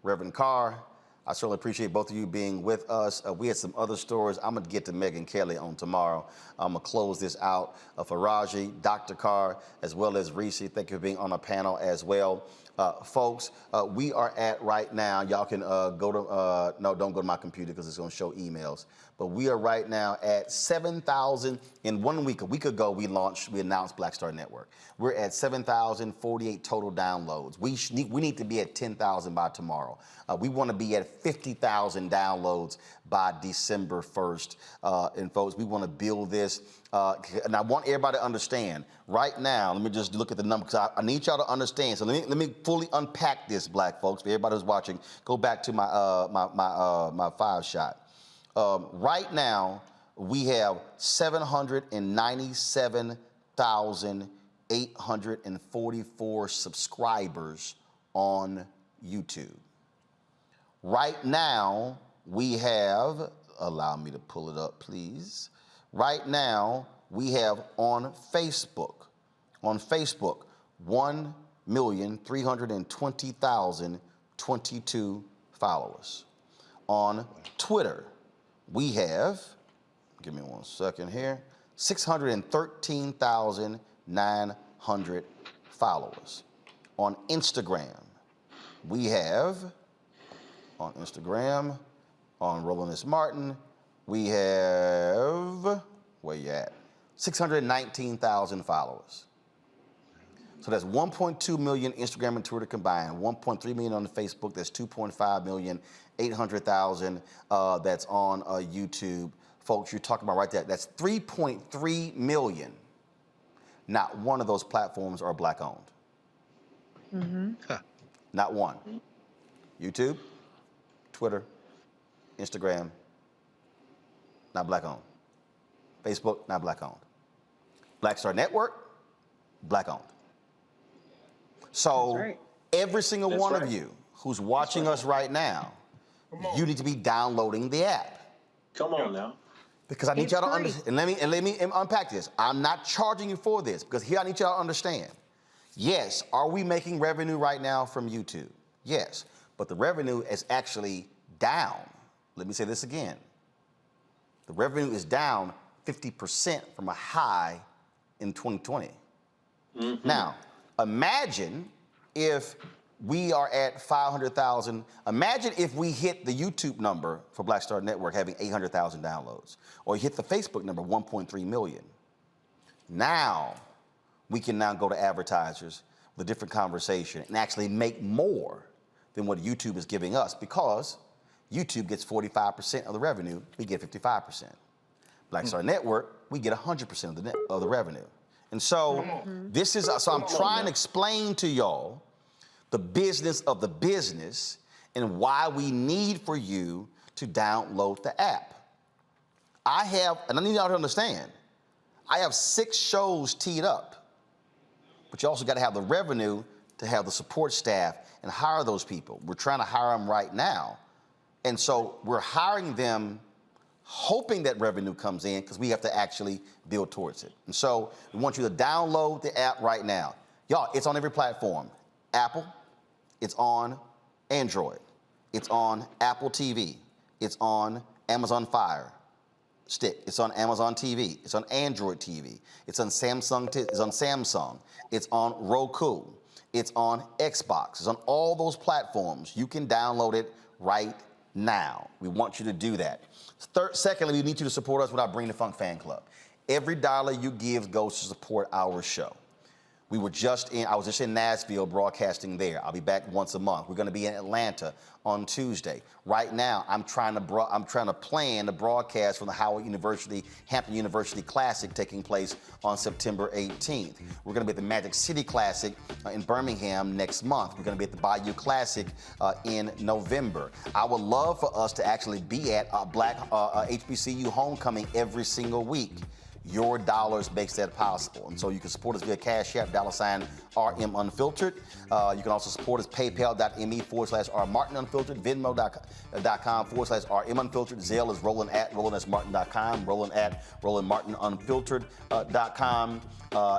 Reverend Carr, I certainly appreciate both of you being with us. We had some other stories. I'm going to get to Megyn Kelly on tomorrow. I'm going to close this out. Faraji, Dr. Carr, as well as Reese, thank you for being on the panel as well. Folks, we are at right now, y'all can go to, no, don't go to my computer because it's going to show emails. But we are right now at 7,000. In 1 week, a week ago, we announced Black Star Network. We're at 7,048 total downloads. We need to be at 10,000 by tomorrow. We want to be at 50,000 downloads by December 1st. And folks, we want to build this. And I want everybody to understand, right now, let me just look at the number, because I need y'all to understand. So let me fully unpack this, black folks. For everybody who's watching, go back to my 5-shot. Right now, we have 797,844 subscribers on YouTube. Right now, we have, allow me to pull it up, please. Right now, we have on Facebook, 1,320,022 followers. On Twitter, we have, give me 1 second here, 613,900 followers. On Instagram, we have, on Instagram, on Roland S. Martin, we have, where you at? 619,000 followers. So that's 1.2 million Instagram and Twitter combined, 1.3 million on the Facebook, that's 2.5 million, 800,000 that's on YouTube. Folks, you're talking about right there, that's 3.3 million. Not one of those platforms are black owned. Not one. YouTube, Twitter, Instagram, not black owned. Facebook, not black owned. Black Star Network, black owned. So every single one of you who's watching us right now, you need to be downloading the app. Come on now. Because I need y'all to understand, and let me unpack this. I'm not charging you for this, because here I need y'all to understand. Yes, are we making revenue right now from YouTube? Yes, but the revenue is actually down let me say this again. The revenue is down 50% from a high in 2020. Now, imagine if we are at 500,000. Imagine if we hit the YouTube number for Black Star Network having 800,000 downloads, or you hit the Facebook number, 1.3 million. Now, we can now go to advertisers with a different conversation and actually make more than what YouTube is giving us, because YouTube gets 45% of the revenue, we get 55%. Black Star Network, we get 100% of the revenue. And so this is, so I'm trying to explain to y'all the business of the business and why we need for you to download the app. I have, and I need y'all to understand, I have 6 shows teed up, but you also got to have the revenue to have the support staff and hire those people. We're trying to hire them right now. And so we're hiring them hoping that revenue comes in, because we have to actually build towards it. And so we want you to download the app right now. Y'all, it's on every platform. Apple, it's on Android, it's on Apple TV, it's on Amazon Fire Stick, it's on Amazon TV, it's on Android TV, it's on Samsung, it's on Roku, it's on Xbox, it's on all those platforms. You can download it right now. We want you to do that. Secondly, we need you to support us with our Bring the Funk fan club. Every dollar you give goes to support our show. I was just in Nashville broadcasting there. I'll be back once a month. We're going to be in Atlanta on Tuesday. Right now, I'm trying to plan the broadcast from the Hampton University Classic taking place on September 18th. We're going to be at the Magic City Classic in Birmingham next month. We're going to be at the Bayou Classic in November. I would love for us to actually be at Black HBCU Homecoming every single week. Your dollars makes that possible. And so you can support us via Cash App, $RM Unfiltered. You can also support us paypal.me/RMartinUnfiltered, Venmo.com/RM Unfiltered. Zelle is Roland@RolandSMartin.com, Roland@RolandMartinUnfiltered.com.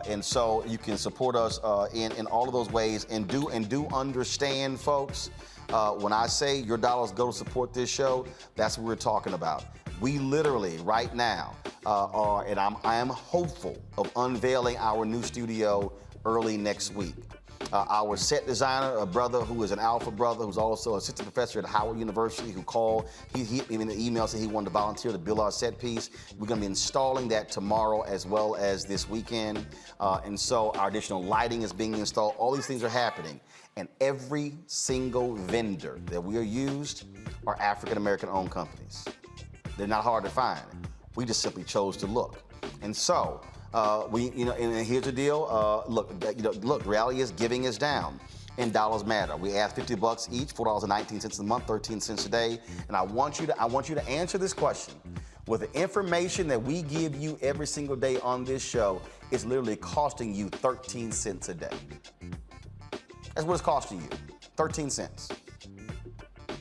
And so you can support us in all of those ways. And do understand, folks, when I say your dollars go to support this show, that's what we're talking about. We literally, right now, I am hopeful of unveiling our new studio early next week. Our set designer, a brother who is an Alpha brother, who's also an assistant professor at Howard University, who called, he hit me in the email, said he wanted to volunteer to build our set piece. We're going to be installing that tomorrow as well as this weekend. And so our additional lighting is being installed. All these things are happening. And every single vendor that we are used are African-American owned companies. They're not hard to find. We just simply chose to look. And so, and here's the deal. Look, reality is giving is down and dollars matter. We ask $50 each, $4.19 a month, 13 cents a day. And I want you to answer this question. With the information that we give you every single day on this show, it's literally costing you 13 cents a day. That's what it's costing you, 13 cents.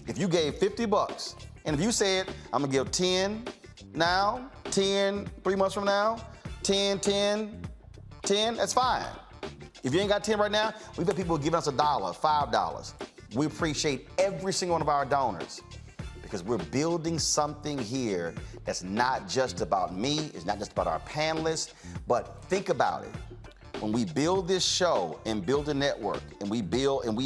If you gave $50, and if you said, I'm gonna give 10 now, 10 3 months from now, 10, 10, 10, that's fine. If you ain't got 10 right now, we've got people giving us $1, $5. We appreciate every single one of our donors, because we're building something here that's not just about me, it's not just about our panelists, but think about it. When we build this show and build a network, and we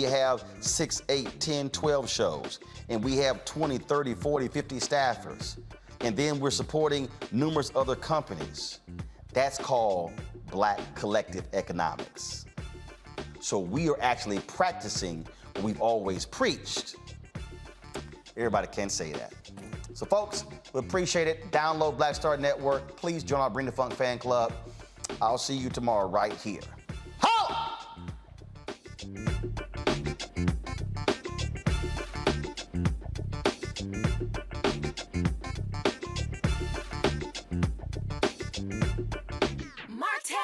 have 6, 8, 10, 12 shows, and we have 20, 30, 40, 50 staffers, and then we're supporting numerous other companies, that's called Black collective economics. So we are actually practicing what we've always preached. Everybody can say that. So folks, we appreciate it. Download Black Star Network. Please join our Bring the Funk fan club. I'll see you tomorrow right here. Ho! Martin!